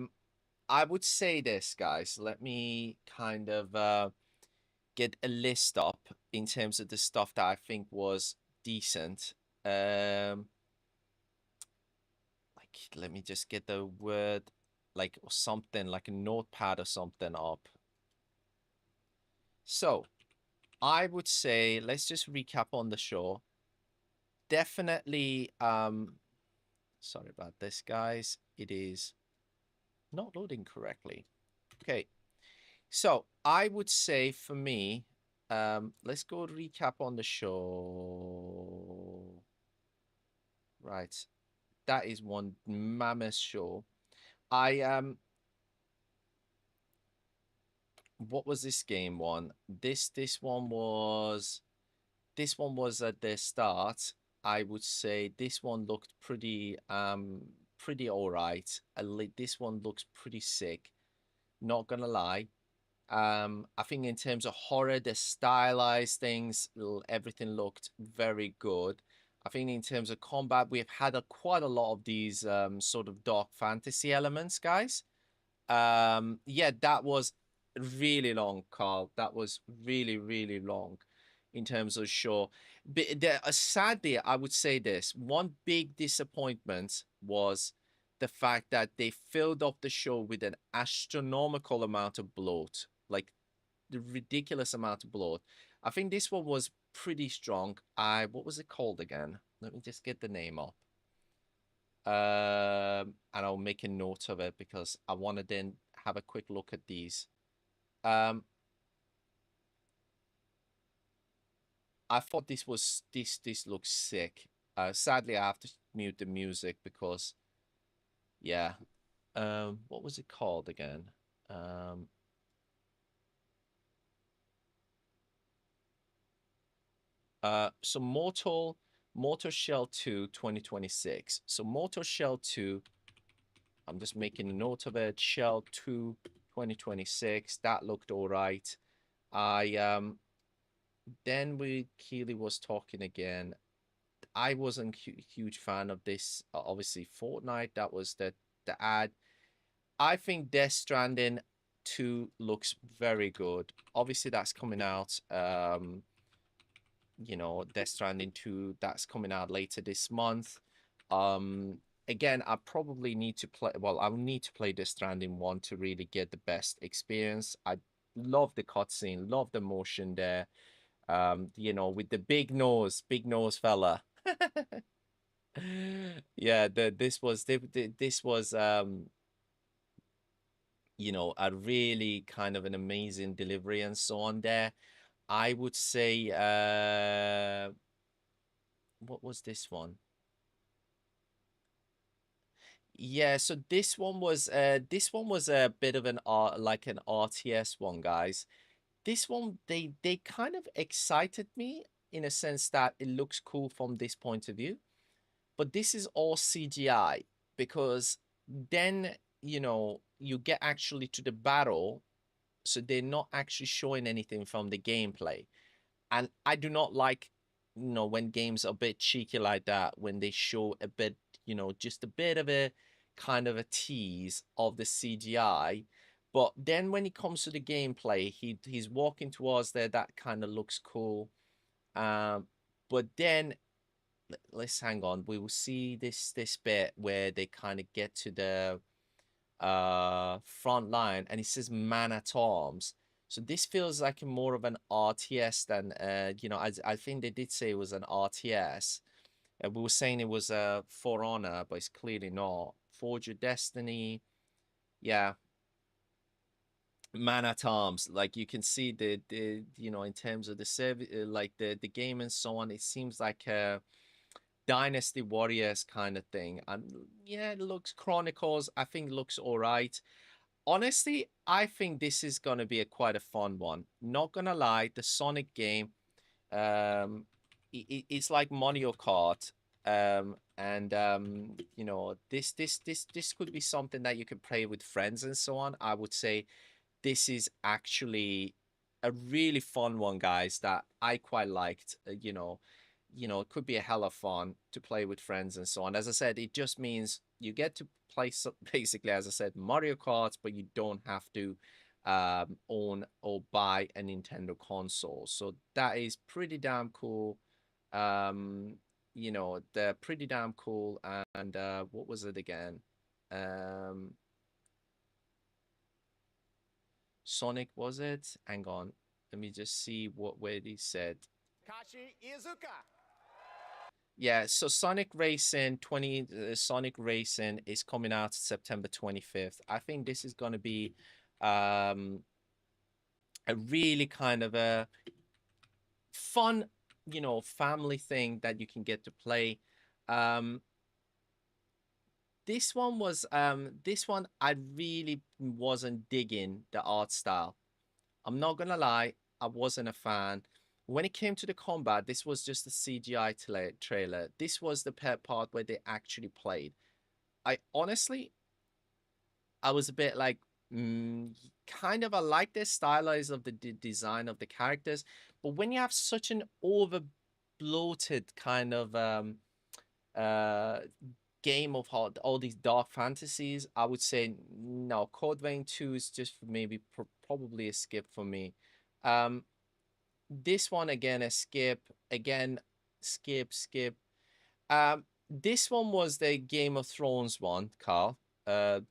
would say this, guys. Let me kind of get a list up in terms of the stuff that I think was decent. Like, let me just get the word, like, or something, like a notepad or something up. So, I would say, let's just recap on the show. Definitely, sorry about this, guys. It is not loading correctly. Okay. So I would say for me, let's go recap on the show. Right. That is one mammoth show. what was this game one? This one was at the start. I would say this one looked pretty all right. This one looks pretty sick. Not gonna lie. I think in terms of horror, the stylized things, everything looked very good. I think in terms of combat, we've had quite a lot of these sort of dark fantasy elements, guys. Yeah, that was really long, Carl. That was really, really long in terms of show. But sadly, I would say this. One big disappointment was the fact that they filled up the show with an astronomical amount of bloat, like the ridiculous amount of bloat. I think this one was pretty strong. What was it called again? Let me just get the name up. And I'll make a note of it because I want to then have a quick look at these. I thought this looks sick. Sadly, I have to mute the music because, yeah. What was it called again? So Mortal Shell 2 2026. So Mortal Shell 2, I'm just making a note of it. Shell 2 2026. That looked all right. Then Keighley was talking again. I wasn't a huge fan of this. Obviously, Fortnite, that was the ad. I think Death Stranding 2 looks very good. Obviously, that's coming out. You know, Death Stranding 2, that's coming out later this month. Again, I probably need to play. Well, I'll need to play Death Stranding 1 to really get the best experience. I love the cutscene, love the motion there. You know, with the big nose fella. Yeah, this was you know, a really kind of an amazing delivery and so on there. I would say what was this one? Yeah, so this one was a bit of an like an RTS one, guys. This one, they kind of excited me in a sense that it looks cool from this point of view, but this is all CGI because then, you know, you get actually to the battle, so they're not actually showing anything from the gameplay. And I do not like, you know, when games are a bit cheeky like that, when they show a bit, you know, just a bit of a kind of a tease of the CGI. But then when it comes to the gameplay, he's walking towards there. That kind of looks cool. But then let's hang on. We will see this bit where they kind of get to the front line, and it says man at arms. So this feels like more of an RTS than you know. I think they did say it was an RTS. We were saying it was a For Honor, but it's clearly not. Forge Your Destiny, yeah. Man at arms, like you can see the you know, in terms of the service, like the game and so on, it seems like a Dynasty Warriors kind of thing. And yeah, it looks Chronicles. I think it looks all right. Honestly, I think this is gonna be quite a fun one. Not gonna lie, the Sonic game, it's like Mario Kart, you know, this could be something that you can play with friends and so on. I would say this is actually a really fun one, guys, that I quite liked. You know, it could be a hell of fun to play with friends and so on. As I said, it just means you get to play basically, as I said, Mario Kart, but you don't have to own or buy a Nintendo console. So that is pretty damn cool. You know, they're pretty damn cool. And what was it again? Sonic, was it? Hang on. Let me just see where he said.
Kashi Iizuka.
Yeah, so Sonic Racing Sonic Racing is coming out September 25th. I think this is going to be a really kind of a fun, you know, family thing that you can get to play. This one I really wasn't digging the art style. I'm not gonna lie, I wasn't a fan. When it came to the combat, this was just a CGI trailer. This was the part where they actually played. I honestly, I was a bit like, kind of, I like the stylize of the design of the characters, but when you have such an over bloated kind of game of all these dark fantasies, I would say no. Code Vein 2 is just maybe probably a skip for me. This one again, a skip. Again, skip. This one was the Game of Thrones one, Carl.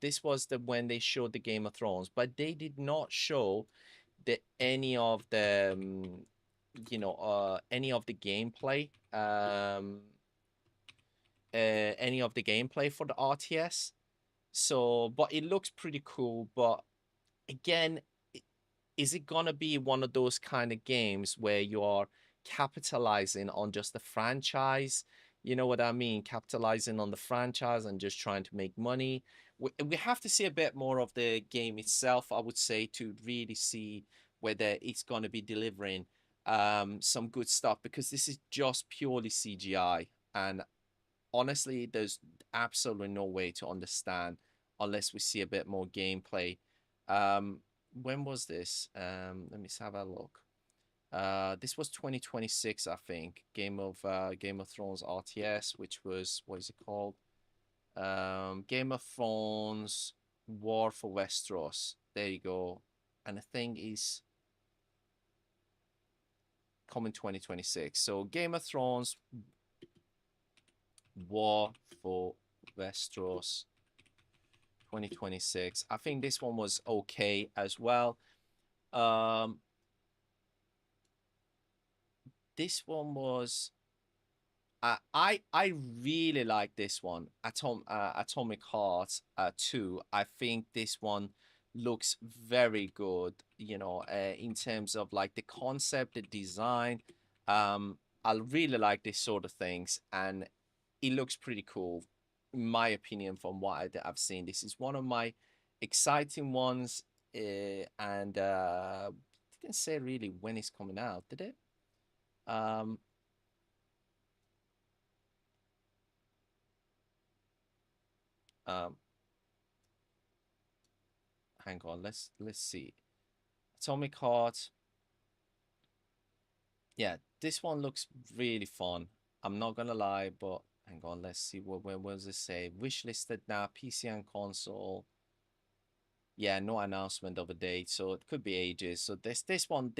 This was the when they showed the Game of Thrones, but they did not show any of the any of the gameplay. Any of the gameplay for the RTS. So, but it looks pretty cool. But again, is it gonna be one of those kind of games where you are capitalizing on just the franchise? You know what I mean? Capitalizing on the franchise and just trying to make money. We have to see a bit more of the game itself, I would say, to really see whether it's going to be delivering some good stuff, because this is just purely CGI. And honestly, there's absolutely no way to understand unless we see a bit more gameplay. When was this? Let me have a look. This was 2026, I think. Game of Thrones RTS, which was, what is it called? Game of Thrones War for Westeros. There you go. And the thing is coming 2026. So Game of Thrones War for Westeros 2026. I think this one was okay as well. This one was I really like this one. Atomic Heart 2. I think this one looks very good, you know, in terms of like the concept, the design. I really like this sort of things, and it looks pretty cool, in my opinion, from what I've seen. This is one of my exciting ones, and didn't say really when it's coming out, did it? Hang on, let's see. Atomic Heart. Yeah, this one looks really fun. I'm not gonna lie, but hang on, let's see what does it say? Wishlisted now, PC and console. Yeah, no announcement of a date, so it could be ages. So this one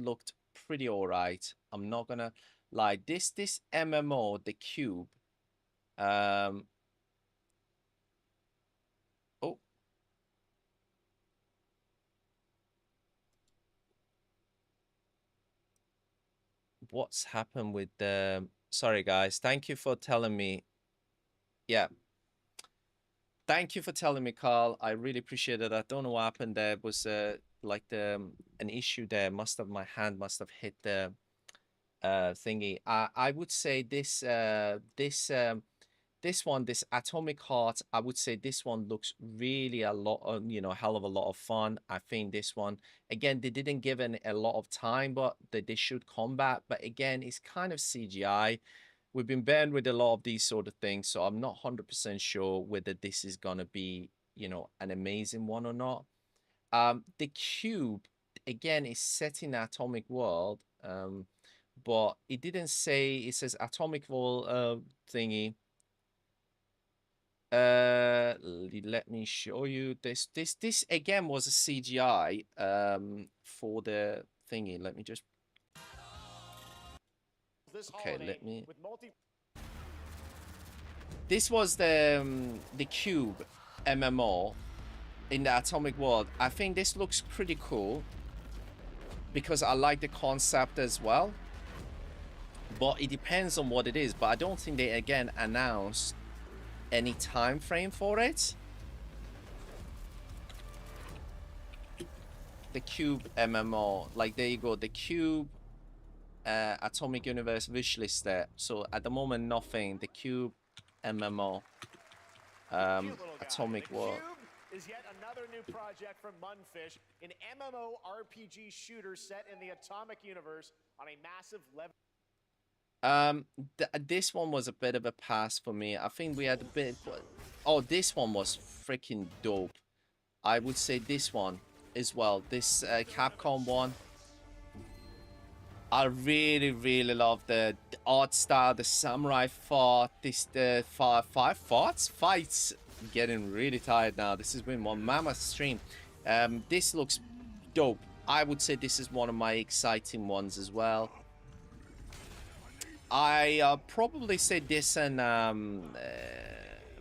looked pretty alright. I'm not gonna lie. This MMO, the Cube. Oh. What's happened with the... Sorry, guys. Thank you for telling me. Yeah. Thank you for telling me, Carl. I really appreciate it. I don't know what happened there. It was like an issue there. My hand must have hit the thingy. I would say this one, this Atomic Heart, I would say this one looks really a lot of, you know, hell of a lot of fun. I think this one, again, they didn't give it a lot of time, but they should combat. But again, it's kind of CGI. We've been banned with a lot of these sort of things, so I'm not 100% sure whether this is going to be, you know, an amazing one or not. The Cube, again, is set in Atomic World, but it didn't say, it says Atomic World thingy. Let me show you this. This again was a CGI for the thingy. Let me just... Okay, let me... This was the Cube MMO in the Atomic World. I think this looks pretty cool because I like the concept as well. But it depends on what it is. But I don't think they again announced any time frame for it. The Cube MMO, like there you go, the Cube Atomic Universe wishlist there. So at the moment, nothing. The Cube MMO, Atomic World.
Is yet another new project from Munfish, an MMORPG shooter set in the Atomic universe on a massive level.
This one was a bit of a pass for me. I think we had a bit. Oh, this one was freaking dope. I would say this one as well. This Capcom one. I really love the art style, the samurai fight. The fights. I'm getting really tired now. This has been one mammoth stream. This looks dope. I would say this is one of my exciting ones as well. I probably say this and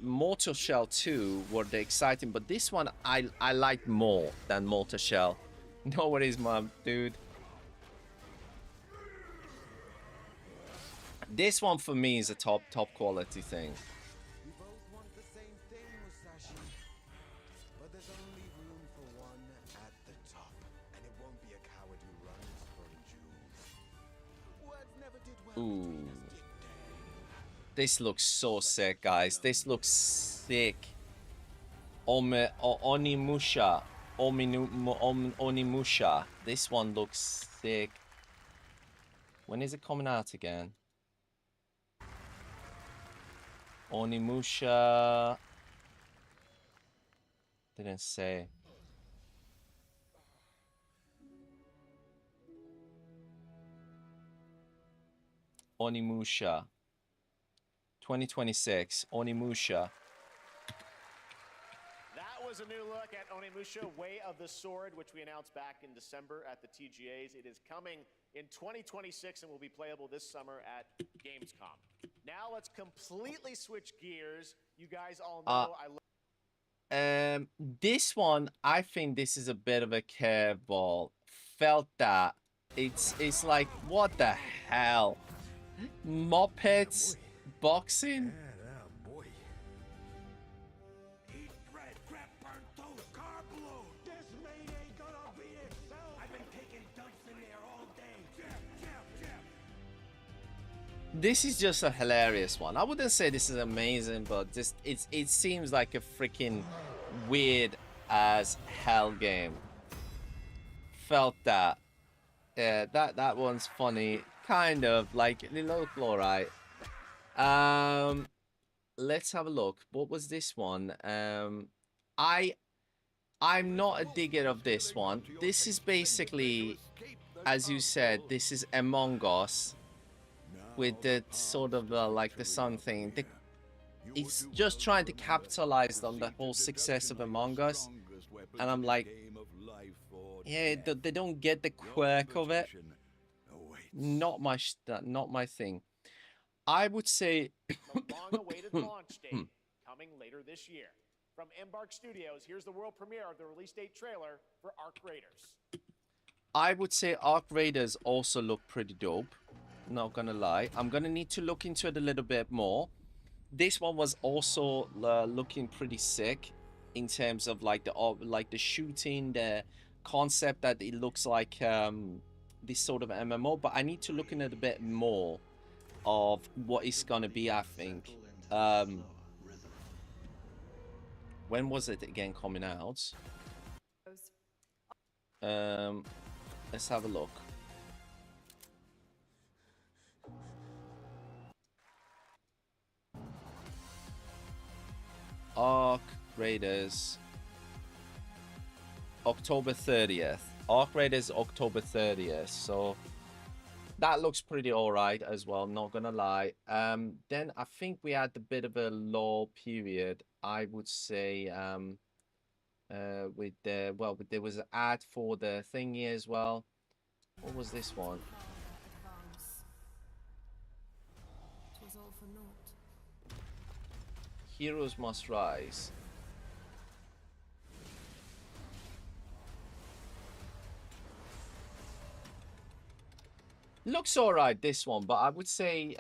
Mortal Shell 2 were the exciting, but this one I like more than Mortal Shell. No worries, mom, dude. This one for me is a top quality thing.
We both want the same thing, Musashi. But there's only room for one at the top. And it won't be a coward who runs from jewels. Words never did well.
Ooh. This looks so sick, guys. This looks sick. Onimusha. Onimusha. This one looks sick. When is it coming out again? Onimusha. Didn't say. Onimusha. 2026. Onimusha.
That was a new look at Onimusha, Way of the Sword, which we announced back in December at the TGAs. It is coming in 2026 and will be playable this summer at Gamescom. Now let's completely switch gears. You guys all know I love.
This one, I think this is a bit of a curveball. Felt that. It's like, what the hell? Muppets boxing?
boy. Eat bread, crap, burnt toast, carb load. This mate ain't gonna beat itself. I've been taking dumps in there all day. Jeff.
This is just a hilarious one. I wouldn't say this is amazing, but just it seems like a freaking weird as hell game. Felt that. Yeah, that one's funny. Kind of like it looked alright. Let's have a look. What was this one? I'm not a digger of this one. This is basically, as you said, this is Among Us with the sort of like the sun thing. It's just trying to capitalize on the whole success of Among Us, and I'm like, yeah, they don't get the quirk of it. Not my thing. I would say
The long-awaited launch date coming later this year. From Embark Studios, here's the world premiere of the release date trailer for Arc Raiders.
I would say Arc Raiders also look pretty dope. Not gonna lie. I'm gonna need to look into it a little bit more. This one was also looking pretty sick in terms of like the shooting, the concept that it looks like this sort of MMO. But I need to look in it a bit more of what it's gonna be. I think. When was it again coming out? Let's have a look. Arc Raiders, October 30th. Arc Raiders, October 30th. So that looks pretty alright as well, not gonna lie. Then I think we had a bit of a lull period. I would say with the there was an ad for the thingy as well. What was this one? Heroes Must Rise. Looks alright, this one, but I would say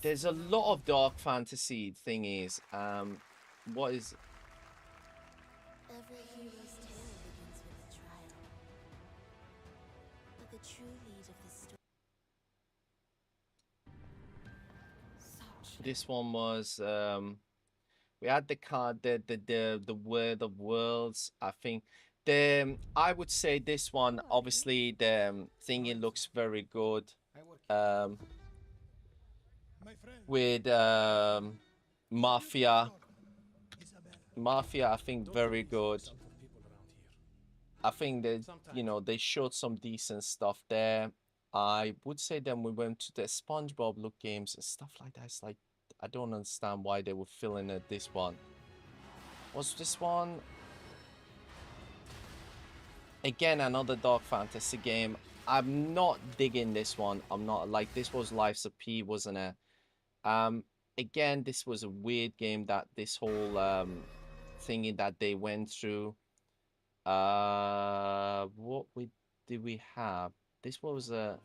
there's a lot of dark fantasy thingies. What is?
Every hero's tale begins with a trial. But the true lead of the story.
Such
This one was we had the card, the Word of Worlds. I think I would say this one, obviously the thingy looks very good. With Mafia, I think very good. I think that, you know, they showed some decent stuff there. I would say then we went to the SpongeBob look games and stuff like that. It's like, I don't understand why they were filling it. This one was this one again, another dark fantasy game. I'm not digging this one. I'm not, like, this was Lives of P, wasn't it? Again, this was a weird game, that this whole thingy that they went through. What did we have? This was the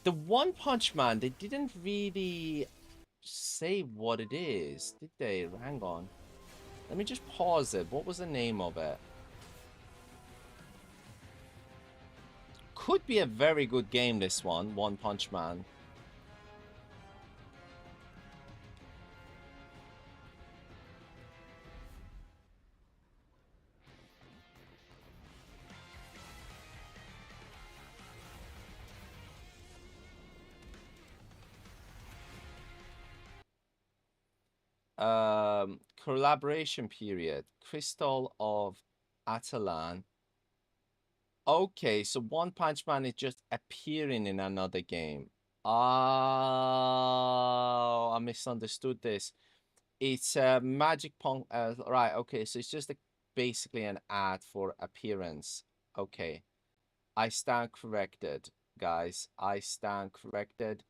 One Punch Man. They didn't really say what it is, did they? Hang on, let me just pause it. What was the name of it? Could be a very good game, this one, One Punch Man. Collaboration period. Crystal of Atalan. Okay, so One Punch Man is just appearing in another game. Oh, I misunderstood this. It's a Magic Punk. Right, okay, so it's just basically an ad for appearance. Okay, I stand corrected, guys. I stand corrected.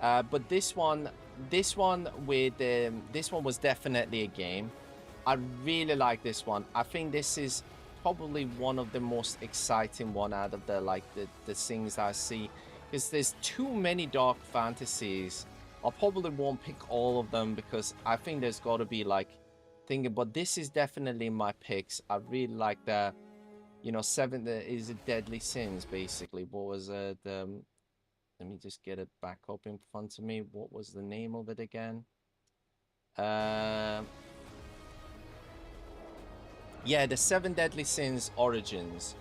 But this one with this one was definitely a game. I really like this one. I think this is probably one of the most exciting one out of the the things I see, because there's too many dark fantasies. I probably won't pick all of them because I think there's got to be like thinking, but this is definitely my picks. I really like the, you know, is it Deadly Sins basically. What was it? Let me just get it back up in front of me. What was the name of it again? Yeah, the 7 Deadly Sins Origins.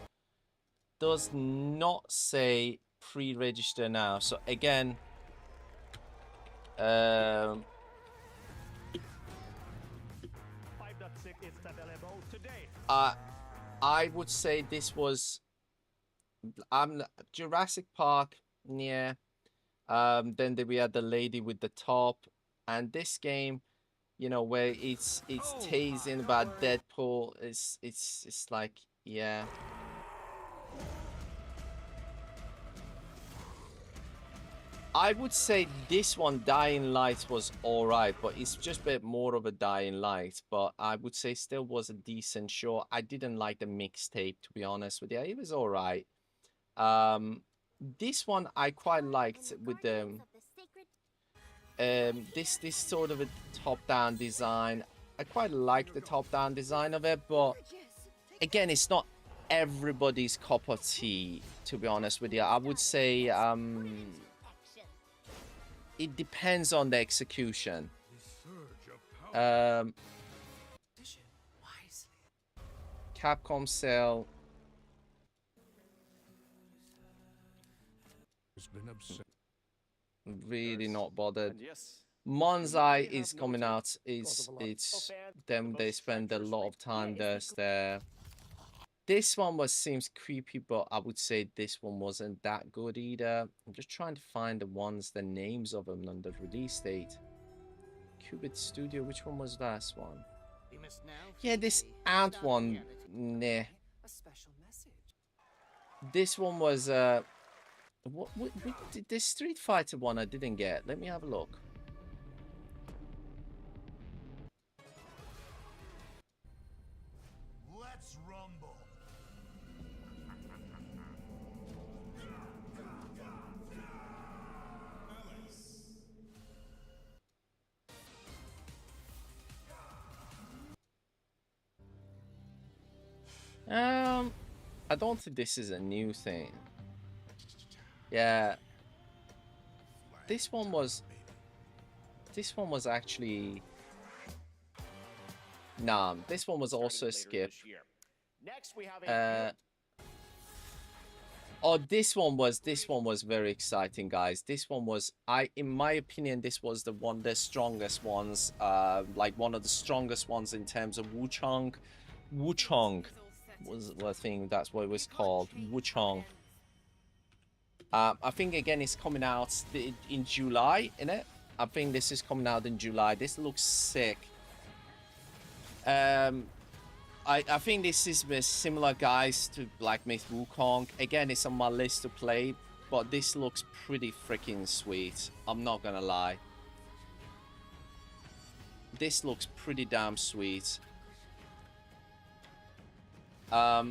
Does not say pre-register now. So again, I would say this was Jurassic Park. Yeah. Then we had the lady with the top, and this game, you know, where it's tasing about Deadpool. It's like, yeah. I would say this one, Dying Light, was alright, but it's just a bit more of a Dying Light. But I would say still was a decent show. I didn't like the mixtape, to be honest with you. It was alright. This one I quite liked with the this sort of a top-down design. I quite like the top-down design of it, but again, it's not everybody's cup of tea, to be honest with you. I would say it depends on the execution. Capcom Cell. Really not bothered. Monzai is coming out. It's them. They spend a lot of time there. This one seems creepy, but I would say this one wasn't that good either. I'm just trying to find the names of them on the release date. Qubit Studio. Which one was last one? Yeah, this Ant one. Nah. This one was what this Street Fighter one I didn't get. Let me have a look.
Let's rumble.
I don't think this is a new thing. Yeah. This one was This one was actually... Nah, this one was also a skip.
Next, we have
Oh, this one was very exciting, guys. This one was, in my opinion, this was the strongest ones. Like one of the strongest ones in terms of Wuchang. Wuchang was, I think that's what it was called. Wuchang. I think again it's coming out in July, innit? I think this is coming out in July. This looks sick. I think this is similar, guys, to Black Myth Wukong. Again, it's on my list to play, but this looks pretty freaking sweet. I'm not gonna lie. This looks pretty damn sweet. But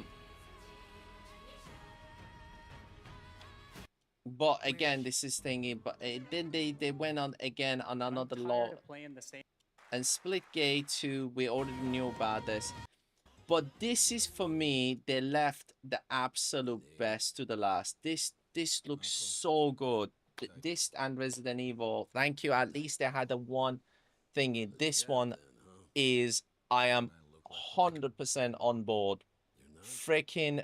again, this is thingy. But then they went on again on another law. And Splitgate 2, we already knew about this. But this is, for me, they left the absolute best to the last. This looks so good. This and Resident Evil, thank you. At least they had the one thingy. This one is, I am 100% on board. Freaking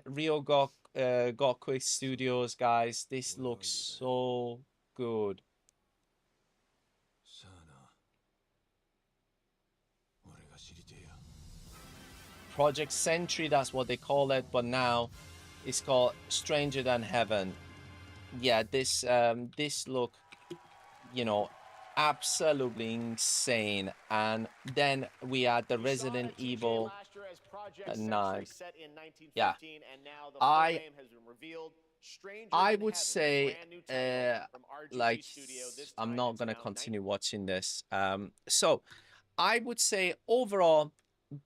Gokui Studios, guys. This looks so good. Project Sentry, that's what they call it, but now it's called Stranger Than Heaven. Yeah, this look, you know, absolutely insane. And then we had the Resident Evil 9. Yeah, I would say, like, I'm not gonna continue watching this. So I would say overall,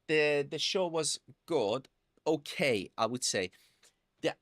the show was good, okay. I would say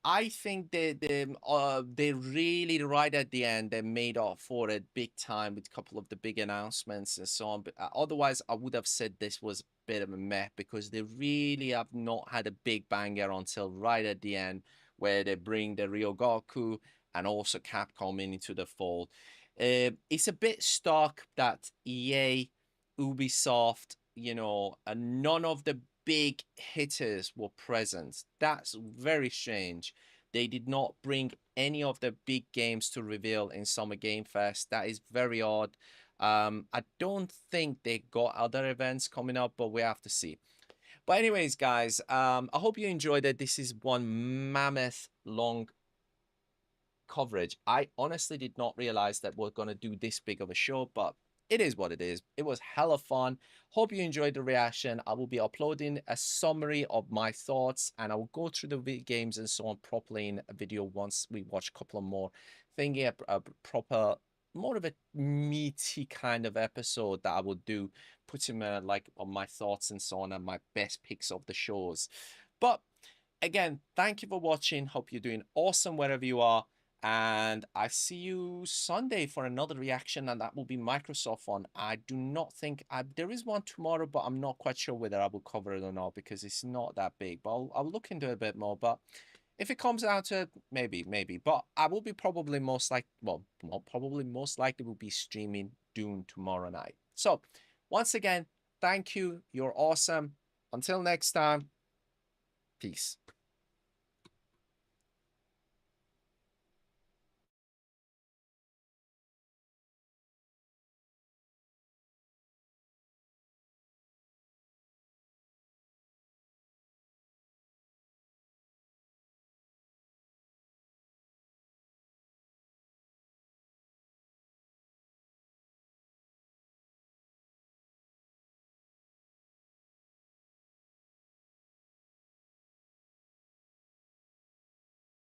I think they really, right at the end, they made up for it big time with a couple of the big announcements and so on. But otherwise, I would have said this was a bit of a meh, because they really have not had a big banger until right at the end, where they bring the Ryogoku and also Capcom into the fold. It's a bit stuck that EA, Ubisoft, you know, and none of the big hitters were present. That's very strange. They did not bring any of the big games to reveal in Summer Game Fest. That is very odd. I don't think they got other events coming up, but we have to see. But anyways, guys, I hope you enjoyed it. This is one mammoth long coverage. I honestly did not realize that we're going to do this big of a show, but it is what it is. It was hella fun. Hope you enjoyed the reaction. I will be uploading a summary of my thoughts, and I will go through the games and so on properly in a video once we watch a couple of more. Thinking a proper, more of a meaty kind of episode that I will do, putting like on my thoughts and so on, and my best picks of the shows. But again, thank you for watching. Hope you're doing awesome wherever you are. And I see you Sunday for another reaction, and that will be Microsoft one. I do not think there is one tomorrow, but I'm not quite sure whether I will cover it or not, because it's not that big. But I'll look into it a bit more. But if it comes out to maybe. But I will be probably most likely, well, not probably, most likely will be streaming Dune tomorrow night. So once again, thank you. You're awesome. Until next time, peace.